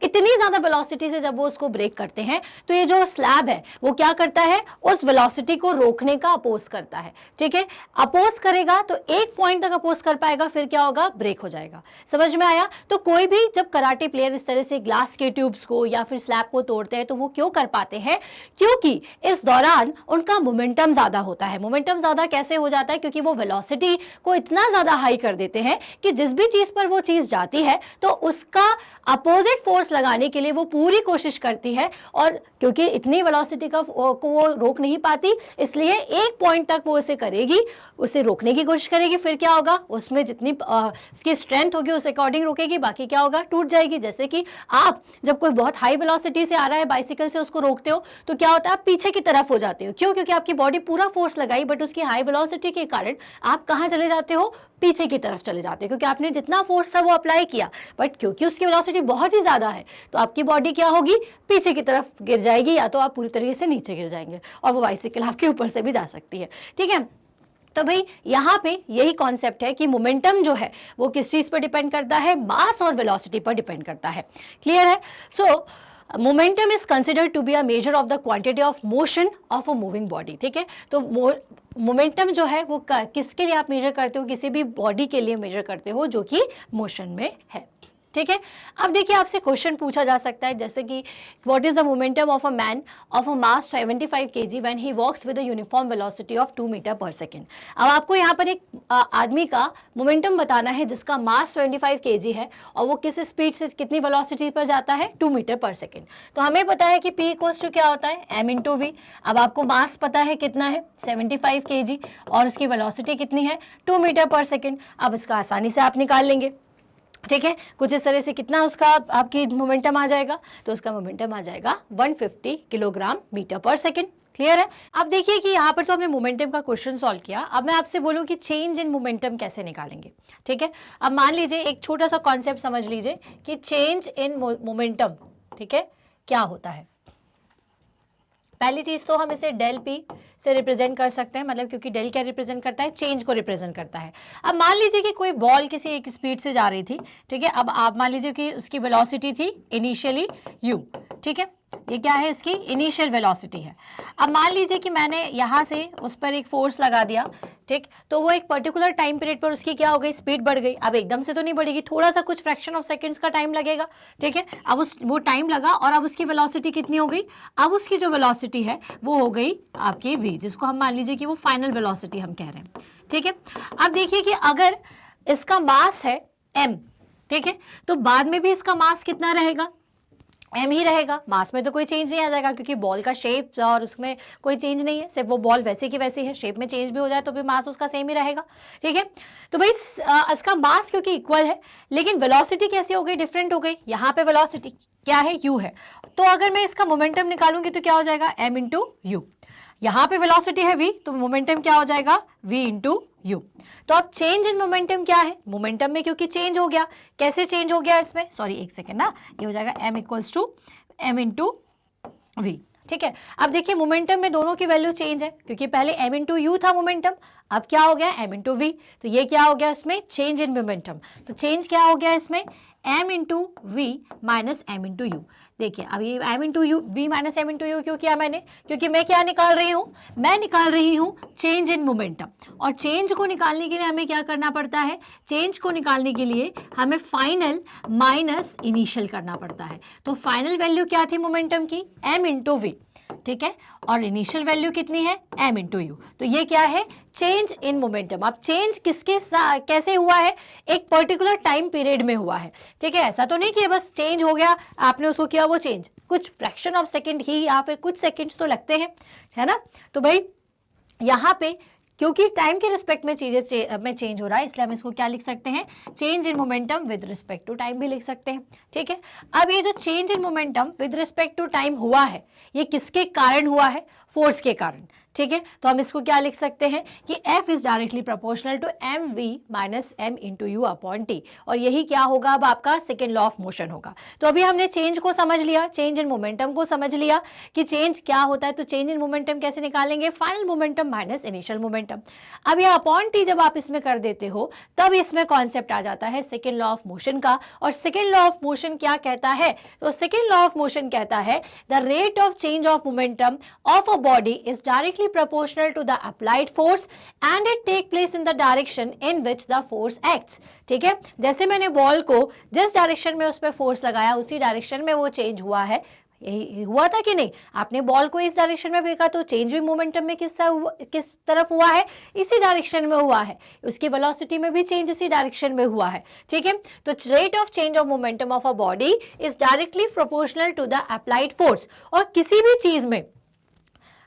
इतनी ज्यादा वेलोसिटी से जब वो उसको ब्रेक करते हैं तो ये जो स्लैब है वो क्या करता है, उस वेलोसिटी को रोकने का अपोज करता है। ठीक है, अपोज करेगा तो एक पॉइंट तक अपोज कर पाएगा, फिर क्या होगा, ब्रेक हो जाएगा। समझ में आया। तो कोई भी जब कराटे प्लेयर इस तरह से ग्लास के ट्यूब्स को या फिर स्लैब को तोड़ते हैं तो वो क्यों कर पाते हैं, क्योंकि इस दौरान उनका मोमेंटम ज्यादा होता है। मोमेंटम ज्यादा कैसे हो जाता है, क्योंकि वो वेलोसिटी को इतना ज्यादा हाई कर देते हैं कि जिस भी चीज पर वो चीज जाती है तो उसका अपोजिट फोर्स लगाने के लिए वो पूरी कोशिश करती है, और क्योंकि इतनी वेलोसिटी को वो रोक नहीं पाती, इसलिए एक पॉइंट तक वो उसे करेगी, उसे रोकने की कोशिश करेगी, फिर क्या होगा, उसमें जितनी उसकी स्ट्रेंथ होगी उस अकॉर्डिंग रोकेगी, बाकी क्या होगा, टूट जाएगी। जैसे कि आप जब कोई बहुत हाई वेलोसिटी से आ रहा है बाइसिकल से, उसको रोकते हो तो क्या होता है, आप पीछे की तरफ हो जाते हो। क्यों, क्योंकि आपकी बॉडी पूरा फोर्स लगाई, बट उसकी हाई वेलोसिटी के कारण आप कहाँ चले जाते हो, पीछे की तरफ चले जाते हो, क्योंकि आपने जितना फोर्स था वो अप्लाई किया, बट क्योंकि उसकी वेलोसिटी बहुत ही ज्यादा है तो आपकी बॉडी क्या होगी, पीछे की तरफ गिर जाएगी, या तो आप पूरी तरीके से नीचे गिर जाएंगे और वो बाइसिकल आपके ऊपर से भी जा सकती है। ठीक है, तो भाई यहाँ पे यही कॉन्सेप्ट है कि मोमेंटम जो है वो किस चीज पर डिपेंड करता है, मास और वेलोसिटी पर डिपेंड करता है। क्लियर है। So momentum is considered to be a measure of the quantity of motion of a moving body, ठीक है। तो मोमेंटम जो है वो किसके लिए आप मेजर करते हो, किसी भी बॉडी के लिए मेजर करते हो जो कि मोशन में है, ठीक है। अब देखिए आपसे क्वेश्चन पूछा जा सकता है जैसे कि what is the momentum of a man of a mass 75 kg when he walks with a uniform velocity of 2 metre per second. अब आपको यहाँ पर एक आदमी का मोमेंटम बताना है जिसका मास 75 kg है और वो किस स्पीड से कितनी वेलोसिटी पर जाता है, 2 मीटर पर सेकेंड। तो हमें पता है कि P इक्वल्स टू क्या होता है, m इंटू वी। अब आपको मास पता है कितना है 75 kg और उसकी वेलोसिटी कितनी है 2 मीटर पर सेकेंड। अब इसका आसानी से आप निकाल लेंगे, ठीक है। कुछ इस तरह से कितना उसका आपकी मोमेंटम आ जाएगा, तो उसका मोमेंटम आ जाएगा 150 kilogram metre per second. Clear है। अब देखिए कि यहाँ पर तो हमने मोमेंटम का क्वेश्चन सॉल्व किया। अब मैं आपसे बोलूँ कि चेंज इन मोमेंटम कैसे निकालेंगे, ठीक है। अब मान लीजिए एक छोटा सा कॉन्सेप्ट समझ लीजिए कि चेंज इन मोमेंटम, ठीक है, क्या होता है। पहली चीज तो हम इसे डेल पी से रिप्रेजेंट कर सकते हैं, मतलब क्योंकि डेल क्या रिप्रेजेंट करता है, चेंज को रिप्रेजेंट करता है। अब मान लीजिए कि कोई बॉल किसी एक स्पीड से जा रही थी, ठीक है। अब आप मान लीजिए कि उसकी वेलोसिटी थी इनिशियली u, ठीक है। ये क्या है, इसकी इनिशियल वेलोसिटी है। अब मान लीजिए कि मैंने यहाँ से उस पर एक फोर्स लगा दिया, ठीक, तो वो एक पर्टिकुलर टाइम पीरियड पर उसकी क्या हो गई, स्पीड बढ़ गई। अब एकदम से तो नहीं बढ़ेगी, थोड़ा सा कुछ फ्रैक्शन ऑफ सेकंड्स का टाइम लगेगा, ठीक है। अब वो टाइम लगा और अब उसकी वेलोसिटी कितनी हो गई, अब उसकी जो वेलोसिटी है वो हो गई आपकी v, जिसको हम मान लीजिए कि वो फाइनल वेलोसिटी हम कह रहे हैं, ठीक है। अब देखिए कि अगर इसका मास है m, ठीक है, तो बाद में भी इसका मास कितना रहेगा, m ही रहेगा। मास में तो कोई चेंज नहीं आ जाएगा क्योंकि बॉल का शेप और उसमें कोई चेंज नहीं है, सिर्फ वो बॉल वैसे की वैसी है। शेप में चेंज भी हो जाए तो भी मास उसका सेम ही रहेगा, ठीक है। तो भाई इसका मास क्योंकि इक्वल है, लेकिन वेलोसिटी कैसी हो गई, डिफरेंट हो गई। यहाँ पे वेलोसिटी क्या है, u है, तो अगर मैं इसका मोमेंटम निकालूंगी तो क्या हो जाएगा, m इंटू यू। यहाँ पे वेलोसिटी है v, तो मोमेंटम क्या हो जाएगा, v इंटू यू। तो अब चेंज इन मोमेंटम क्या है, मोमेंटम में क्योंकि चेंज हो गया, कैसे चेंज हो गया इसमें, सॉरी एक सेकेंड ना, ये हो जाएगा m equals to m into v, ठीक है। अब देखिए मोमेंटम में दोनों की वैल्यू चेंज है क्योंकि पहले m इंटू यू था मोमेंटम, अब क्या हो गया m इंटू वी। तो ये क्या हो गया इसमें, चेंज इन मोमेंटम। तो चेंज क्या हो गया इसमें, m into v minus m into u. देखिए अब ये m into u, v minus m into u क्यों किया मैंने, क्योंकि मैं क्या निकाल रही हूँ, मैं निकाल रही हूँ चेंज इन मोमेंटम। और चेंज को निकालने के लिए हमें क्या करना पड़ता है, चेंज को निकालने के लिए हमें फाइनल माइनस इनिशियल करना पड़ता है। तो फाइनल वैल्यू क्या थी मोमेंटम की, m इंटू वी, ठीक है, और इनिशियल वैल्यू कितनी है, m इंटू यू। तो ये क्या है, चेंज इन मोमेंटम। अब चेंज किसके कैसे हुआ है, एक पर्टिकुलर टाइम पीरियड में हुआ है, ठीक है। ऐसा तो नहीं कि बस चेंज हो गया, आपने उसको किया वो चेंज, कुछ फ्रैक्शन ऑफ सेकंड ही या फिर कुछ सेकंड्स तो लगते हैं, है ना। तो भाई यहाँ पे क्योंकि टाइम के रिस्पेक्ट में चीजें में चेंज हो रहा है, इसलिए हम इसको क्या लिख सकते हैं, change in momentum with respect to time भी लिख सकते हैं, ठीक है। अब ये जो change in momentum with respect to time हुआ है, ये किसके कारण हुआ है, फोर्स के कारण, ठीक है। तो हम इसको क्या लिख सकते हैं कि F is directly proportional to m v minus m into u upon t, और यही क्या होगा, अब आपका सेकेंड लॉ ऑफ मोशन होगा। तो अभी हमने चेंज को समझ लिया, चेंज इन मोमेंटम को समझ लिया कि चेंज क्या होता है। तो चेंज इन मोमेंटम कैसे निकालेंगे, final momentum minus initial momentum. अब ये अपॉन टी जब आप इसमें कर देते हो तब इसमें कॉन्सेप्ट आ जाता है सेकेंड लॉ ऑफ मोशन का। और सेकेंड लॉ ऑफ मोशन क्या कहता है, तो सेकेंड लॉ ऑफ मोशन कहता है the rate of change of momentum of a body is directly proportional to the applied force and it take place in the direction in which the force acts, ठीक है। जैसे मैंने ball को जिस direction में उस पर फोर्स लगाया उसी डायरेक्शन में वो चेंज हुआ है, यही हुआ था कि नहीं। आपने बॉल को इस डायरेक्शन में फेंका तो चेंज भी मोमेंटम में किस तरफ हुआ है, इसी डायरेक्शन में हुआ है। उसकी वेलोसिटी में भी चेंज इसी डायरेक्शन में हुआ है, ठीक है। तो rate of change of momentum of a body is directly proportional to the applied force. और किसी भी चीज में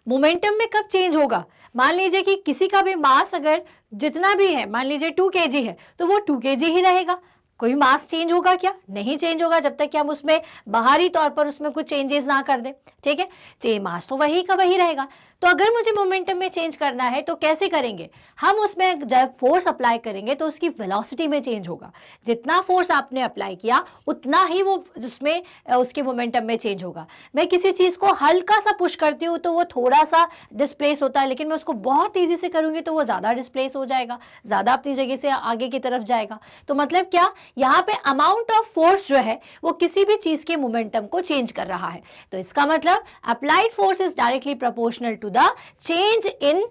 मोमेंटम में कब चेंज होगा, मान लीजिए कि किसी का भी मास अगर जितना भी है, मान लीजिए 2 kg है, तो वो 2 kg ही रहेगा। कोई मास चेंज होगा क्या, नहीं चेंज होगा जब तक कि हम उसमें बाहरी तौर पर उसमें कुछ चेंजेस ना कर दें, ठीक है। मास तो वही का वही रहेगा। तो अगर मुझे मोमेंटम में चेंज करना है तो कैसे करेंगे, हम उसमें जब फोर्स अप्लाई करेंगे तो उसकी वेलोसिटी में चेंज होगा। जितना फोर्स आपने अप्लाई किया उतना ही वो उसमें उसके मोमेंटम में चेंज होगा। मैं किसी चीज को हल्का सा पुश करती हूँ तो वो थोड़ा सा डिस्प्लेस होता है, लेकिन मैं उसको बहुत तेजी से करूंगी तो वो ज्यादा डिस्प्लेस हो जाएगा, ज्यादा अपनी जगह से आगे की तरफ जाएगा। तो मतलब क्या यहाँ पे अमाउंट ऑफ फोर्स जो है वो किसी भी चीज के मोमेंटम को चेंज कर रहा है। तो इसका मतलब applied force is directly proportional to the change in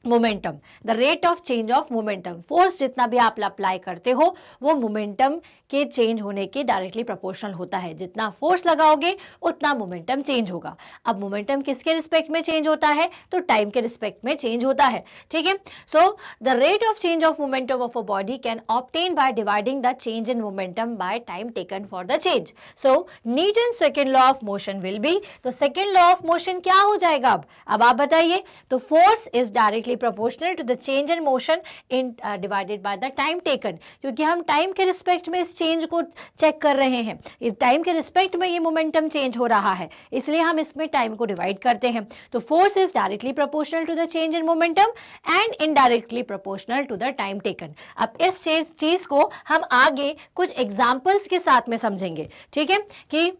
momentum, the rate of change of momentum. Force जितना भी आप अप्लाई करते हो वो मोमेंटम के चेंज होने के डायरेक्टली प्रोपोर्शनल होता है। जितना फोर्स लगाओगे उतना मोमेंटम चेंज होगा। अब मोमेंटम किसके रिस्पेक्ट में चेंज होता है? तो टाइम के रिस्पेक्ट में चेंज होता है, ठीक है। So the rate of change of momentum of a body can obtain by dividing the change in momentum by time taken for the change. So Newton second law of motion will be, तो second law of motion क्या हो जाएगा? अब आप बताइए। तो force is directly proportional to the change in motion in divided by the time taken, क्योंकि हम टाइम के रिस्पेक्ट में इस चेंज को चेक कर रहे हैं। इस टाइम के रिस्पेक्ट में ये मोमेंटम चेंज हो रहा है, इसलिए हम इसमें टाइम को डिवाइड करते हैं। तो force is directly proportional to the change in momentum and indirectly proportional to the time taken. अब इस चीज को हम आगे कुछ एग्जाम्पल्स के साथ में समझेंगे, ठीक है, कि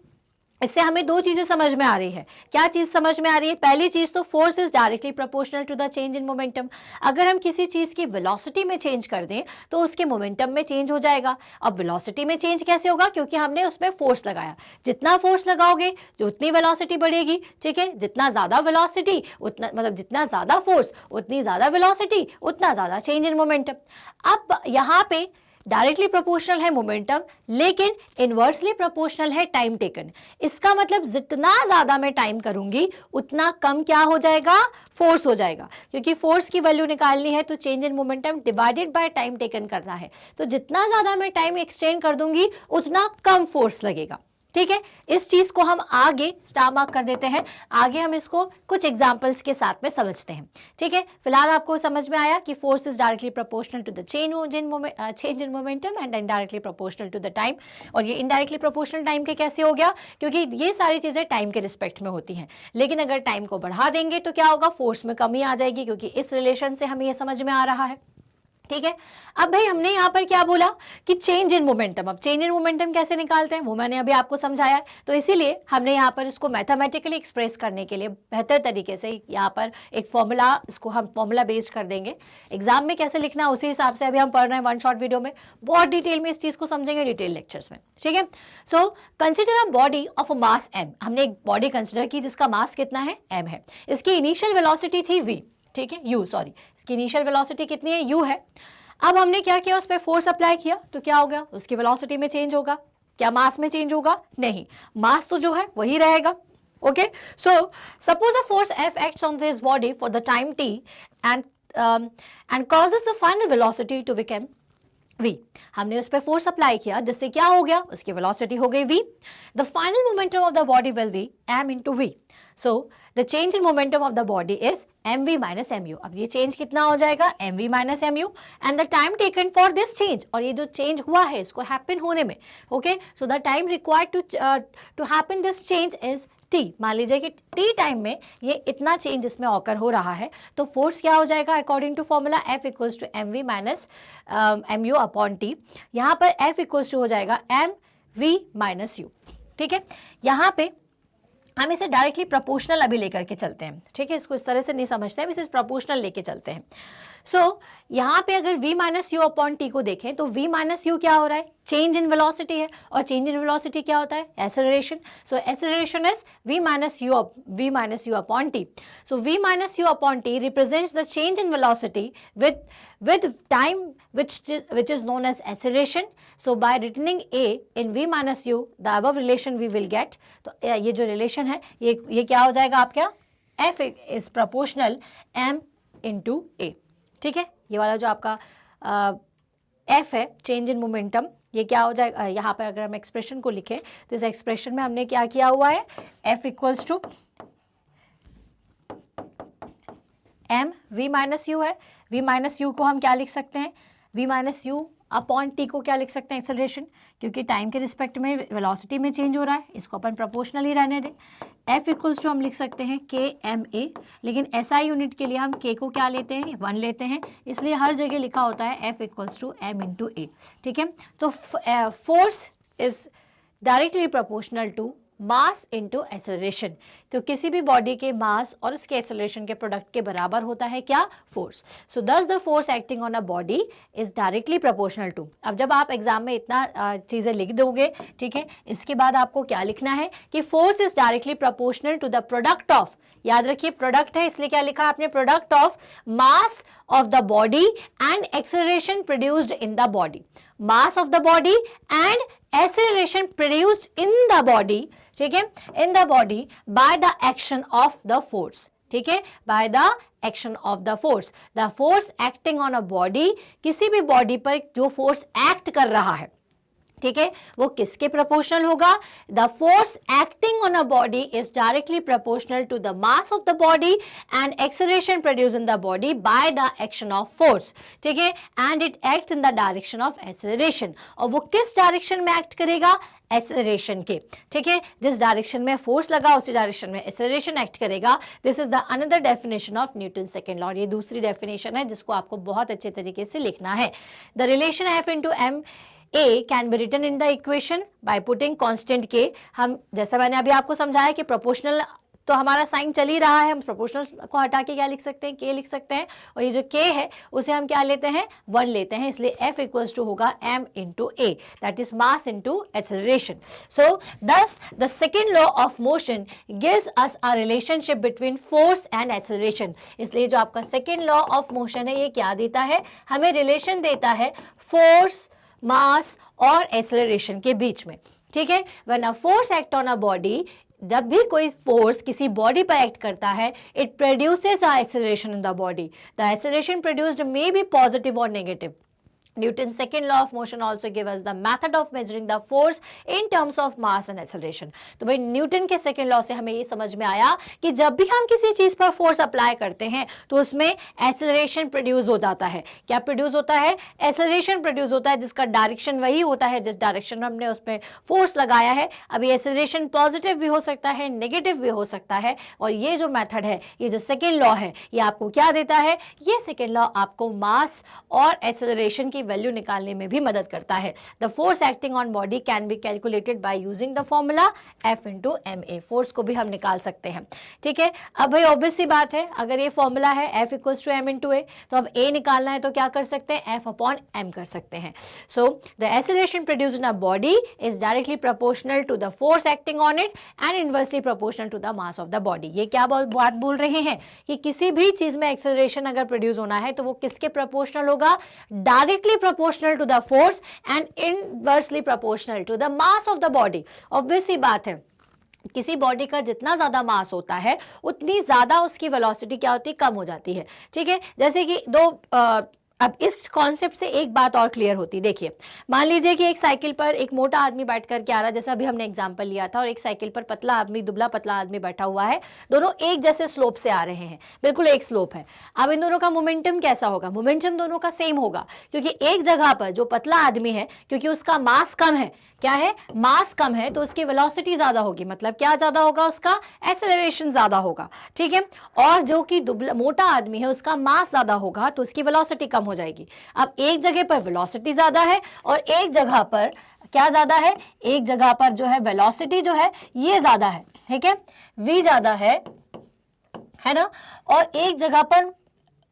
इससे हमें दो चीजें समझ में आ रही है। क्या चीज समझ में आ रही है? पहली चीज तो force is directly proportional to the change in momentum. अगर हम किसी चीज की वेलोसिटी में चेंज कर दें तो उसके मोमेंटम में चेंज हो जाएगा। अब वेलोसिटी में चेंज कैसे होगा? क्योंकि हमने उसमें फोर्स लगाया। जितना फोर्स लगाओगे जो उतनी वेलोसिटी बढ़ेगी, ठीक है। जितना ज्यादा वेलोसिटी उतना, मतलब जितना ज्यादा फोर्स उतनी ज्यादा वेलोसिटी, उतना ज्यादा चेंज इन मोमेंटम। अब यहाँ पे डायरेक्टली प्रोपोर्शनल है मोमेंटम, लेकिन इनवर्सली प्रोपोर्शनल है टाइम टेकन। इसका मतलब जितना ज्यादा मैं टाइम करूंगी उतना कम क्या हो जाएगा? फोर्स हो जाएगा, क्योंकि फोर्स की वैल्यू निकालनी है तो change in momentum divided by time taken करना है। तो जितना ज्यादा मैं टाइम एक्सटेंड कर दूंगी उतना कम फोर्स लगेगा, ठीक है। इस चीज को हम आगे स्टार मार्क कर देते हैं। आगे हम इसको कुछ एग्जांपल्स के साथ में समझते हैं, ठीक है। फिलहाल आपको समझ में आया कि force is directly proportional to the change in momentum and indirectly proportional to the time. और ये इनडायरेक्टली प्रोपोर्शनल टाइम के कैसे हो गया? क्योंकि ये सारी चीजें टाइम के रिस्पेक्ट में होती हैं, लेकिन अगर टाइम को बढ़ा देंगे तो क्या होगा? फोर्स में कमी आ जाएगी, क्योंकि इस रिलेशन से हमें ये समझ में आ रहा है, ठीक है। अब भाई हमने यहाँ पर क्या बोला कि चेंज इन मोमेंटम। अब चेंज इन मोमेंटम कैसे निकालते हैं वो मैंने अभी आपको समझाया है। तो इसीलिए हमने यहाँ पर इसको मैथमेटिकली एक्सप्रेस करने के लिए बेहतर तरीके से यहाँ पर एक फॉर्मूला, इसको हम फॉर्मूला बेस्ड कर देंगे। एग्जाम में कैसे लिखना उसी हिसाब से अभी हम पढ़ रहे हैं वन शॉर्ट वीडियो में। बहुत डिटेल में इस चीज को समझेंगे डिटेल लेक्चर्स में, ठीक है। So consider a body of a mass m। हमने एक बॉडी कंसिडर की जिसका मास कितना है? m है। इसकी इनिशियल वेलोसिटी थी v, ठीक है, u, सॉरी, इसकी इनिशियल वेलोसिटी कितनी है? u है। अब हमने क्या किया? उस पर फोर्स अप्लाई किया तो क्या हो गया? उसकी वेलोसिटी में चेंज होगा। क्या मास में चेंज होगा? नहीं, मास तो जो है वही रहेगा। Okay, so suppose a force F acts on this body for the time t and causes the final velocity to become v। हमने उस पर फोर्स अप्लाई किया जिससे क्या हो गया? उसकी वेलोसिटी हो गई v। The final momentum of the body will be m into v। So the change in momentum of the body is mv minus mu। अब ये चेंज कितना हो जाएगा? mv minus mu and the time taken for this change। और ये जो change हुआ है इसको हैपन होने में, okay, so the time required to happen this change is t। मान लीजिए कि t टाइम में ये इतना चेंज इसमें ऑकर हो रहा है, तो फोर्स क्या हो जाएगा? According to formula F equals to mv minus mu upon t। यहाँ पर F इक्वल्स टू हो जाएगा mv माइनस u, ठीक है। यहाँ पे हम इसे डायरेक्टली प्रोपोर्शनल अभी लेकर के चलते हैं, ठीक है। इसको इस तरह से नहीं समझते हैं, इसे प्रोपोर्शनल लेके चलते हैं। सो यहाँ पे अगर v minus u upon t को देखें तो v माइनस यू क्या हो रहा है? चेंज इन वेलोसिटी है, और चेंज इन वेलोसिटी क्या होता है? Acceleration. So acceleration is v minus u upon T. So v minus u upon T represents the change in velocity with time which is known as acceleration। so by returning a in v minus u the above relation we will get। तो ये जो relation है ये क्या हो जाएगा आपका? f is proportional m into a, ठीक है। ये वाला जो आपका f है चेंज इन मोमेंटम, ये क्या हो जाएगा? यहाँ पर अगर हम एक्सप्रेशन को लिखें तो इस एक्सप्रेशन में हमने क्या किया हुआ है? f equals to m v minus u है। v माइनस यू को हम क्या लिख सकते हैं? v minus u upon t को क्या लिख सकते हैं? एक्सेलरेशन, क्योंकि टाइम के रिस्पेक्ट में वेलोसिटी में चेंज हो रहा है, इसको अपन प्रोपोर्शनल ही रहने दें। f इक्वल्स टू हम लिख सकते हैं k m a, लेकिन SI यूनिट के लिए हम k को क्या लेते हैं? 1 लेते हैं, इसलिए हर जगह लिखा होता है f equals to m into a, ठीक है। तो force is directly proportional to mass into acceleration. तो किसी भी बॉडी के मास और उसके एक्सेलरेशन के प्रोडक्ट के बराबर होता है क्या? Force. So thus the force acting on a body is directly proportional to. अब जब आप एग्जाम में इतना चीजें लिख दोगे, ठीक है, इसके बाद आपको क्या लिखना है कि force is directly proportional to the product of, याद रखिए प्रोडक्ट है इसलिए क्या लिखा आपने, product of mass of the body and acceleration produced in the body. Mass of the body and acceleration produced in the body, ठीक है, in the body by the action of the force, ठीक है, by the action of the force. The force acting on a body, किसी भी body पर जो force act कर रहा है, ठीक है, वो किसके प्रोपोर्शनल होगा? The force acting on a body is directly proportional to the mass of the body and acceleration produce in the body by the action of force, ठीक है, and it act in the direction of acceleration. और वो किस direction में act करेगा? Acceleration के, ठीक है, जिस डायरेक्शन में फोर्स लगा उसी डायरेक्शन में एक्सेलरेशन एक्ट करेगा। This is the another definition of Newton second law. ये दूसरी डेफिनेशन है जिसको आपको बहुत अच्छे तरीके से लिखना है। The relation F into m A can be written in the equation by putting constant K। हम जैसा मैंने अभी आपको समझाया कि प्रोपोर्शनल तो हमारा साइन चल ही रहा है, हम प्रोपोर्शनल को हटा के क्या लिख सकते हैं? K लिख सकते हैं, और ये जो K है उसे हम क्या लेते हैं? 1 लेते हैं, इसलिए F इक्वल्स टू होगा m into A, that is mass into acceleration. So thus the second law of motion gives us a relationship between force and acceleration. इसलिए जो आपका सेकेंड लॉ ऑफ मोशन है ये क्या देता है? हमें रिलेशन देता है फोर्स, मास और एक्सेलरेशन के बीच में, ठीक है। When a force act on a body, जब भी कोई फोर्स किसी बॉडी पर एक्ट करता है, it produces a acceleration in the body. The acceleration produced may be positive और negative. Newton's second law of motion also gives us the method of measuring the force in terms of mass and acceleration। तो भाई Newton के second law से हमें ये समझ में आया कि जब भी हम किसी चीज पर फोर्स अप्लाई करते हैं तो उसमें एक्सेलरेशन प्रोड्यूस हो जाता है। क्या प्रोड्यूस होता है? एक्सेलरेशन प्रोड्यूस होता है, जिसका डायरेक्शन वही होता है जिस डायरेक्शन में हमने उसमें फोर्स लगाया है। अभी एक्सेलरेशन पॉजिटिव भी हो सकता है, नेगेटिव भी हो सकता है, और ये जो मेथड है, ये जो सेकेंड लॉ है, ये आपको क्या देता है? ये सेकेंड लॉ आपको मास और एक्सेलरेशन की वैल्यू निकालने में भी मदद करता है। The force acting on body can be calculated by using the formula F into ma। Force को भी हम निकाल सकते हैं, ठीक है। अब भाई ऑब्वियस सी बात है, अगर ये फॉर्मूला है F equals to m into a, तो अब a निकालना है तो क्या कर सकते हैं? F अपॉन m कर सकते हैं। So the acceleration produced in a body is directly proportional to the force acting on it and inversely proportional to the mass of the body. ये क्या बात बोल रहे हैं कि किसी भी चीज में एक्सेलरेशन अगर प्रोड्यूस होना है तो वो किसके प्रोपोर्शनल होगा? Directly proportional to the force and inversely proportional to the mass of the body। obvious सी बात है, किसी बॉडी का जितना ज्यादा मास होता है उतनी ज्यादा उसकी वेलोसिटी क्या होती है? कम हो जाती है, ठीक है। जैसे कि अब इस कॉन्सेप्ट से एक बात और क्लियर होती है। देखिए, मान लीजिए कि एक साइकिल पर एक मोटा आदमी बैठ करके आ रहा है, जैसा अभी हमने एग्जांपल लिया था, और एक साइकिल पर पतला आदमी, दुबला पतला आदमी बैठा हुआ है। दोनों एक जैसे स्लोप से आ रहे हैं, बिल्कुल एक स्लोप है। अब इन दोनों का मोमेंटम कैसा होगा? मोमेंटम दोनों का सेम होगा, क्योंकि एक जगह पर जो पतला आदमी है, क्योंकि उसका मास कम है, क्या है? मास कम है, तो उसकी वेलोसिटी ज्यादा होगी। मतलब क्या ज्यादा होगा? उसका एक्सेलरेशन ज्यादा होगा, ठीक है। और जो कि मोटा आदमी है उसका मास ज्यादा होगा तो उसकी वेलोसिटी कम हो जाएगी। अब एक जगह पर वेलोसिटी ज्यादा है और एक जगह पर क्या ज्यादा है? एक जगह पर जो है वेलोसिटी जो है ये ज्यादा है, ठीक है, v ज्यादा है ना, और एक जगह पर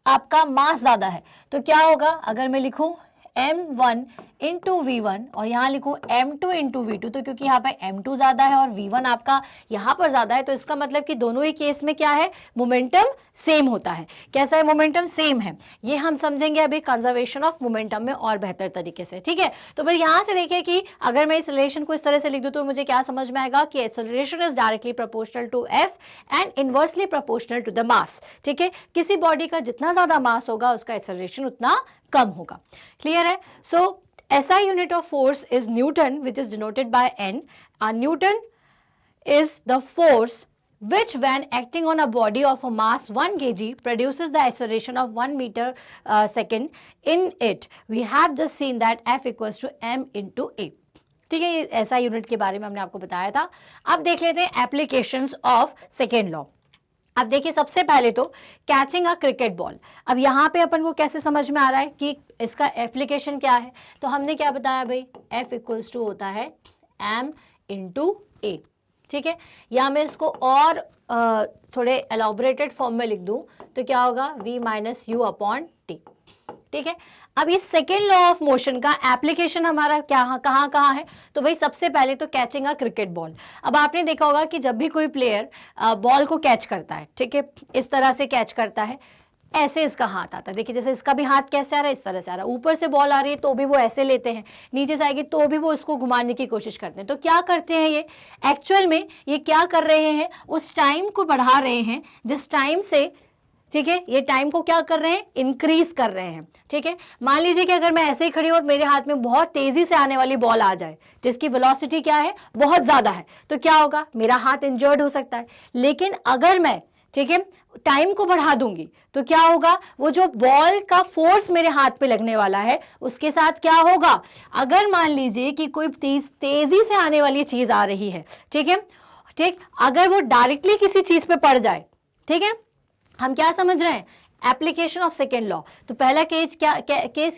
आपका मास ज्यादा है। तो क्या होगा? अगर मैं लिखूं m1 इंटू v1 और यहाँ लिखूं m2 इंटू v2, तो क्योंकि यहाँ पे m2 ज्यादा है और v1 आपका यहाँ पर ज्यादा है, तो इसका मतलब कि दोनों ही केस में क्या है? मोमेंटम सेम होता है। कैसा है? मोमेंटम सेम है। ये हम समझेंगे अभी कंजर्वेशन ऑफ मोमेंटम में और बेहतर तरीके से, ठीक है। तो फिर यहाँ से देखिए कि अगर मैं इस रिलेशन को इस तरह से लिख दूं तो मुझे क्या समझ में आएगा कि acceleration is directly proportional to F and inversely proportional to the mass, ठीक है। किसी बॉडी का जितना ज्यादा मास होगा उसका एक्सेलरेशन उतना कम होगा। क्लियर है? सो SI unit of force is Newton, which is denoted by N. Newton is the force which, when acting on a body of a mass 1 kg, produces the acceleration of 1 meter second in it. We have just seen that F equals to m into a। ठीक है, ये SI unit के बारे में हमने आपको बताया था। अब देख लेते हैं एप्लीकेशंस ऑफ सेकेंड लॉ। अब देखिए, सबसे पहले तो कैचिंग अ क्रिकेट बॉल। अब यहाँ पे अपन को कैसे समझ में आ रहा है कि इसका एप्लीकेशन क्या है? तो हमने क्या बताया भाई? F इक्वल्स टू होता है m इंटू a, ठीक है, या मैं इसको और थोड़े एलॉबरेटेड फॉर्म में लिख दूं तो क्या होगा, v minus u upon T. ठीक है, अब ये सेकेंड लॉ ऑफ मोशन का एप्लीकेशन हमारा क्या कहाँ है, तो भाई सबसे पहले तो कैचिंग अ क्रिकेट बॉल। अब आपने देखा होगा कि जब भी कोई प्लेयर बॉल को कैच करता है, ठीक है, इस तरह से कैच करता है, ऐसे इसका हाथ आता है। देखिए जैसे इसका भी हाथ कैसे आ रहा है, इस तरह से आ रहा है। ऊपर से बॉल आ रही है तो भी वो ऐसे लेते हैं, नीचे से आएगी तो भी वो इसको घुमाने की कोशिश करते हैं। तो क्या करते हैं ये एक्चुअल में, ये क्या कर रहे हैं, उस टाइम को बढ़ा रहे हैं जिस टाइम से, ठीक है, ये टाइम को क्या कर रहे हैं, इंक्रीज कर रहे हैं। ठीक है, मान लीजिए कि अगर मैं ऐसे ही खड़ी हूं और मेरे हाथ में बहुत तेजी से आने वाली बॉल आ जाए जिसकी वेलोसिटी क्या है, बहुत ज्यादा है, तो क्या होगा, मेरा हाथ इंजर्ड हो सकता है। लेकिन अगर मैं, ठीक है, टाइम को बढ़ा दूंगी तो क्या होगा, वो जो बॉल का फोर्स मेरे हाथ पे लगने वाला है उसके साथ क्या होगा, अगर मान लीजिए कि कोई तेजी से आने वाली चीज आ रही है, ठीक है, ठीक, अगर वो डायरेक्टली किसी चीज पे पड़ जाए, ठीक है, हम क्या समझ रहे हैं, एप्लीकेशन ऑफ सेकेंड लॉ। तो पहला केस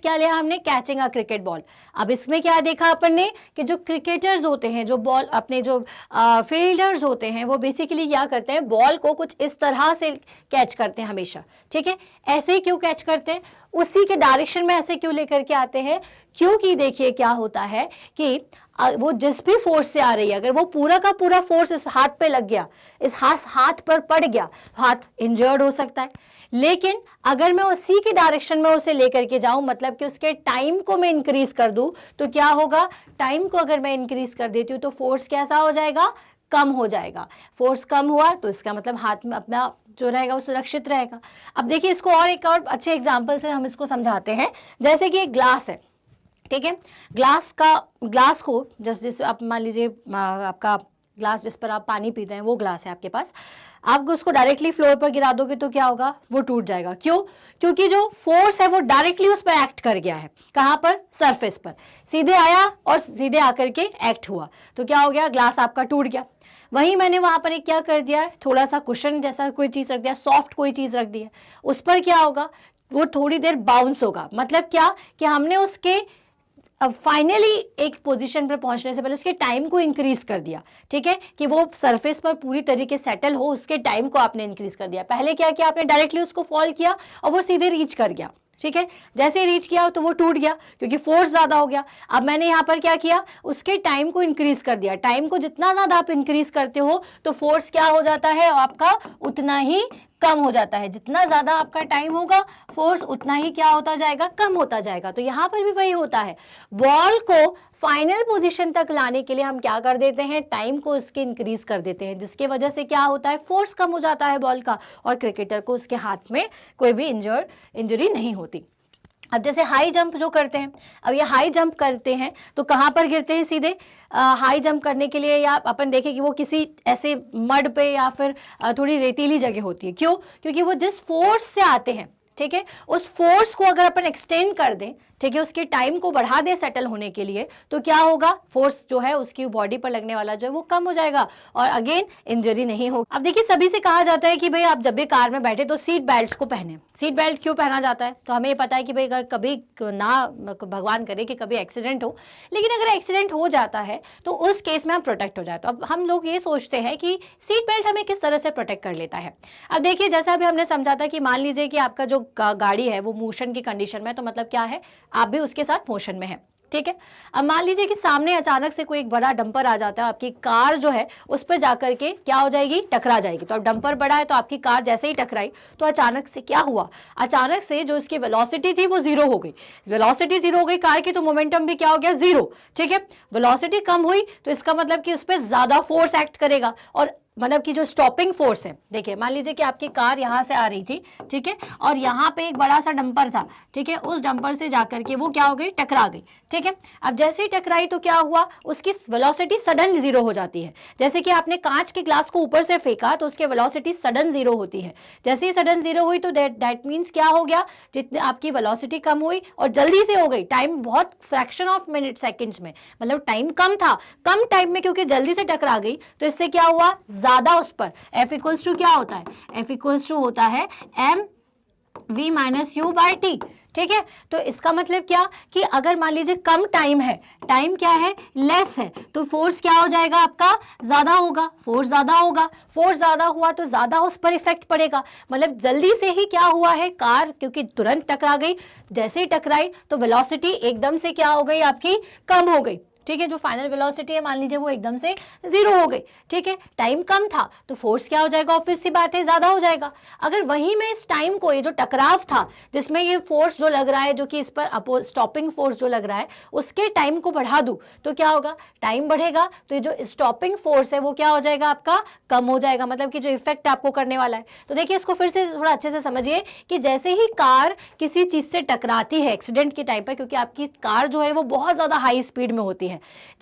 क्या लिया हमने, कैचिंग अ क्रिकेट बॉल। अब इसमें क्या देखा अपन ने कि जो क्रिकेटर्स होते हैं, जो बॉल अपने जो फील्डर्स होते हैं, वो बेसिकली क्या करते हैं, बॉल को कुछ इस तरह से कैच करते हैं हमेशा। ठीक है, ऐसे ही क्यों कैच करते हैं, उसी के डायरेक्शन में ऐसे क्यों लेकर के आते हैं, क्योंकि देखिए क्या होता है कि वो जिस भी फोर्स से आ रही है, अगर वो पूरा का पूरा फोर्स इस हाथ पे लग गया, इस हाथ पर पड़ गया, हाथ इंजर्ड हो सकता है। लेकिन अगर मैं उसी के डायरेक्शन में उसे लेकर के जाऊं, मतलब कि उसके टाइम को मैं इंक्रीज कर दूं, तो क्या होगा, टाइम को अगर मैं इंक्रीज कर देती हूं तो फोर्स कैसा हो जाएगा, कम हो जाएगा। फोर्स कम हुआ तो इसका मतलब हाथ में अपना जो रहेगा वो सुरक्षित रहेगा। अब देखिए इसको और एक और अच्छे एग्जाम्पल से हम इसको समझाते हैं। जैसे कि एक ग्लास है, ठीक है, ग्लास को जैसे आप मान लीजिए आपका ग्लास जिस पर आप पानी पीते हैं वो ग्लास है आपके पास, आप उसको डायरेक्टली फ्लोर पर गिरा दोगे तो क्या होगा, वो टूट जाएगा। क्यों, क्योंकि जो फोर्स है वो डायरेक्टली उस पर एक्ट कर गया है। कहाँ पर, सरफेस पर सीधे आया और सीधे आकर के एक्ट हुआ, तो क्या हो गया, ग्लास आपका टूट गया। वहीं मैंने वहां पर एक क्या कर दिया, थोड़ा सा कुशन जैसा कोई चीज रख दिया, सॉफ्ट कोई चीज रख दी है, उस पर क्या होगा, वो थोड़ी देर बाउंस होगा। मतलब क्या कि हमने उसके अब फाइनली एक पोजीशन पर पहुंचने से पहले उसके टाइम को इंक्रीज कर दिया। ठीक है, कि वो सरफेस पर पूरी तरीके से सेटल हो, उसके टाइम को आपने इंक्रीज कर दिया। पहले क्या किया आपने, डायरेक्टली उसको फॉल किया और वो सीधे रीच कर गया। ठीक है, जैसे ही रीच किया तो वो टूट गया क्योंकि फोर्स ज्यादा हो गया। अब मैंने यहाँ पर क्या किया, उसके टाइम को इंक्रीज कर दिया। टाइम को जितना ज्यादा आप इंक्रीज करते हो तो फोर्स क्या हो जाता है आपका, उतना ही कम हो जाता है। जितना ज्यादा आपका टाइम होगा फोर्स उतना ही क्या होता जाएगा, कम होता जाएगा। तो यहाँ पर भी वही होता है, बॉल को फाइनल पोजीशन तक लाने के लिए हम क्या कर देते हैं, टाइम को इसके इंक्रीज कर देते हैं, जिसके वजह से क्या होता है, फोर्स कम हो जाता है बॉल का और क्रिकेटर को उसके हाथ में कोई भी इंजरी नहीं होती। अब जैसे हाई जंप जो करते हैं, अब ये हाई जंप करते हैं तो कहाँ पर गिरते हैं, सीधे हाई जंप करने के लिए, या अपन देखें कि वो किसी ऐसे मड पे या फिर थोड़ी रेतीली जगह होती है। क्यों, क्योंकि वो जिस फोर्स से आते हैं, ठीक है, उस फोर्स को अगर अपन एक्सटेंड कर दें, ठीक है, उसके टाइम को बढ़ा दें सेटल होने के लिए, तो क्या होगा, फोर्स जो है उसकी बॉडी पर लगने वाला जो है वो कम हो जाएगा और अगेन इंजरी नहीं होगी। अब देखिए सभी से कहा जाता है कि भाई आप जब भी कार में बैठे तो सीट बेल्ट को पहने। सीट बेल्ट क्यों पहना जाता है, तो हमें ये पता है कि भाई कभी ना भगवान करे कि कभी एक्सीडेंट हो, लेकिन अगर एक्सीडेंट हो जाता है तो उस केस में हम प्रोटेक्ट हो जाए। तो अब हम लोग ये सोचते हैं कि सीट बेल्ट हमें किस तरह से प्रोटेक्ट कर लेता है। अब देखिए जैसा अभी हमने समझा था कि मान लीजिए कि आपका जो गाड़ी है वो मोशन की कंडीशन में, तो मतलब क्या है, आप भी उसके साथ मोशन में है। ठीक है, अब मान लीजिए कि सामने अचानक से कोई एक बड़ा डंपर आ जाता है, आपकी कार जो है उस पर जाकर के क्या हो जाएगी, टकरा जाएगी। तो अब डंपर बड़ा है तो आपकी कार जैसे ही टकराई तो अचानक से क्या हुआ, अचानक से जो इसकी वेलोसिटी थी वो जीरो हो गई। वेलोसिटी जीरो हो गई कार की तो मोमेंटम भी क्या हो गया, जीरो। ठीक है, वेलोसिटी कम हुई तो इसका मतलब कि उस पर ज्यादा फोर्स एक्ट करेगा, और मतलब कि जो स्टॉपिंग फोर्स है, देखिए मान लीजिए कि आपकी कार यहाँ से आ रही थी, ठीक है, और यहाँ पे एक बड़ा सा डंपर था, ठीक है, उस डंपर से जाकर के वो क्या हो गई, टकरा गई। ठीक है, अब जैसे ही टकराई तो क्या हुआ, उसकी वेलोसिटी सडन जीरो हो जाती है। जैसे कि आपने कांच के ग्लास को ऊपर से फेंका तो उसकी वेलोसिटी सडन जीरो होती है। जैसे ही सडन जीरो हुई तो दैट मीन्स क्या हो गया, जितने आपकी वेलोसिटी कम हुई और जल्दी से हो गई, टाइम बहुत फ्रैक्शन ऑफ मिनट सेकेंड्स में, मतलब टाइम कम था, कम टाइम में क्योंकि जल्दी से टकरा गई तो इससे क्या हुआ, ज्यादा उस पर F इक्वल्स टू क्या होता है, F इक्वल्स टू होता है m v minus u by t. ठीक है, तो इसका मतलब क्या कि अगर मान लीजिए कम टाइम है, टाइम क्या है, लेस है, तो फोर्स क्या हो जाएगा आपका, ज्यादा होगा, फोर्स ज्यादा होगा, फोर्स ज्यादा हुआ तो ज्यादा उस पर इफेक्ट पड़ेगा। मतलब जल्दी से ही क्या हुआ है, कार क्योंकि तुरंत टकरा गई, जैसे ही टकराई तो वेलोसिटी एकदम से क्या हो गई आपकी, कम हो गई। ठीक है, जो फाइनल वेलोसिटी है मान लीजिए वो एकदम से जीरो हो गई। ठीक है, टाइम कम था तो फोर्स क्या हो जाएगा, ऑब्वियस सी बात है, ज्यादा हो जाएगा। अगर वही मैं इस टाइम को, ये जो टकराव था जिसमें ये फोर्स जो लग रहा है, जो कि इस पर स्टॉपिंग फोर्स जो लग रहा है, उसके टाइम को बढ़ा दूं तो क्या होगा, टाइम बढ़ेगा तो ये जो स्टॉपिंग फोर्स है वो क्या हो जाएगा आपका, कम हो जाएगा। मतलब कि जो इफेक्ट आपको करने वाला है। तो देखिए इसको फिर से थोड़ा अच्छे से समझिए कि जैसे ही कार किसी चीज से टकराती है एक्सीडेंट के टाइम पर, क्योंकि आपकी कार जो है वो बहुत ज्यादा हाई स्पीड में होती है,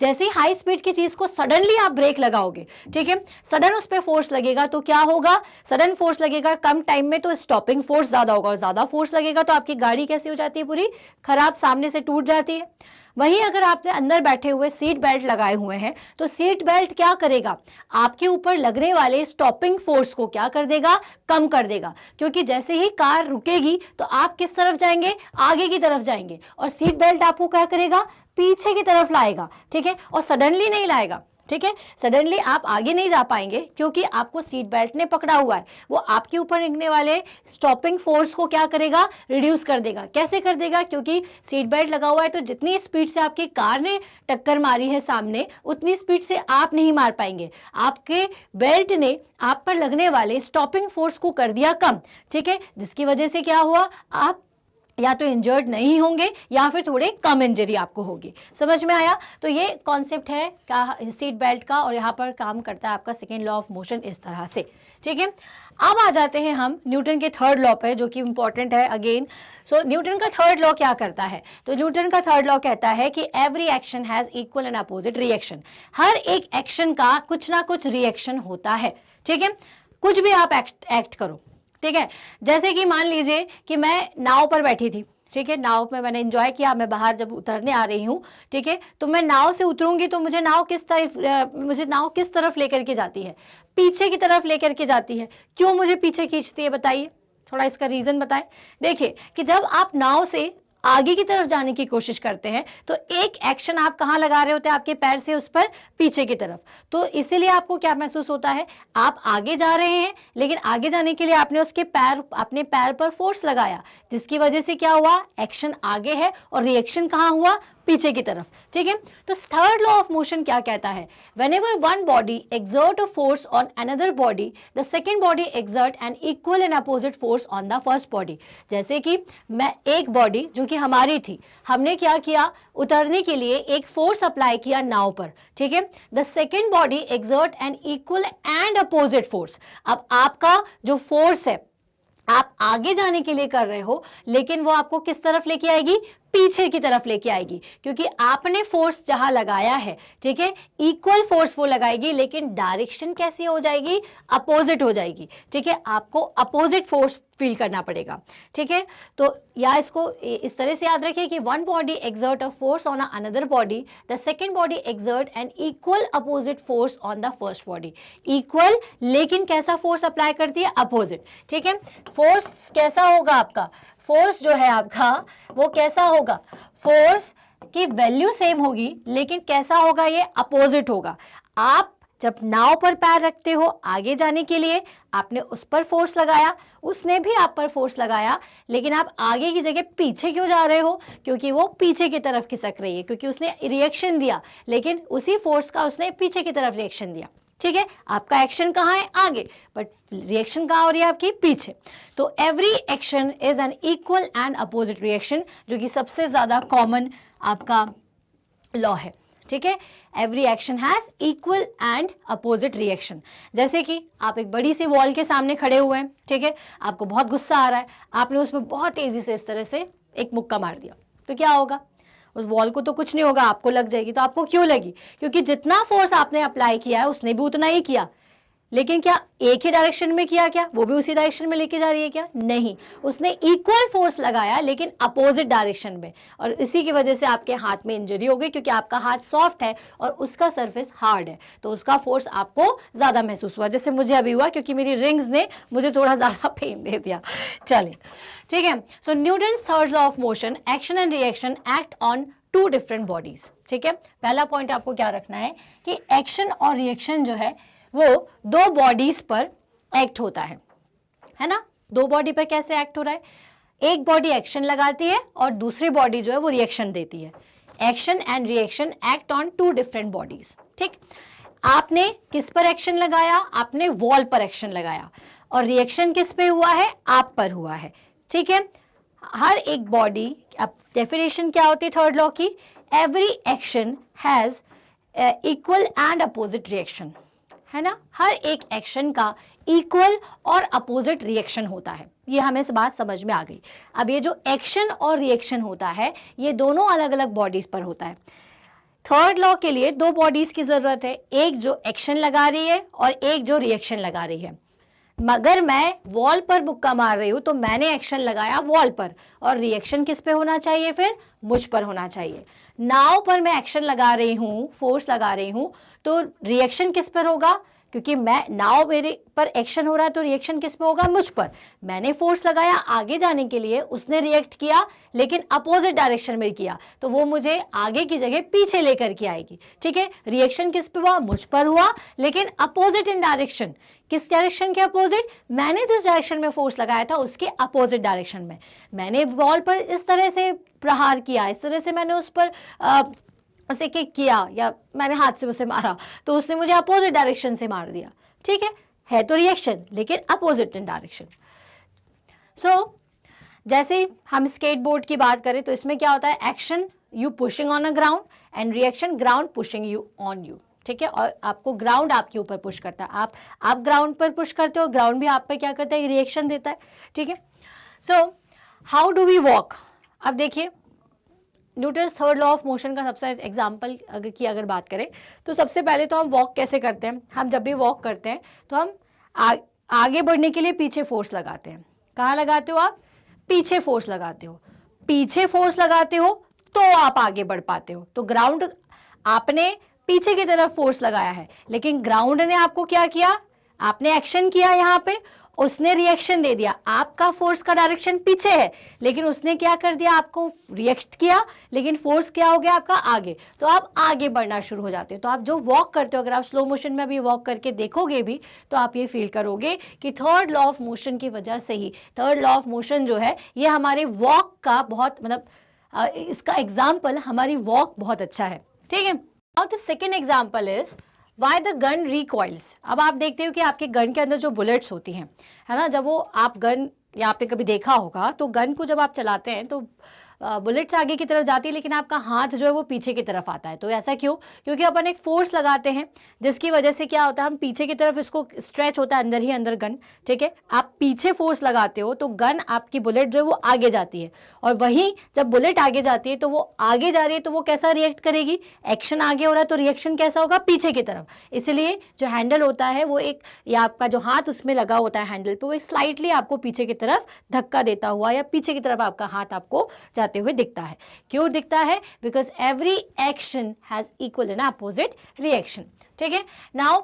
जैसे ही हाई स्पीड की चीज को सडनली आप ब्रेक लगाओगे, ठीक है, सडन उस पर फोर्स लगेगा तो क्या होगा, सडन फोर्स लगेगा कम टाइम में तो स्टॉपिंग फोर्स ज्यादा होगा, और ज्यादा फोर्स लगेगा तो आपकी गाड़ी कैसी हो जाती है, पूरी खराब, सामने से टूट जाती है। वहीं अगर आपने अंदर बैठे हुए सीट बेल्ट लगाए हुए हैं तो सीट बेल्ट क्या करेगा, आपके ऊपर लगने वाले स्टॉपिंग फोर्स को क्या कर देगा, कम कर देगा। क्योंकि जैसे ही कार रुकेगी तो आप किस तरफ जाएंगे, आगे की तरफ जाएंगे, और सीट बेल्ट आपको क्या करेगा, पीछे की तरफ लाएगा। ठीक है, और सडनली नहीं लाएगा। ठीक है, सडनली आप आगे नहीं जा पाएंगे क्योंकि आपको सीट बेल्ट ने पकड़ा हुआ है, वो आपके ऊपर लगने वाले स्टॉपिंग फोर्स को क्या करेगा, रिड्यूस कर देगा। कैसे कर देगा, क्योंकि सीट बेल्ट लगा हुआ है तो जितनी स्पीड से आपकी कार ने टक्कर मारी है सामने, उतनी स्पीड से आप नहीं मार पाएंगे, आपके बेल्ट ने आप पर लगने वाले स्टॉपिंग फोर्स को कर दिया कम। ठीक है, जिसकी वजह से क्या हुआ, आप या तो इंजर्ड नहीं होंगे या फिर थोड़े कम इंजरी आपको होगी। समझ में आया। तो ये कॉन्सेप्ट है क्या, सीट बेल्ट का, और यहाँ पर काम करता है आपका सेकेंड लॉ ऑफ मोशन इस तरह से। ठीक है, अब आ जाते हैं हम न्यूटन के थर्ड लॉ पे, जो कि इंपॉर्टेंट है अगेन। सो न्यूटन का थर्ड लॉ क्या करता है, तो न्यूटन का थर्ड लॉ कहता है कि every action has equal and opposite reaction. हर एक एक्शन का कुछ ना कुछ रिएक्शन होता है। ठीक है, कुछ भी आप एक्ट करो, ठीक है, जैसे कि मान लीजिए कि मैं नाव पर बैठी थी, ठीक है, नाव में मैंने एंजॉय किया, मैं बाहर जब उतरने आ रही हूँ, ठीक है, तो मैं नाव से उतरूंगी तो मुझे नाव किस तरफ लेकर के जाती है, पीछे की तरफ लेकर के जाती है। क्यों मुझे पीछे खींचती है, बताइए, थोड़ा इसका रीजन बताएं। देखिए कि जब आप नाव से आगे की तरफ जाने की कोशिश करते हैं तो एक एक्शन आप कहाँ लगा रहे होते हैं, आपके पैर से उस पर पीछे की तरफ, तो इसीलिए आपको क्या महसूस होता है, आप आगे जा रहे हैं लेकिन आगे जाने के लिए आपने अपने पैर पर फोर्स लगाया, जिसकी वजह से क्या हुआ, एक्शन आगे है और रिएक्शन कहाँ हुआ, पीछे की तरफ। ठीक है, तो थर्ड लॉ ऑफ मोशन क्या कहता है, whenever one body exert a force on another body, the second body exert an equal and opposite force on the first body. जैसे कि मैं एक बॉडी जो कि हमारी थी, हमने क्या किया, उतरने के लिए एक फोर्स अप्लाई किया नाव पर। ठीक है, the second body exert an equal and opposite force. अब आपका जो फोर्स है आप आगे जाने के लिए कर रहे हो, लेकिन वो आपको किस तरफ लेके आएगी, पीछे की तरफ लेके आएगी, क्योंकि आपने फोर्स जहां लगाया है, ठीक है, इक्वल फोर्स वो लगाएगी, लेकिन डायरेक्शन कैसी हो जाएगी, अपोजिट हो जाएगी। ठीक है, आपको अपोजिट फोर्स फील करना पड़ेगा। ठीक है, तो या इसको इस तरह से याद रखिए कि one body exert a force on another body, the second body exert an equal opposite force on the first body. Equal, लेकिन कैसा फोर्स अप्लाई करती है, अपोजिट। ठीक है, फोर्स कैसा होगा आपका, फोर्स जो है आपका वो कैसा होगा, फोर्स की वैल्यू सेम होगी लेकिन कैसा होगा, ये अपोजिट होगा। आप जब नाव पर पैर रखते हो आगे जाने के लिए, आपने उस पर फोर्स लगाया, उसने भी आप पर फोर्स लगाया, लेकिन आप आगे की जगह पीछे क्यों जा रहे हो, क्योंकि वो पीछे की तरफ खिसक रही है, क्योंकि उसने रिएक्शन दिया, लेकिन उसी फोर्स का उसने पीछे की तरफ रिएक्शन दिया। ठीक है, आपका एक्शन कहाँ है, आगे, बट रिएक्शन कहाँ हो रही है, आपकी पीछे। तो every action is an equal and opposite reaction, जो कि सबसे ज्यादा कॉमन आपका लॉ है। ठीक है, every action has equal and opposite reaction. जैसे कि आप एक बड़ी सी वॉल के सामने खड़े हुए हैं, ठीक है, आपको बहुत गुस्सा आ रहा है, आपने उसमें बहुत तेजी से इस तरह से एक मुक्का मार दिया, तो क्या होगा, उस वॉल को तो कुछ नहीं होगा, आपको लग जाएगी। तो आपको क्यों लगी, क्योंकि जितना फोर्स आपने अप्लाई किया है उसने भी उतना ही किया, लेकिन क्या एक ही डायरेक्शन में किया, क्या वो भी उसी डायरेक्शन में लेके जा रही है क्या? नहीं, उसने इक्वल फोर्स लगाया लेकिन अपोजिट डायरेक्शन में, और इसी की वजह से आपके हाथ में इंजरी हो गई, क्योंकि आपका हाथ सॉफ्ट है और उसका सरफेस हार्ड है, तो उसका फोर्स आपको ज्यादा महसूस हुआ, जैसे मुझे अभी हुआ, क्योंकि मेरी रिंग्स ने मुझे थोड़ा ज्यादा पेन दे दिया। चलिए, ठीक है। So Newton's third law of motion, action and reaction act on two different bodies. ठीक है, पहला पॉइंट आपको क्या रखना है कि एक्शन और रिएक्शन जो है वो दो बॉडीज पर एक्ट होता है ना? दो बॉडी पर कैसे एक्ट हो रहा है? एक बॉडी एक्शन लगाती है और दूसरी बॉडी जो है वो रिएक्शन देती है। Action and reaction act on two different bodies. ठीक, आपने किस पर एक्शन लगाया? आपने वॉल पर एक्शन लगाया, और रिएक्शन किस पे हुआ है? आप पर हुआ है। ठीक है, हर एक बॉडी, अब डेफिनेशन क्या होती है थर्ड लॉ की? Every action has equal and opposite reaction, है ना? हर एक एक्शन का इक्वल और अपोजिट रिएक्शन होता है। ये हमें इस बात समझ में आ गई। अब ये जो एक्शन और रिएक्शन होता है ये दोनों अलग अलग बॉडीज पर होता है। थर्ड लॉ के लिए दो बॉडीज की जरूरत है, एक जो एक्शन लगा रही है और एक जो रिएक्शन लगा रही है। मगर मैं वॉल पर मुक्का मार रही हूं तो मैंने एक्शन लगाया वॉल पर, और रिएक्शन किस पे होना चाहिए? फिर मुझ पर होना चाहिए। नाव पर मैं एक्शन लगा रही हूं, फोर्स लगा रही हूं, तो रिएक्शन किस पर होगा? क्योंकि मैं नाव मेरे पर एक्शन हो रहा है तो रिएक्शन किस पे होगा? मुझ पर। मैंने फोर्स लगाया आगे जाने के लिए, उसने रिएक्ट किया लेकिन अपोजिट डायरेक्शन में किया, तो वो मुझे आगे की जगह पीछे लेकर के आएगी। ठीक है, रिएक्शन किस पे हुआ? मुझ पर हुआ, लेकिन अपोजिट इन डायरेक्शन। किस डायरेक्शन के अपोजिट? मैंने जिस डायरेक्शन में फोर्स लगाया था उसके अपोजिट डायरेक्शन में। मैंने वॉल पर इस तरह से प्रहार किया, इस तरह से मैंने उस पर उसे किक किया, या मैंने हाथ से उसे मारा, तो उसने मुझे अपोजिट डायरेक्शन से मार दिया। ठीक है तो रिएक्शन, लेकिन अपोजिट इन डायरेक्शन। सो जैसे हम स्केटबोर्ड की बात करें तो इसमें क्या होता है? Action you pushing on a ground and reaction ground pushing you on you. ठीक है, और आपको ग्राउंड आपके ऊपर पुश करता है, आप ग्राउंड पर पुश करते हो, ग्राउंड भी आप पे क्या करता है? रिएक्शन देता है। ठीक है, so how do we walk? अब देखिए, Newton's third law of motion का सबसे एग्जाम्पल अगर बात करें तो सबसे पहले तो हम वॉक कैसे करते हैं? हम जब भी वॉक करते हैं तो हम आगे बढ़ने के लिए पीछे फोर्स लगाते हैं। कहाँ लगाते हो आप? पीछे फोर्स लगाते हो। पीछे फोर्स लगाते हो तो आप आगे बढ़ पाते हो। तो ग्राउंड, आपने पीछे की तरफ फोर्स लगाया है, लेकिन ग्राउंड ने आपको क्या किया? आपने एक्शन किया यहाँ पे, उसने रिएक्शन दे दिया। आपका फोर्स का डायरेक्शन पीछे है, लेकिन उसने क्या कर दिया? आपको रिएक्ट किया, लेकिन फोर्स क्या हो गया आपका? आगे। तो आप आगे बढ़ना शुरू हो जाते हो। तो आप जो वॉक करते हो, अगर आप स्लो मोशन में अभी वॉक करके देखोगे भी तो आप ये फील करोगे कि थर्ड लॉ ऑफ मोशन की वजह से ही, थर्ड लॉ ऑफ मोशन जो है ये हमारे वॉक का बहुत, मतलब इसका एग्जाम्पल हमारी वॉक बहुत अच्छा है। ठीक है, now the second example is why the gun recoils. अब आप देखते हो कि आपके गन के अंदर जो बुलेट्स होती हैं, है ना, जब वो आप गन, या आपने कभी देखा होगा तो गन को जब आप चलाते हैं तो बुलेट्स आगे की तरफ जाती है, लेकिन आपका हाथ जो है वो पीछे की तरफ आता है। तो ऐसा क्यों? क्योंकि अपन एक फोर्स लगाते हैं जिसकी वजह से क्या होता है, हम पीछे की तरफ, इसको स्ट्रेच होता है अंदर ही अंदर गन। ठीक है, आप पीछे फोर्स लगाते हो तो गन, आपकी बुलेट जो है वो आगे जाती है, और वहीं जब बुलेट आगे जाती है तो वो आगे जा रही है तो वो कैसा रिएक्ट करेगी? एक्शन आगे हो रहा है तो रिएक्शन कैसा होगा? पीछे की तरफ। इसलिए जो हैंडल होता है वो एक, या आपका जो हाथ उसमें लगा होता है हैंडल पे, वो एक स्लाइटली आपको पीछे की तरफ धक्का देता हुआ या पीछे की तरफ आपका हाथ आपको जाते हुए दिखता है। क्यों दिखता है? Because every action has equal and opposite reaction. ठीक है, now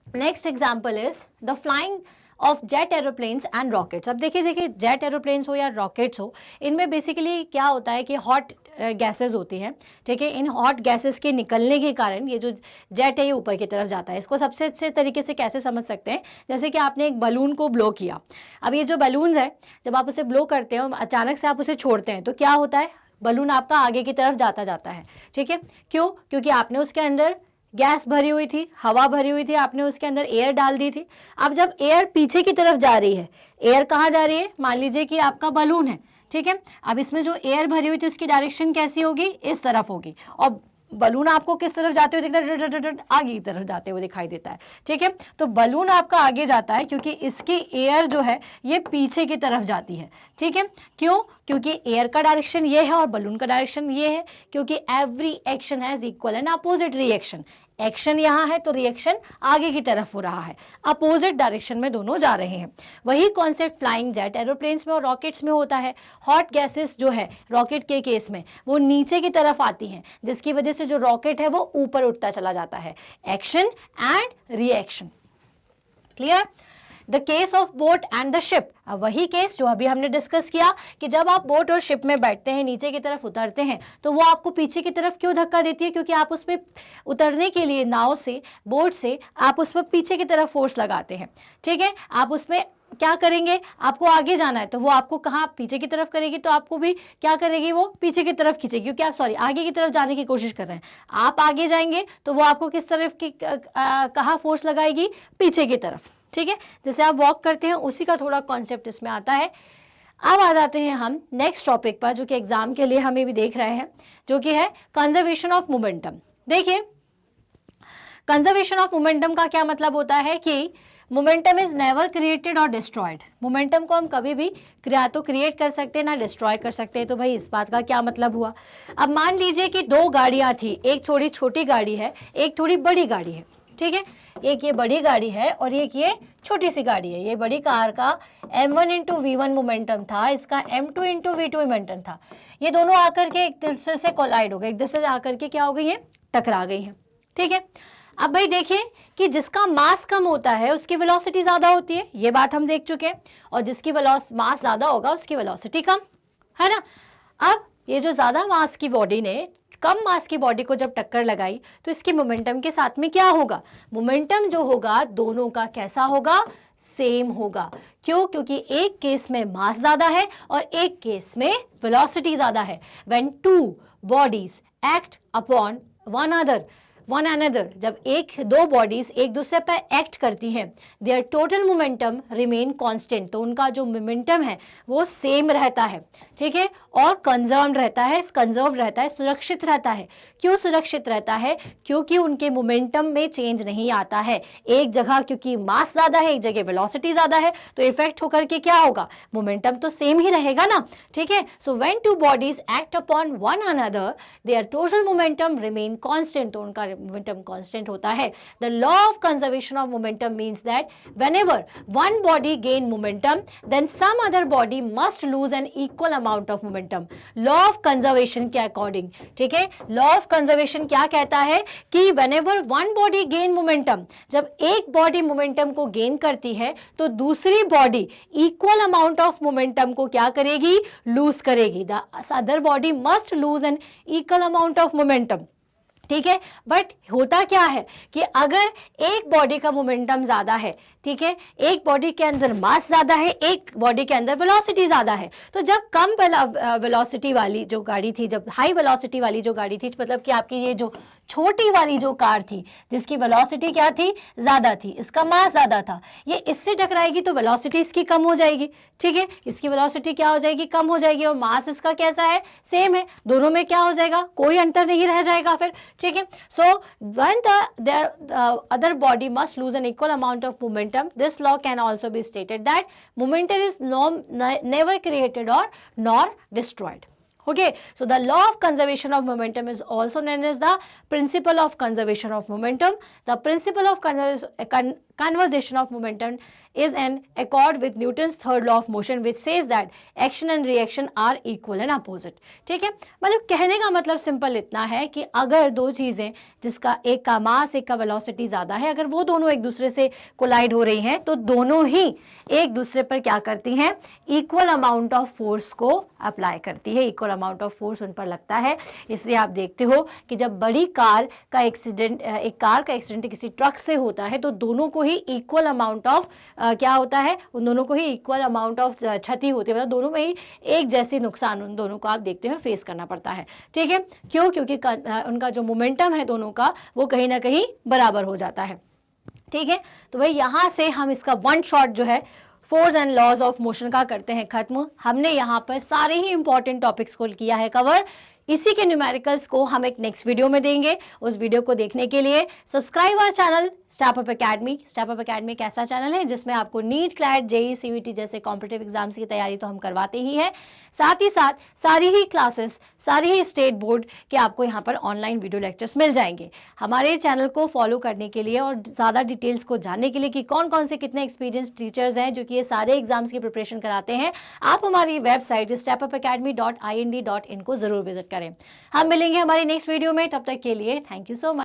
next example is the flying of jet aeroplanes and rockets. अब देखिए जेट एरोप्लेन्स हो या रॉकेट्स हो, इनमें बेसिकली क्या होता है कि हॉट गैसेस होती हैं। ठीक है, इन हॉट गैसेस के निकलने के कारण ये जो जेट है ये ऊपर की तरफ जाता है। इसको सबसे अच्छे तरीके से कैसे समझ सकते हैं? जैसे कि आपने एक बलून को ब्लो किया। अब ये जो बलून है, जब आप उसे ब्लो करते हैं, अचानक से आप उसे छोड़ते हैं तो क्या होता है? बलून आपका आगे की तरफ जाता है। ठीक है, क्यों? क्योंकि आपने उसके अंदर गैस भरी हुई थी, हवा भरी हुई थी, आपने उसके अंदर एयर डाल दी थी। अब जब एयर पीछे की तरफ जा रही है, एयर कहाँ जा रही है? मान लीजिए कि आपका बलून है। ठीक है, अब इसमें जो एयर भरी हुई थी उसकी डायरेक्शन कैसी होगी? इस तरफ होगी, और बलून आपको किस तरफ जाते हुए दिखता है? आगे की तरफ जाते हुए दिखाई देता है। ठीक है, तो बलून आपका आगे जाता है क्योंकि इसकी एयर जो है ये पीछे की तरफ जाती है। ठीक है, क्यों? क्योंकि एयर का डायरेक्शन ये है और बलून का डायरेक्शन ये है, क्योंकि every action has equal and opposite reaction. Action यहाँ है तो रिएक्शन आगे की तरफ हो रहा है, अपोजिट डायरेक्शन में दोनों जा रहे हैं। वही कॉन्सेप्ट फ्लाइंग जेट एरोप्लेन्स में और रॉकेट्स में होता है। हॉट गैसेस जो है रॉकेट के केस में वो नीचे की तरफ आती हैं, जिसकी वजह से जो रॉकेट है वो ऊपर उठता चला जाता है। Action and reaction, clear. The case of boat and the ship, अब वही केस जो अभी हमने डिस्कस किया कि जब आप बोट और शिप में बैठते हैं, नीचे की तरफ उतरते हैं, तो वो आपको पीछे की तरफ क्यों धक्का देती है? क्योंकि आप उसमें उतरने के लिए नाव से, बोट से आप उस पर पीछे की तरफ फोर्स लगाते हैं, ठीक है। आप उसमें क्या करेंगे, आपको आगे जाना है तो वो आपको कहाँ, पीछे की तरफ करेगी, तो आपको भी क्या करेगी, वो पीछे की तरफ खींचेगी, क्योंकि आप आगे की तरफ जाने की कोशिश कर रहे हैं। आप आगे जाएंगे तो वो आपको किस तरफ की कहाँ फोर्स लगाएगी, पीछे की तरफ, ठीक है। जैसे आप वॉक करते हैं उसी का थोड़ा कॉन्सेप्ट इसमें आता है। अब आ जाते हैं हम नेक्स्ट टॉपिक पर, जो कि एग्जाम के लिए हमें भी देख रहे हैं, जो कि है कंजर्वेशन ऑफ मोमेंटम। देखिए, कंजर्वेशन ऑफ मोमेंटम का क्या मतलब होता है कि मोमेंटम इज नेवर क्रिएटेड और डिस्ट्रॉयड। मोमेंटम को हम कभी भी या तो क्रिएट कर सकते हैं ना डिस्ट्रॉय कर सकते हैं। तो भाई इस बात का क्या मतलब हुआ? अब मान लीजिए कि दो गाड़ियां थी, एक थोड़ी छोटी गाड़ी है, एक थोड़ी बड़ी गाड़ी है, ठीक है। एक ये बड़ी गाड़ी है और एक ये छोटी सी गाड़ी है। ये बड़ी कार का m1 इंटू v1 मोमेंटम था, इसका m2 इंटू v2 मोमेंटम था। ये दोनों आकर के एक दूसरे से कोलाइड हो गए, एक दूसरे से आकर के क्या हो गई है, टकरा गई है, ठीक है। अब भाई देखिए कि जिसका मास कम होता है उसकी वेलोसिटी ज्यादा होती है, ये बात हम देख चुके हैं, और जिसकी मास ज्यादा होगा उसकी वेलोसिटी कम, है ना। अब ये जो ज्यादा मास की बॉडी ने कम मास की बॉडी को जब टक्कर लगाई तो इसके मोमेंटम के साथ में क्या होगा, मोमेंटम जो होगा दोनों का कैसा होगा, सेम होगा। क्यों? क्योंकि एक केस में मास ज्यादा है और एक केस में वेलोसिटी ज्यादा है। When two bodies act upon one another, जब दो बॉडीज एक दूसरे पर एक्ट करती हैं, their total momentum remain constant, तो उनका जो मोमेंटम है वो सेम रहता है, ठीक है, और कंजर्व रहता है, सुरक्षित रहता है। क्यों सुरक्षित रहता है? क्योंकि उनके मोमेंटम में चेंज नहीं आता है। एक जगह क्योंकि मास ज्यादा है, एक जगह वेलोसिटी ज्यादा है, तो इफेक्ट होकर के क्या होगा, मोमेंटम तो सेम ही रहेगा ना, ठीक है। So when two bodies act upon one another their total momentum remain constant, तो उनका मोमेंटम कांस्टेंट होता है। The law of conservation of momentum means that whenever one body gain momentum then some other body must lose an equal amount of momentum. Law of conservation के according, ठीक है, law of conservation क्या कहता है कि whenever one body gain momentum, जब एक body momentum को गेन करती है तो दूसरी body equal amount of momentum को क्या करेगी, लूज करेगी। The other body must lose an equal amount of momentum, ठीक है। बट होता क्या है कि अगर एक बॉडी का मोमेंटम ज्यादा है, ठीक है, एक बॉडी के अंदर मास ज्यादा है, एक बॉडी के अंदर वेलोसिटी ज्यादा है, तो जब कम वेलोसिटी वाली जो गाड़ी थी, जब हाई वेलोसिटी वाली जो गाड़ी थी, मतलब कि आपकी ये जो छोटी वाली जो कार थी जिसकी वेलोसिटी क्या थी, ज्यादा थी, इसका मास ज्यादा था, ये इससे टकराएगी तो वेलोसिटी इसकी कम हो जाएगी, ठीक है, इसकी वेलोसिटी क्या हो जाएगी, कम हो जाएगी, और मास इसका कैसा है, सेम है, दोनों में क्या हो जाएगा, कोई अंतर नहीं रह जाएगा फिर, ठीक है। So when the other body must lose an equal amount of momentum, this law can also be stated that momentum is never created or nor destroyed. Okay, so the law of conservation of momentum is also known as the principle of conservation of momentum. The principle of conservation of momentum is in accord with Newton's third law of motion, which says that action and reaction are equal and opposite. ठीक है, मतलब कहने का मतलब simple इतना है कि अगर दो चीजें जिसका एक का मास एक का वेलोसिटी ज्यादा है, अगर वो दोनों एक दूसरे से कोलाइड हो रही हैं तो दोनों ही एक दूसरे पर क्या करती हैं, इक्वल अमाउंट ऑफ फोर्स को अप्लाई करती है, इक्वल अमाउंट ऑफ फोर्स उन पर लगता है। इसलिए आप देखते हो कि जब बड़ी कार का एक्सीडेंट, एक कार का एक्सीडेंट किसी ट्रक से होता है तो दोनों को ही इक्वल अमाउंट ऑफ क्या होता है, उन दोनों को ही इक्वल अमाउंट ऑफ क्षति होती है, मतलब दोनों में ही एक जैसी नुकसान उन दोनों को आप देखते हैं फेस करना पड़ता है, ठीक है। क्यों? क्योंकि उनका जो मोमेंटम है दोनों का वो कहीं ना कहीं बराबर हो जाता है, ठीक है। तो भाई यहाँ से हम इसका वन शॉट जो है force and laws of motion का करते हैं खत्म। हमने यहाँ पर सारे ही इंपॉर्टेंट टॉपिक्स को किया है कवर। इसी के न्यूमेरिकल्स को हम एक नेक्स्ट वीडियो में देंगे। उस वीडियो को देखने के लिए subscribe our channel, step up academy. Step up academy एक ऐसा चैनल है जिसमें आपको नीट, क्लैट, जेई, सीवीटी जैसे कॉम्पिटिटिव एग्जाम्स की तैयारी तो हम करवाते ही हैं, साथ ही साथ सारी ही क्लासेस, सारी ही स्टेट बोर्ड के आपको यहाँ पर ऑनलाइन वीडियो लेक्चर्स मिल जाएंगे। हमारे चैनल को फॉलो करने के लिए और ज़्यादा डिटेल्स को जानने के लिए कि कौन कौन से कितने एक्सपीरियंस टीचर्स हैं जो कि ये सारे एग्जाम्स की प्रिपरेशन कराते हैं, आप हमारी वेबसाइट stepupacademy.ind.in को जरूर विजिट करें। हम मिलेंगे हमारी नेक्स्ट वीडियो में, तब तक के लिए थैंक यू सो मच।